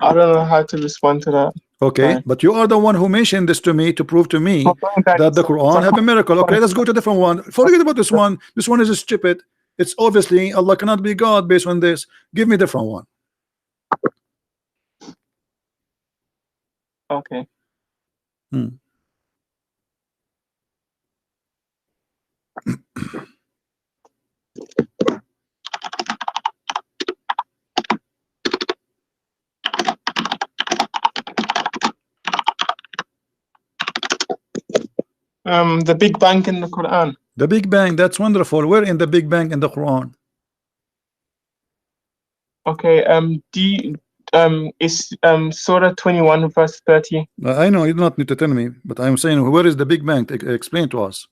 I don't know how to respond to that.
Okay, but you are the one who mentioned this to me to prove to me that the Quran have a miracle. Okay, let's go to a different one. Forget about this one. This one is stupid. It's obviously Allah cannot be God based on this. Give me a different one.
Okay. The Big Bang in the Quran.
The Big Bang, that's wonderful. Where in the Big Bang in the Quran?
Okay, is Surah 21 verse 30.
I know you do not need to tell me, but I'm saying, where is the Big Bang? Explain to us.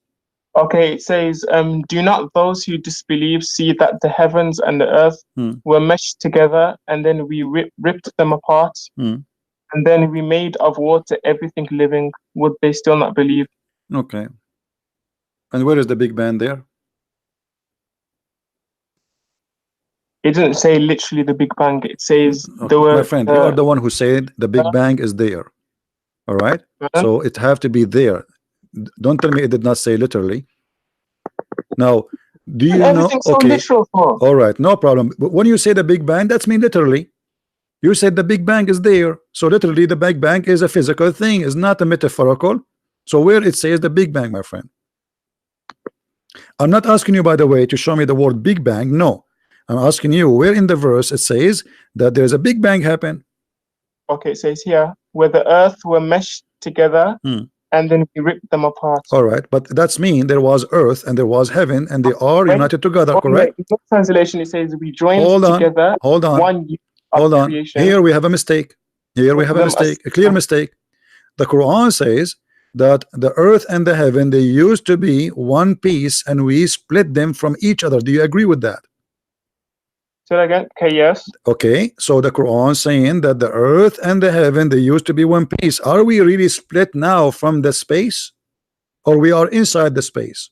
Okay, it says, do not those who disbelieve see that the heavens and the earth were meshed together, and then we ripped them apart, and then we made of water everything living? Would they still not believe?
Okay. And where is the Big Bang there?
It didn't say literally the Big Bang. It says
my friend, you are the one who said the Big Bang is there. All right. So it have to be there. Don't tell me it did not say literally. Now, do you know? Okay.
So
all right, no problem. But when you say the Big Bang, that's mean literally. You said the Big Bang is there. So literally, the Big Bang is a physical thing. It's not a metaphorical. So where it says the Big Bang, my friend? I'm not asking you, by the way, to show me the word Big Bang. No, I'm asking you where in the verse it says that there's a Big Bang happen.
Okay, it says here where the earth were meshed together, and then we ripped them apart.
All right, but that's mean there was earth and there was heaven, and they are united together, correct?
In the translation, it says we joined together.
Hold on. Here we have a mistake. Here we have a mistake, a clear mistake. The Quran says that the earth and the heaven, they used to be one piece, and we split them from each other. Do you agree with that?
Say that again. Okay, yes.
Okay, so the Quran saying that the earth and the heaven, they used to be one piece. Are we really split now from the space, or we are inside the space?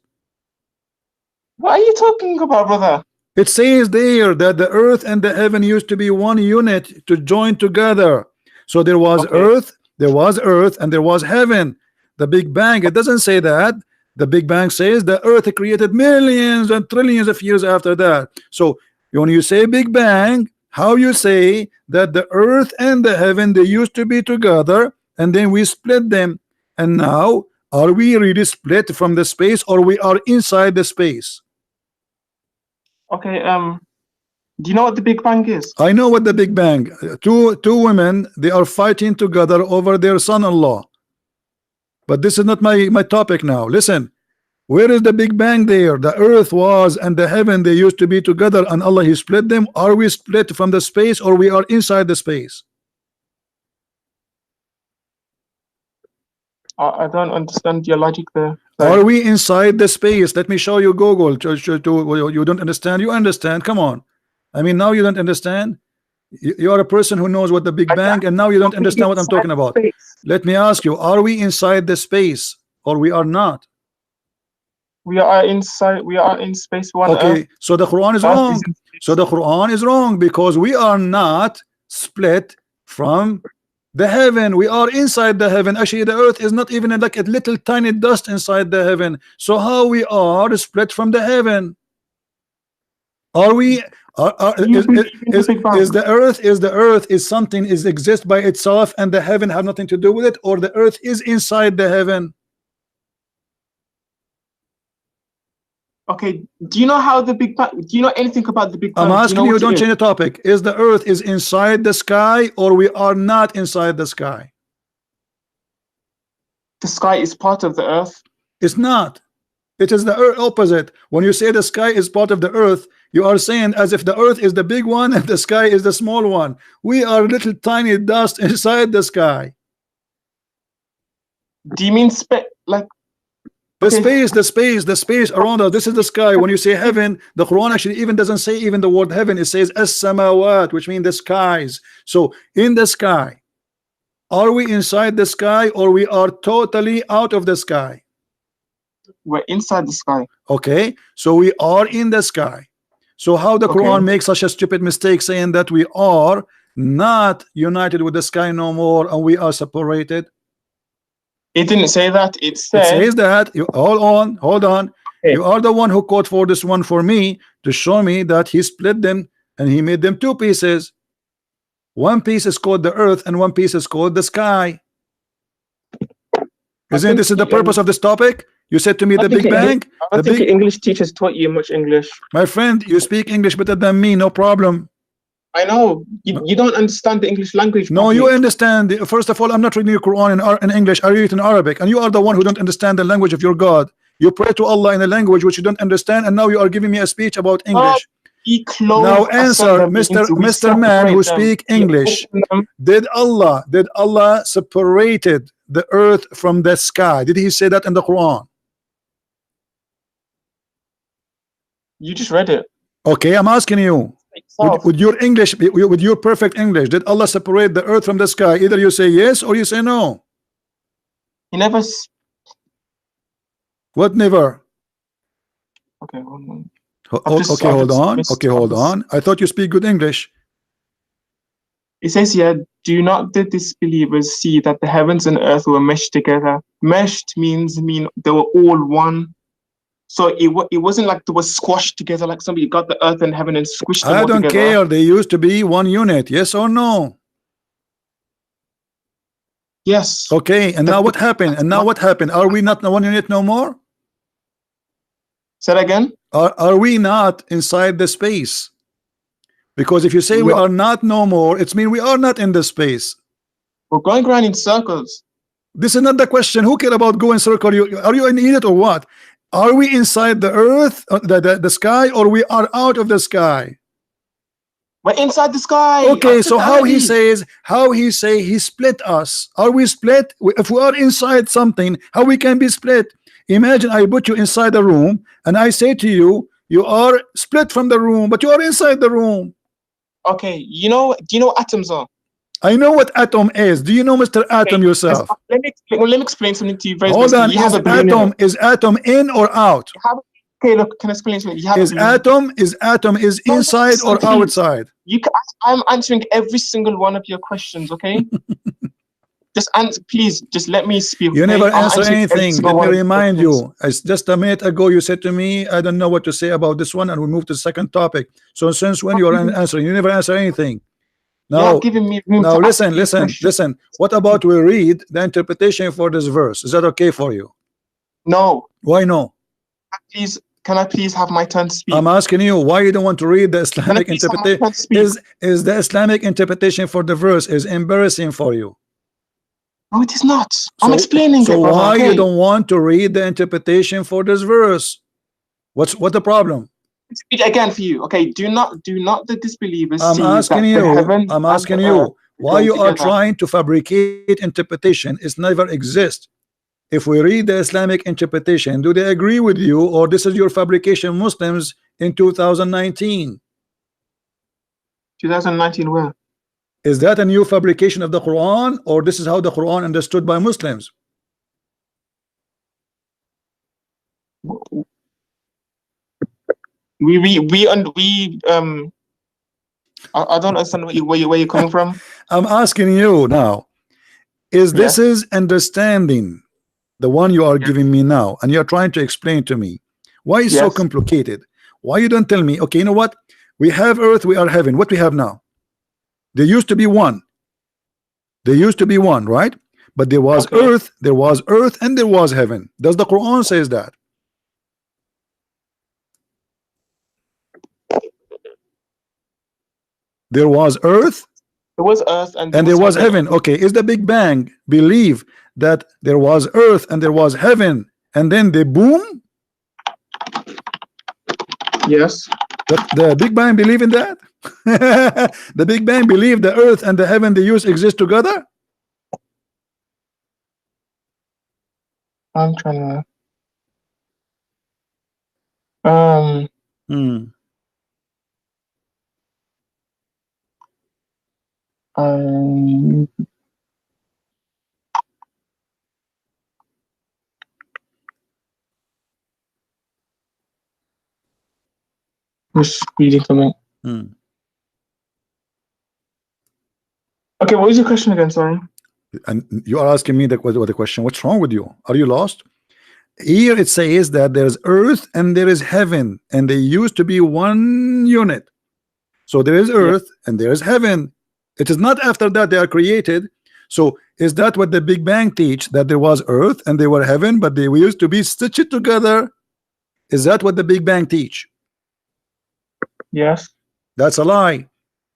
What are you talking about, brother?
It says there that the earth and the heaven used to be one unit to join together. So there was earth, and there was heaven. The Big Bang, it doesn't say that. The Big Bang says the earth created millions and trillions of years after that. So When you say Big Bang, how you say that the earth and the heaven, they used to be together and then we split them, and now are we really split from the space, or we are inside the space?
Okay, do you know what the Big Bang is?
I know what the Big Bang. Two women, they are fighting together over their son-in-law. But this is not my topic now. Listen, where is the Big Bang there? The earth was and the heaven, they used to be together, and Allah, He split them. Are we split from the space, or we are inside the space?
I don't understand your logic there.
Are we inside the space? Let me show you Google. You don't understand? You understand? Come on. I mean, now you don't understand. You are a person who knows what the Big Bang, and now you don't understand what I'm talking about. Let me ask you, are we inside the space, or we are not?
We are inside. We are in space. One.
Okay, so the Quran is wrong. So the Quran is wrong, because we are not split from the heaven. We are inside the heaven. Actually, the earth is not even like a little tiny dust inside the heaven. So how we are split from the heaven? Are we? Is the earth is something is exist by itself, and the heaven have nothing to do with it, or the earth is inside the heaven?
Okay, do you know how the Big Bang? Do you know anything about the Big Bang?
I'm asking you, don't change the topic. Is the earth is inside the sky, or we are not inside the sky?
The sky is part of the earth.
It's not. It is the earth opposite. When you say the sky is part of the earth, you are saying as if the earth is the big one and the sky is the small one. We are little tiny dust inside the sky.
Do you mean like
the space around us? This is the sky. When you say heaven, the Quran actually even doesn't say even the word heaven. It says as-samawat, which means the skies. So in the sky, are we inside the sky, or we are totally out of the sky?
We're inside the sky.
Okay, so we are in the sky. So how the Quran makes such a stupid mistake saying that we are not united with the sky no more, and we are separated?
It didn't say that. It
says that. You hold on. Okay. You are the one who called for this one for me to show me that He split them and He made them two pieces. One piece is called the earth, and one piece is called the sky. Isn't this is the purpose of this topic? You said to me the Big Bang.
I don't think your English teachers taught you much English.
My friend, you speak English better than me, no problem.
I know. You don't understand the English language.
No, you understand. First of all, I'm not reading your Quran in English. I read it in Arabic, and you are the one who don't understand the language of your God. You pray to Allah in a language which you don't understand, and now you are giving me a speech about English. Now answer, Mr. Man who speak English. Did Allah separated the earth from the sky? Did He say that in the Quran?
You just read it.
Okay, I'm asking you. With your English, with your perfect English, did Allah separate the earth from the sky? Either you say yes or you say no.
He never.
What never?
Okay, hold on.
Okay, hold on. I thought you speak good English.
It says here, do not the disbelievers see that the heavens and earth were meshed together? Meshed means they were all one. So it wasn't like they were squashed together, like somebody got the earth and heaven and squished them all together.
I don't care. They used to be one unit. Yes or no?
Yes.
Okay. And now what happened? Are we not one unit no more?
Say that again.
Are we not inside the space? Because if you say we are not no more, it's mean we are not in the space.
We're going around in circles.
This is not the question. Who care about going circle? Are you an idiot or what? Are we inside the earth, the sky, or we are out of the sky?
We're inside the sky.
Okay, so how he say he split us? Are we split? If we are inside something, how we can be split? Imagine I put you inside a room and I say to you, you are split from the room, but you are inside the room.
Okay, do you know what atoms are?
I know what atom is. Do you know Mr. Atom yourself?
Let me explain something to you very
Hold on. Is atom in or out?
Okay, look, can I explain something?
Is atom inside or outside?
I'm answering every single one of your questions, okay? Just answer, please. Just let me speak.
You
Okay?
never
I'm
answer
answering every
anything.
single
Let me
one of your
remind
questions.
you, as just a minute ago you said to me, I don't know what to say about this one, and we move to the second topic. So since when you are answering, you never answer anything.
You're not
Now,
giving me room
now
to ask
listen,
you
listen,
questions.
listen. What about we read the interpretation for this verse? Is that okay for you?
No.
Why no?
Please, can I please have my turn to speak?
I'm asking you why you don't want to read the Islamic
Can I please have my
interpretation.
turn to speak?
Is the Islamic interpretation for the verse is embarrassing for you?
No, it is not. I'm explaining
so
it, brother.
why
Okay?
you don't want to read the interpretation for this verse? What the problem?
Again for you. Okay, do not the disbelievers
I'm
see
asking
that the
you,
heavens
I'm
and the
asking
earth
you why
join
you are
together?
trying to fabricate interpretation. It's never exist. If we read the Islamic interpretation, do they agree with you, or this is your fabrication Muslims in 2019?
2019 where?
Is that a new fabrication of the Quran, or this is how the Quran understood by Muslims?
I don't understand where you're coming from.
I'm asking you now, is this
Yes.
is understanding the one you are giving me now, and you're trying to explain to me why it's so
Yes.
complicated? Why you don't tell me, okay, you know what, we have earth, we are heaven. What we have now, there used to be one, right? But there was earth, and there was heaven. Does the Quran says that? There was earth,
there was earth, and
there was heaven. Okay, is the Big Bang believe that there was earth and there was heaven, and then they boom?
Yes.
The Big Bang believe in that? The Big Bang believe the earth and the heaven they use exist together?
I'm trying to just reading something. Okay, what was your question again? Sorry.
And you are asking me the question. What's wrong with you? Are you lost? Here it says that there's earth and there is heaven, and they used to be one unit. So there is earth and there is heaven. It is not after that they are created. So is that what the Big Bang teach, that there was earth and they were heaven, but they used to be stitched together? Is that what the Big Bang teach?
Yes.
That's a lie.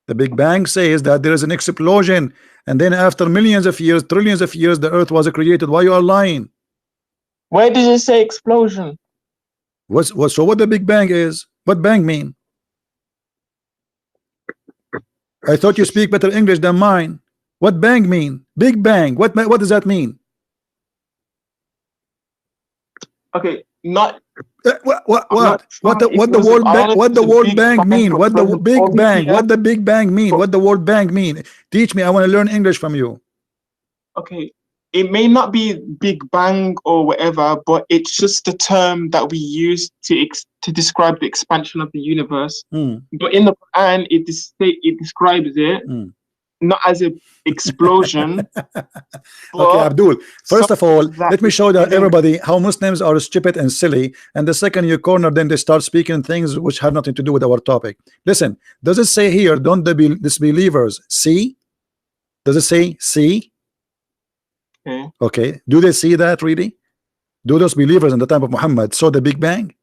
The Big Bang says that there is an explosion, and then after millions of years, trillions of years, the earth was created. Why you are lying?
Where did it say explosion?
So what the Big Bang is? What bang mean? I thought you speak better English than mine. What bang mean? Big Bang. What does that mean?
Okay, not
what the word bang mean? What the Big Bang? What the Big Bang mean? What the word bang mean? Teach me. I want to learn English from you.
Okay, it may not be Big Bang or whatever, but it's just the term that we use to describe the expansion of the universe. But in the Quran, it describes it not as an explosion.
Okay, Abdul, first of all, let me show that everybody how Muslims are stupid and silly, and the second you corner them, they start speaking things which have nothing to do with our topic. Listen, does it say here, don't the disbelievers see? Does it say see? Okay, do they see that really? Do those believers in the time of Muhammad saw the Big Bang?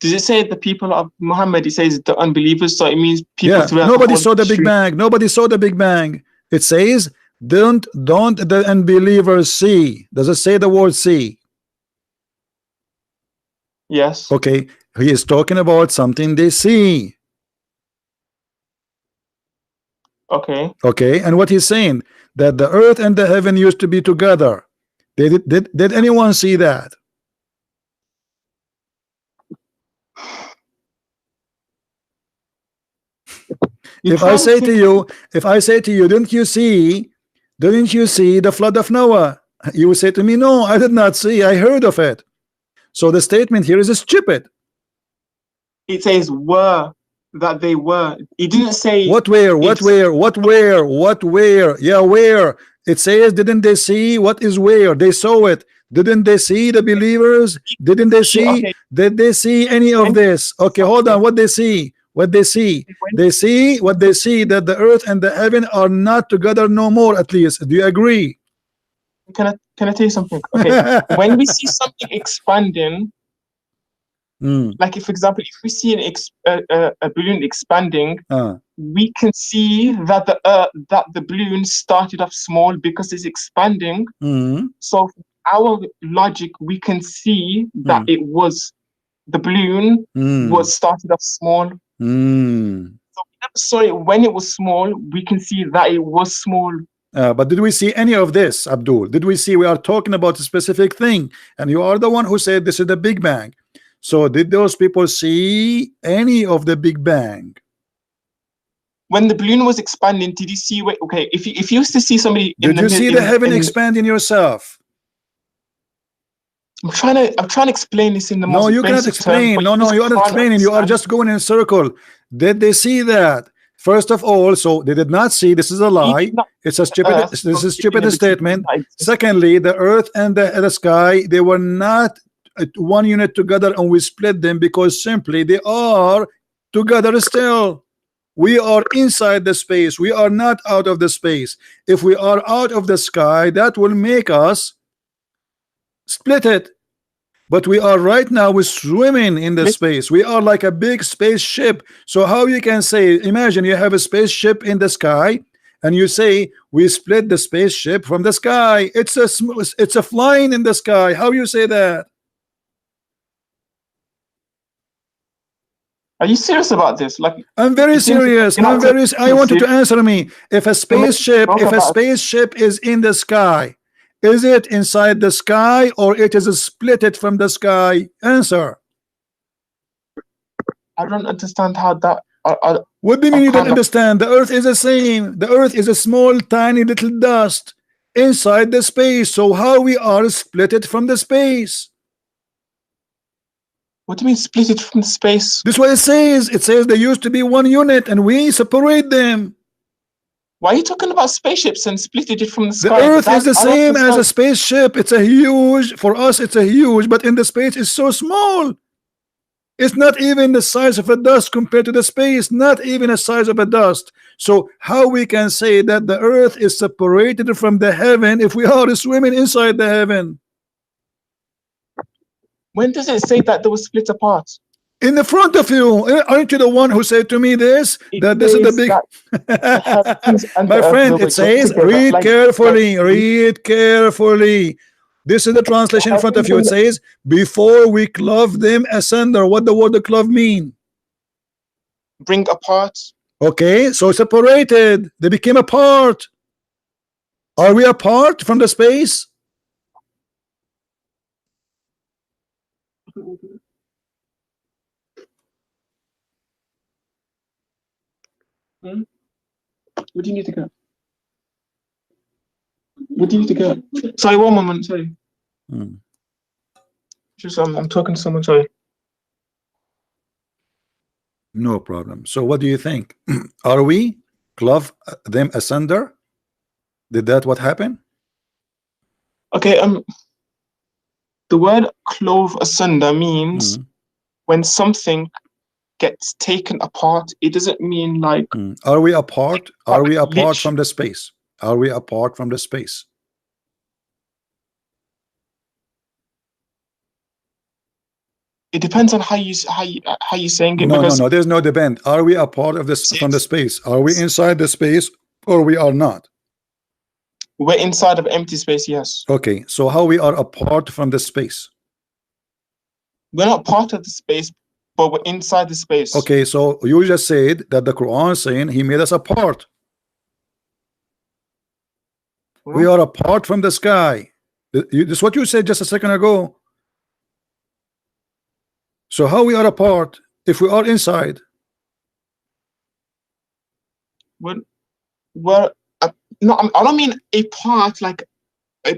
Does it say the people of Muhammad? It says the unbelievers, so it means people.
Yeah, nobody saw the Big Bang. Nobody saw the Big Bang. It says don't the unbelievers see. Does it say the word see?
Yes.
Okay, he is talking about something they see. Okay, and what he's saying, that the earth and the heaven used to be together. Did anyone see that? If I say to you, didn't you see the flood of Noah? You will say to me, no, I did not see, I heard of it. So the statement here is stupid.
It says were. that they were. He didn't say
what where, what where, what where, what where. Yeah, where? It says, didn't they see? What is where? They saw it. Didn't they see the believers? Didn't they see?
Okay.
Did they see any of this? Okay, hold on. What they see? What they see? They see what they see, that the earth and the heaven are not together no more, at least. Do you agree?
Can I tell you something? Okay. When we see something expanding, like if, for example, if we see a balloon expanding, we can see that the balloon started off small because it's expanding. So our logic, we can see that it was the balloon was started off small. So we never saw it when it was small. We can see that it was small.
But did we see any of this, Abdul? Did we see? We are talking about a specific thing, and you are the one who said this is the Big Bang. So did those people see any of the Big Bang?
When the balloon was expanding, did you see? Okay, if you used to see somebody,
did you see the heaven expanding yourself?
I'm trying to explain this in the most.
No, you cannot explain. No, you are not explaining. You are just going in a circle. Did they see that? First of all, so they did not see. This is a lie. It's a stupid. This is a stupid statement. Secondly, the earth and the sky, they were not one unit together, and we split them because simply they are together still. We are inside the space. We are not out of the space. If we are out of the sky, that will make us split it. But we are right now, we're swimming in the space. We are like a big spaceship. So how you can say, imagine you have a spaceship in the sky, and you say we split the spaceship from the sky. It's a flying in the sky. How you say that?
Are you serious about this? Like,
I'm very serious. I'm very. I want you to answer me. If a spaceship is in the sky, is it inside the sky or it is split it from the sky? Answer.
I don't understand how that.
What do you mean you don't understand? The earth is the same. The earth is a small, tiny little dust inside the space. So how we are split it from the space?
What do you mean split it from the space?
This is what it says. It says there used to be one unit and we separate them.
Why are you talking about spaceships and splitting it from the sky?
The earth is the same as a spaceship. It's a huge, for us it's a huge, but in the space it's so small. It's not even the size of a dust compared to the space, not even the size of a dust. So how we can say that the earth is separated from the heaven if we are swimming inside the heaven?
When does it say that they were split apart?
In the front of you. Aren't you the one who said to me this? That this is the big my friend, it says, read carefully, read carefully. This is the translation in front of you. It says, before we clove them asunder. What the word the clove mean?
Bring apart.
Okay, so separated. They became apart. Are we apart from the space?
What do you need to go? What do you need to go? Sorry, one moment. Sorry. Just I'm talking to someone. Sorry.
No problem. So what do you think? Are we clove them asunder? Did that what happened?
Okay. The word clove asunder means when something gets taken apart. It doesn't mean like.
Are we apart? Are we apart from the space? Are we apart from the space?
It depends on how you saying it.
No. There's no depend. Are we a part of this from the space? Are we inside the space or we are not?
We're inside of empty space. Yes.
Okay. So how we are apart from the space?
We're not part of the space, but we're inside the space.
Okay. So you just said that the Quran is saying He made us apart. We are apart from the sky. This is what you said just a second ago. So how we are apart if we are inside?
Well, no, I don't mean a part like we're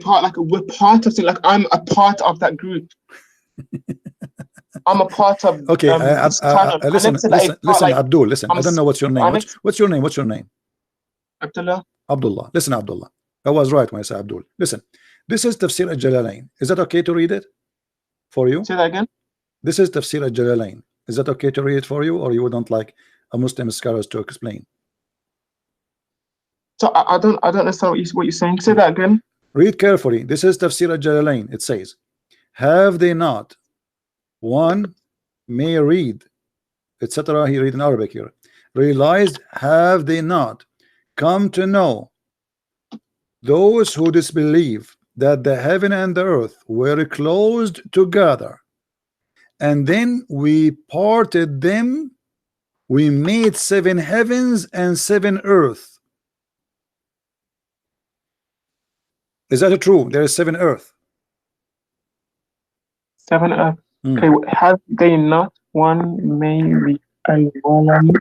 part of it. Like I'm a part of that group. I'm a part of
okay,
this channel.
listen, Abdul, listen. I don't know what's your name. What's your name? What's your name?
Abdullah.
Abdullah. Listen, Abdullah. I was right when I said Abdul. Listen, this is Tafsir al-Jalalain. Is that okay to read it for you?
Say that again.
This is Tafsir al-Jalalain. Is that okay to read it for you, or you wouldn't like a Muslim scholars to explain?
So I don't understand what you're saying. Say that again.
Read carefully. This is Tafsir al-Jalalain. It says, have they not one may read, etc. He read in Arabic here. Realized, have they not come to know those who disbelieve that the heaven and the earth were closed together, and then we parted them, we made 7 heavens and 7 earth. Is that true? There is 7 earth.
7 earth. Okay, have they not one may be al-walam?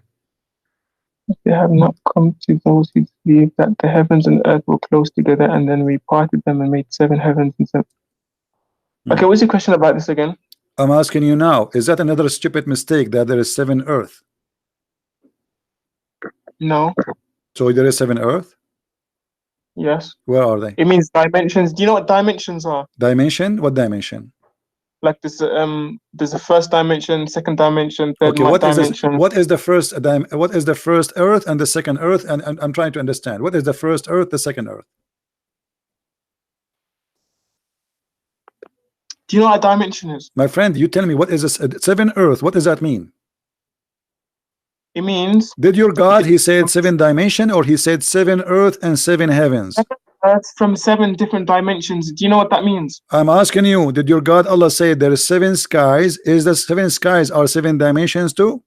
They have not come to those who believe that the heavens and earth were close together, and then we parted them and made 7 heavens and 7. Okay, what's your question about this again?
I'm asking you now, is that another stupid mistake that there is 7 earth?
No.
So there is 7 earth?
Yes.
Where are they?
It means dimensions. Do you know what dimensions are?
Dimension? What dimension?
Like this, there's a first dimension, second dimension, third
okay,
dimension.
What is the first earth and the second earth? And I'm trying to understand. What is the first earth, the second earth?
Do you know what a dimension is?
My friend, you tell me, what is this 7 earth? What does that mean?
It means,
did your God, he said 7 dimension, or he said 7 earth and 7 heavens?
Earth from 7 different dimensions. Do you know what that means?
I'm asking you, did your God Allah say there is 7 skies? Is the 7 skies are 7 dimensions too?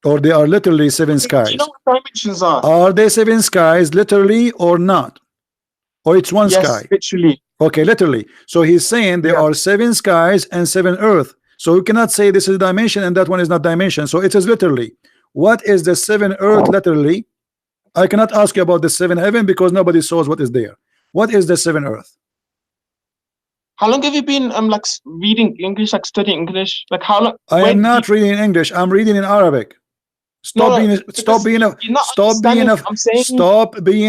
Or they are literally 7 skies?
Do you know what dimensions are?
Are they 7 skies literally or not? Or it's one sky?
Literally.
Okay, literally. So he's saying there are 7 skies and 7 earth. So you cannot say this is dimension and that one is not dimension. So it is literally. What is the 7 earth literally? I cannot ask you about the 7 heaven because nobody knows what is there. What is the 7 earth?
How long have you been like reading English, like studying English? Like how long?
I am not reading English. I'm reading in Arabic. Stop being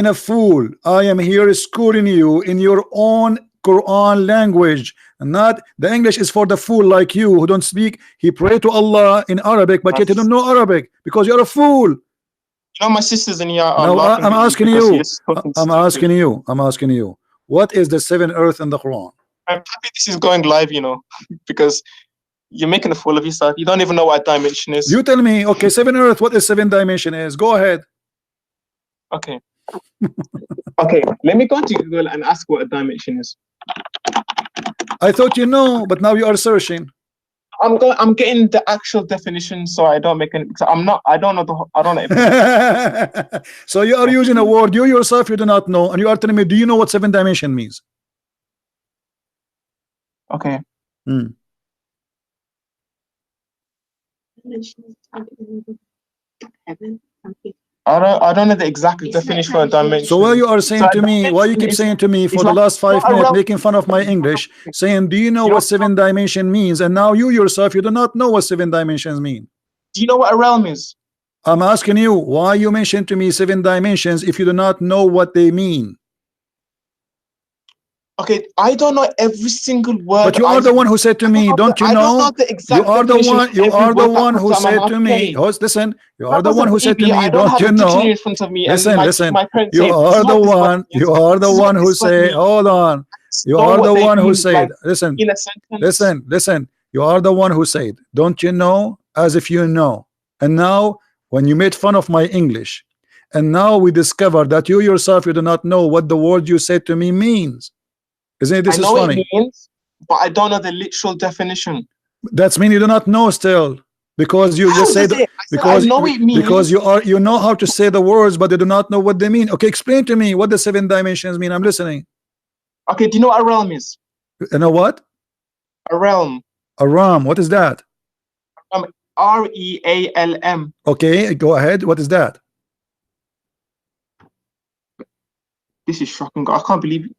a fool. I am here schooling you in your own Quran language. Not the English is for the fool like you who don't speak. He pray to Allah in Arabic, but yet you don't know Arabic because you're a fool.
You know, my sisters in here
are I'm asking you. I'm asking you. What is the 7 earth in the Quran?
I'm happy this is going live, you know, because you're making a fool of yourself. You don't even know what dimension is.
You tell me. Okay, 7 earth. What is 7 dimension is? Go ahead.
Okay. Okay. Let me go to Google and ask what a dimension is.
I thought you know, but now you are searching.
I'm getting the actual definition, so I don't make any. I don't know.
So you are using a word you yourself you do not know, and you are telling me, do you know what 7 dimension means?
Okay. I don't know the exact definition for a dimension.
So why you are saying to me, why you keep saying to me for the last 5 minutes, making fun of my English, saying, do you know what 7 dimension means? And now you yourself, you do not know what 7 dimensions mean.
Do you know what a realm is?
I'm asking you, why you mention to me 7 dimensions if you do not know what they mean?
Okay, I don't know every single word.
But you are the one who said to me, don't you know? You are the one. You are the one who said to me. Host, listen. You are the one who said to me, don't you know? Listen. You are the one. You are the one who said. Hold on. You are the one who said. Listen. Listen. You are the one who said, don't you know? As if you know. And now, when you made fun of my English, and now we discover that you yourself you do not know what the word you said to me means. Isn't it? This is funny.
It means, but I don't know the literal definition.
That's mean you do not know still, because you just said because you know how to say the words, but they do not know what they mean. Okay, explain to me what the 7 dimensions mean. I'm listening.
Okay, do you know what a realm is?
You know what?
A realm.
A realm. What is that?
R-E-A-L-M.
Okay, go ahead. What is that?
This is shocking. I can't believe it.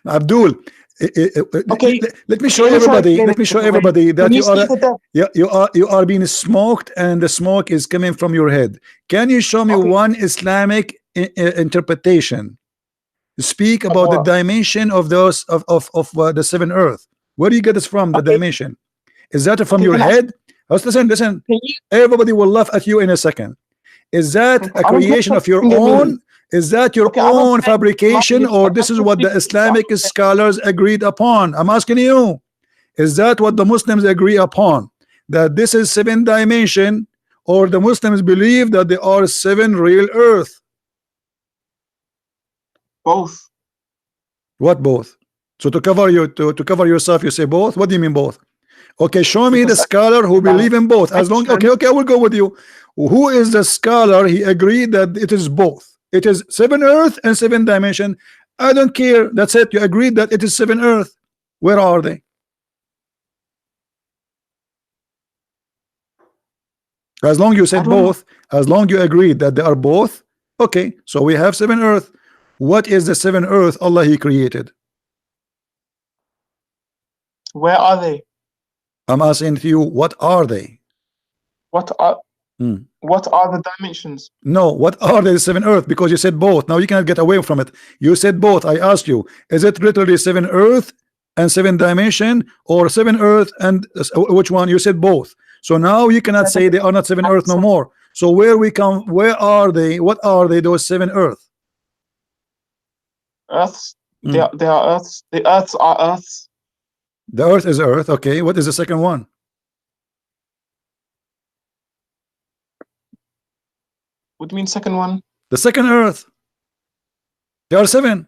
Abdul,
okay,
let me show everybody. Let me show everybody that you are being smoked, and the smoke is coming from your head. Can you show me one Islamic interpretation? Speak about the dimension of those of the seven earth. Where do you get this from? The dimension, is that from your head? Listen. Everybody will laugh at you in a second. Is that a creation of your own? Is that your own fabrication, or this is what the Islamic scholars agreed upon? I'm asking you, is that what the Muslims agree upon, that this is 7 dimension, or the Muslims believe that there are 7 real earth?
Both.
What both? So to cover you, to cover yourself, you say both? What do you mean both? Okay, show me the scholar who believe in both. As long, okay, I will go with you. Who is the scholar? He agreed that it is both. It is 7 earth and 7 dimension. I don't care. That's it. You agreed that it is 7 earth. Where are they? As long you said both, as long you agreed that they are both, okay, so we have 7 earth. What is the 7 earth Allah He created?
Where are they?
I'm asking you, what are they?
What are the dimensions?
No, what are the 7 earth? Because you said both. Now you cannot get away from it. You said both. I asked you, is it literally 7 earth and 7 dimension, or 7 earth and which one? You said both. So now you cannot say they are not 7 earth no more. So where are they? What are they, those 7 earth?
Earths. They are earths. The earths are earths.
The earth is earth. Okay, what is the second one?
What do you mean second one?
The second earth. There are 7.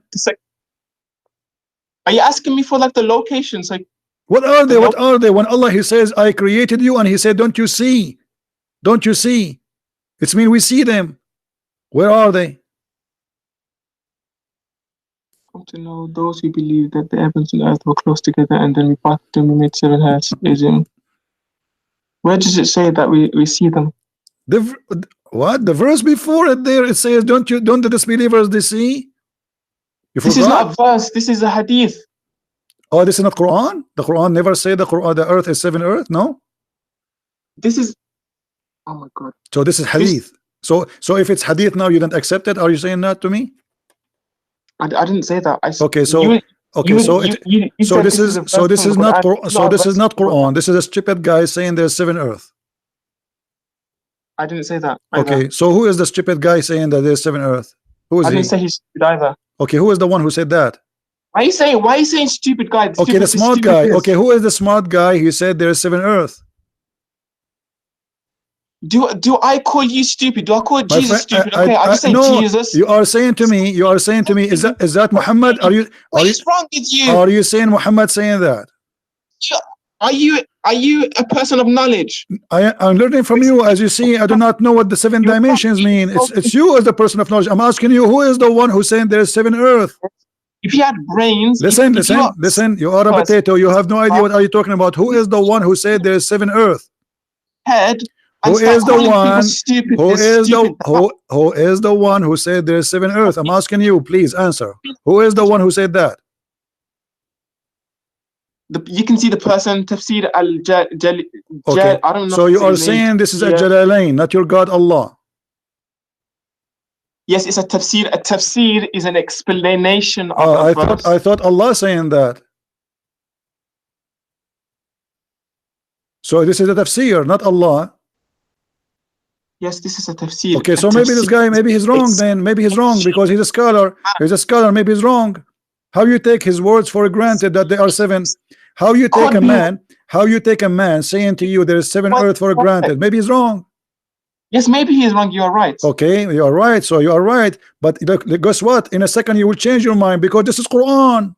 Are you asking me for like the locations? Like
what are they? What are they? When Allah He says, I created you, and He said, don't you see? Don't you see? It's mean we see them. Where are they?
Come to know those who believe that the heavens and earth were close together, and then we parted them, we made 7 earths. Is in where does it say that we see them?
What? The verse before it there, it says, don't the disbelievers they see?
This is not a verse, this is a hadith.
Oh, this is not Quran? The Quran never say the earth is 7 earth, no?
This is, oh my God.
So this is hadith. So if it's hadith now, you don't accept it? Are you saying that to me?
I didn't say that.
Okay, so this is not Quran. This is a stupid guy saying there's 7 earth.
I didn't say that either.
Okay, so who is the stupid guy saying that there's 7 earth? Who is he?
I didn't say he's stupid either.
Okay, who is the one who said that?
Why are you saying stupid guy?
Okay, the smart guy. Okay, who is the smart guy who said there's 7 earth?
Do I call you stupid? Do I call Jesus stupid? Okay, I just say
no,
Jesus.
You are saying to me, is that Muhammad?
What is wrong with you?
Are you saying Muhammad saying that?
Are you a person of knowledge?
I'm learning from you. As you see, I do not know what the 7 dimensions mean. It's you as the person of knowledge. I'm asking you, who is the one who saying there's 7 earth?
If you had brains,
listen. You are a potato. You have no idea what are you talking about. Who is the one who said there's 7 earth?
Head.
Who is the one? Who is the one who said there's 7 earth? I'm asking you, please answer. Who is the one who said that?
You can see the person Tafsir al-Jali.
Okay. I don't know. So you are saying this is a Jalalain, not your God Allah.
Yes, it's a tafsir. A tafsir is an explanation of
I thought Allah saying that. So this is a tafsir, not Allah.
Yes, this is a tafsir.
Okay, so maybe this guy, maybe he's wrong then. Maybe he's wrong because he's a scholar. He's a scholar, maybe he's wrong. How you take his words for granted that they are 7? How you take a man saying to you there is 7 earth for granted? Maybe he's wrong.
Yes, maybe he is wrong. You are right.
Okay, you are right. So you are right. But guess what? In a second you will change your mind because this is Quran.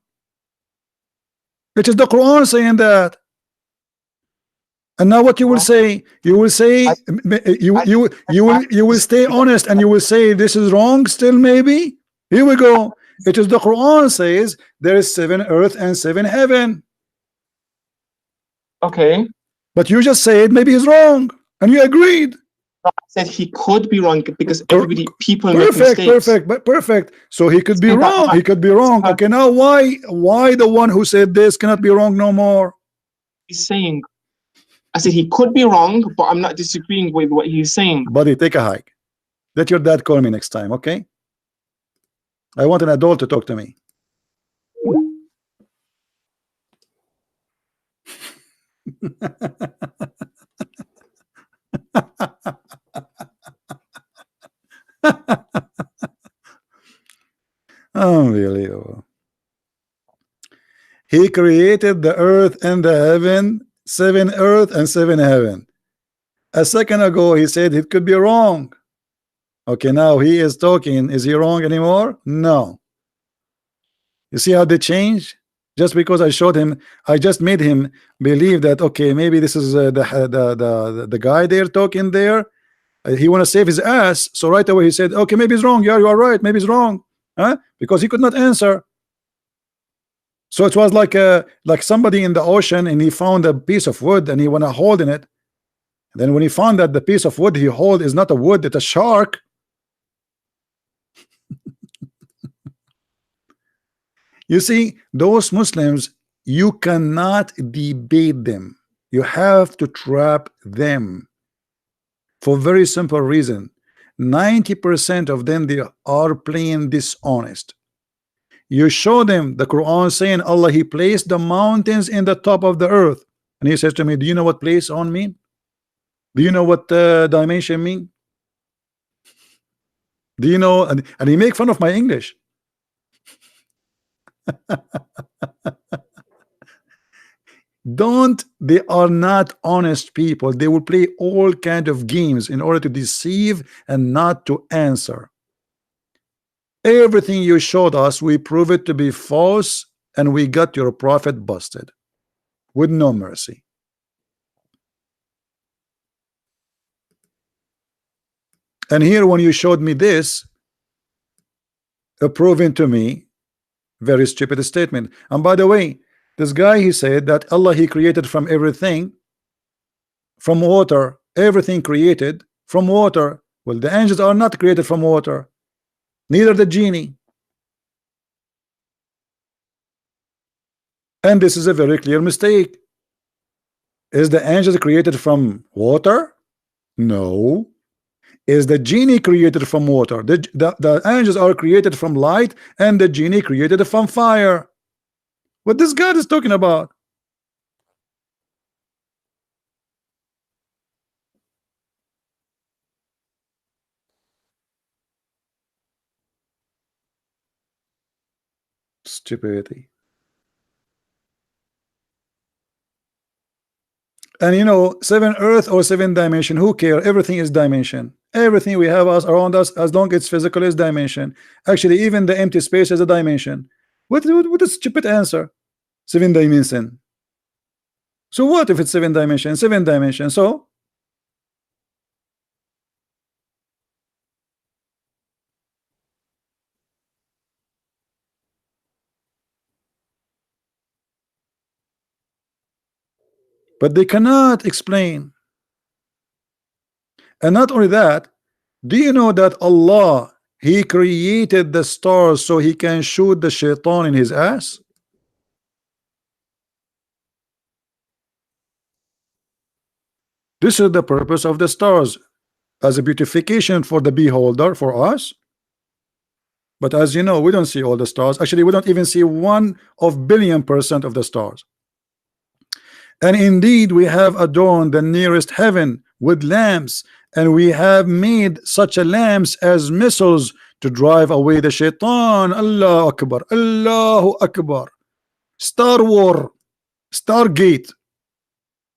It is the Quran saying that. And now what you will say? You will say you will stay honest and you will say this is wrong still maybe? Here we go. It is the Quran says there is 7 earth and 7 heaven.
Okay.
But you just said maybe he's wrong and you agreed.
I said he could be wrong because people make
perfect,
mistakes.
perfect. So he could be wrong. He could be wrong. Okay, now why the one who said this cannot be wrong no more?
He's saying, I said he could be wrong, but I'm not disagreeing with what he's saying.
Buddy, take a hike. Let your dad call me next time, okay? I want an adult to talk to me. Unbelievable. He created the earth and the heaven, 7 earth and 7 heaven. A second ago he said it could be wrong. Okay, now he is talking. Is he wrong anymore? No. You see how they change? Just because I showed him, I just made him believe that okay, maybe this is the guy there talking there. He want to save his ass, so right away he said, okay, maybe he's wrong. Yeah, you are right. Maybe he's wrong, huh? Because he could not answer. So it was like somebody in the ocean and he found a piece of wood and he want to hold in it. And then when he found that the piece of wood he hold is not a wood, it's a shark. You see, those Muslims, you cannot debate them. You have to trap them for very simple reason. 90% of them, they are plain dishonest. You show them the Quran saying Allah, he placed the mountains in the top of the earth, and he says to me, do you know what place on mean? Do you know what dimension mean? Do you know? And he make fun of my English. They are not honest people. They will play all kind of games in order to deceive and not to answer. Everything you showed us, we prove it to be false, and we got your prophet busted with no mercy. And here when you showed me this, proving to me very stupid statement. And by the way, this guy, he said that Allah, he created from everything, from water, everything created from water. Well, the angels are not created from water, neither the genie. And this is a very clear mistake. Is the angels created from water? No. Is the genie created from water? The angels are created from light, and the genie created from fire. What this God is talking about? Stupidity. And you know, 7 earth or 7 dimension, who care? Everything is dimension. Everything we have us around us, as long as it's physical, is dimension. Actually, even the empty space is a dimension. What a stupid answer. 7 dimension. So what if it's 7 dimension? 7 dimension. So but they cannot explain. And not only that, do you know that Allah, he created the stars so he can shoot the shaitan in his ass? This is the purpose of the stars, as a beautification for the beholder, for us. But as you know, we don't see all the stars. Actually, we don't even see 1 of billion% of the stars. And indeed, we have adorned the nearest heaven with lamps, and we have made such a lamps as missiles to drive away the shaitan. Allahu Akbar, Allahu Akbar. Star War, Stargate.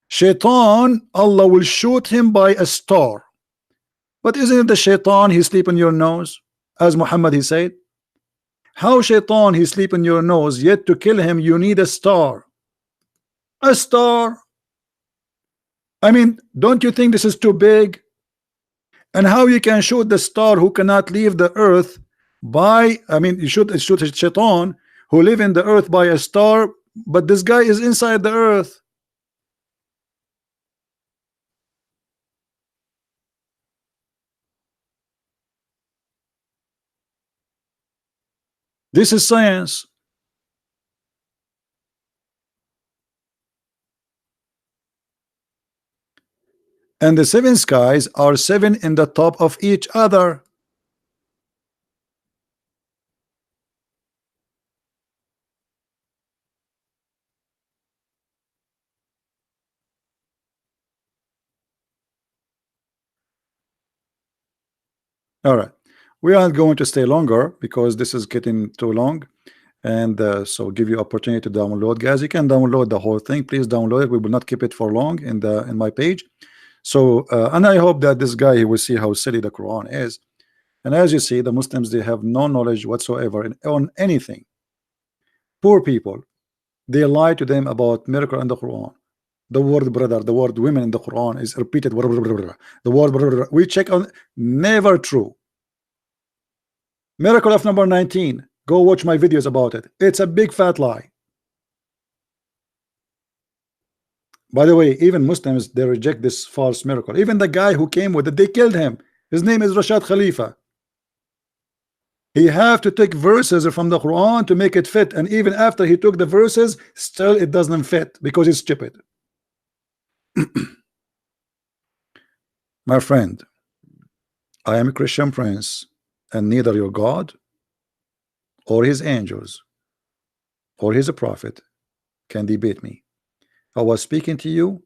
Shaitan, Allah will shoot him by a star. But isn't it the shaitan he sleep in your nose, as Muhammad he said? How shaitan he sleep in your nose, yet to kill him you need a star. A star. I mean, don't you think this is too big? And how you can shoot the star who cannot leave the earth by, I mean, you shoot a shaitan who live in the earth by a star, but this guy is inside the earth. This is science. And the seven skies are seven in the top of each other. All right, we aren't going to stay longer because this is getting too long, and so give you opportunity to download, guys. You can download the whole thing. Please download it. We will not keep it for long in my page. So and I hope that this guy, he will see how silly the Quran is. And as you see, the Muslims, they have no knowledge whatsoever on anything. Poor people, they lie to them about miracle in the Quran. The word brother, the word women in the Quran is repeated. The word we check on, never true. Miracle of number 19. Go watch my videos about it. It's a big fat lie. By the way, even Muslims, they reject this false miracle. Even the guy who came with it, they killed him. His name is Rashad Khalifa. He have to take verses from the Quran to make it fit, and even after he took the verses, still it doesn't fit because it's stupid. My friend, I am a Christian prince, and neither your God or his angels or his prophet can debate me. I was speaking to you,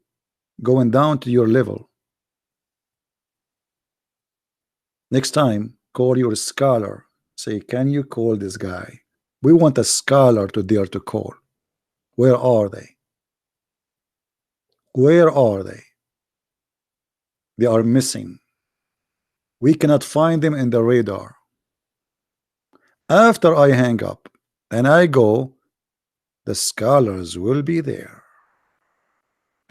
going down to your level. Next time, call your scholar. Say, can you call this guy? We want a scholar to dare to call. Where are they? Where are they? They are missing. We cannot find them in the radar. After I hang up and I go, the scholars will be there.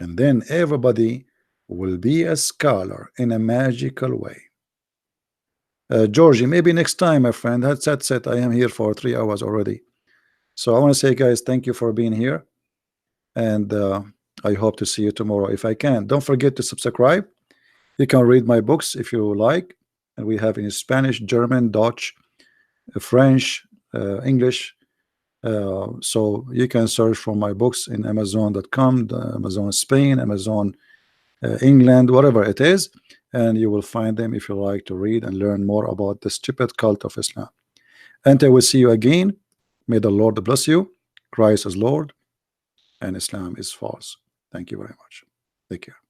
And then everybody will be a scholar in a magical way. Georgie, maybe next time, my friend. That's it. I am here for 3 hours already. So I want to say, guys, thank you for being here. And I hope to see you tomorrow if I can. Don't forget to subscribe. You can read my books if you like. And we have in Spanish, German, Dutch, French, English. So you can search for my books in Amazon.com, Amazon Spain, Amazon England, whatever it is, and you will find them if you like to read and learn more about the stupid cult of Islam. Until we see you again, may the Lord bless you. Christ is Lord and Islam is false. Thank you very much. Take care.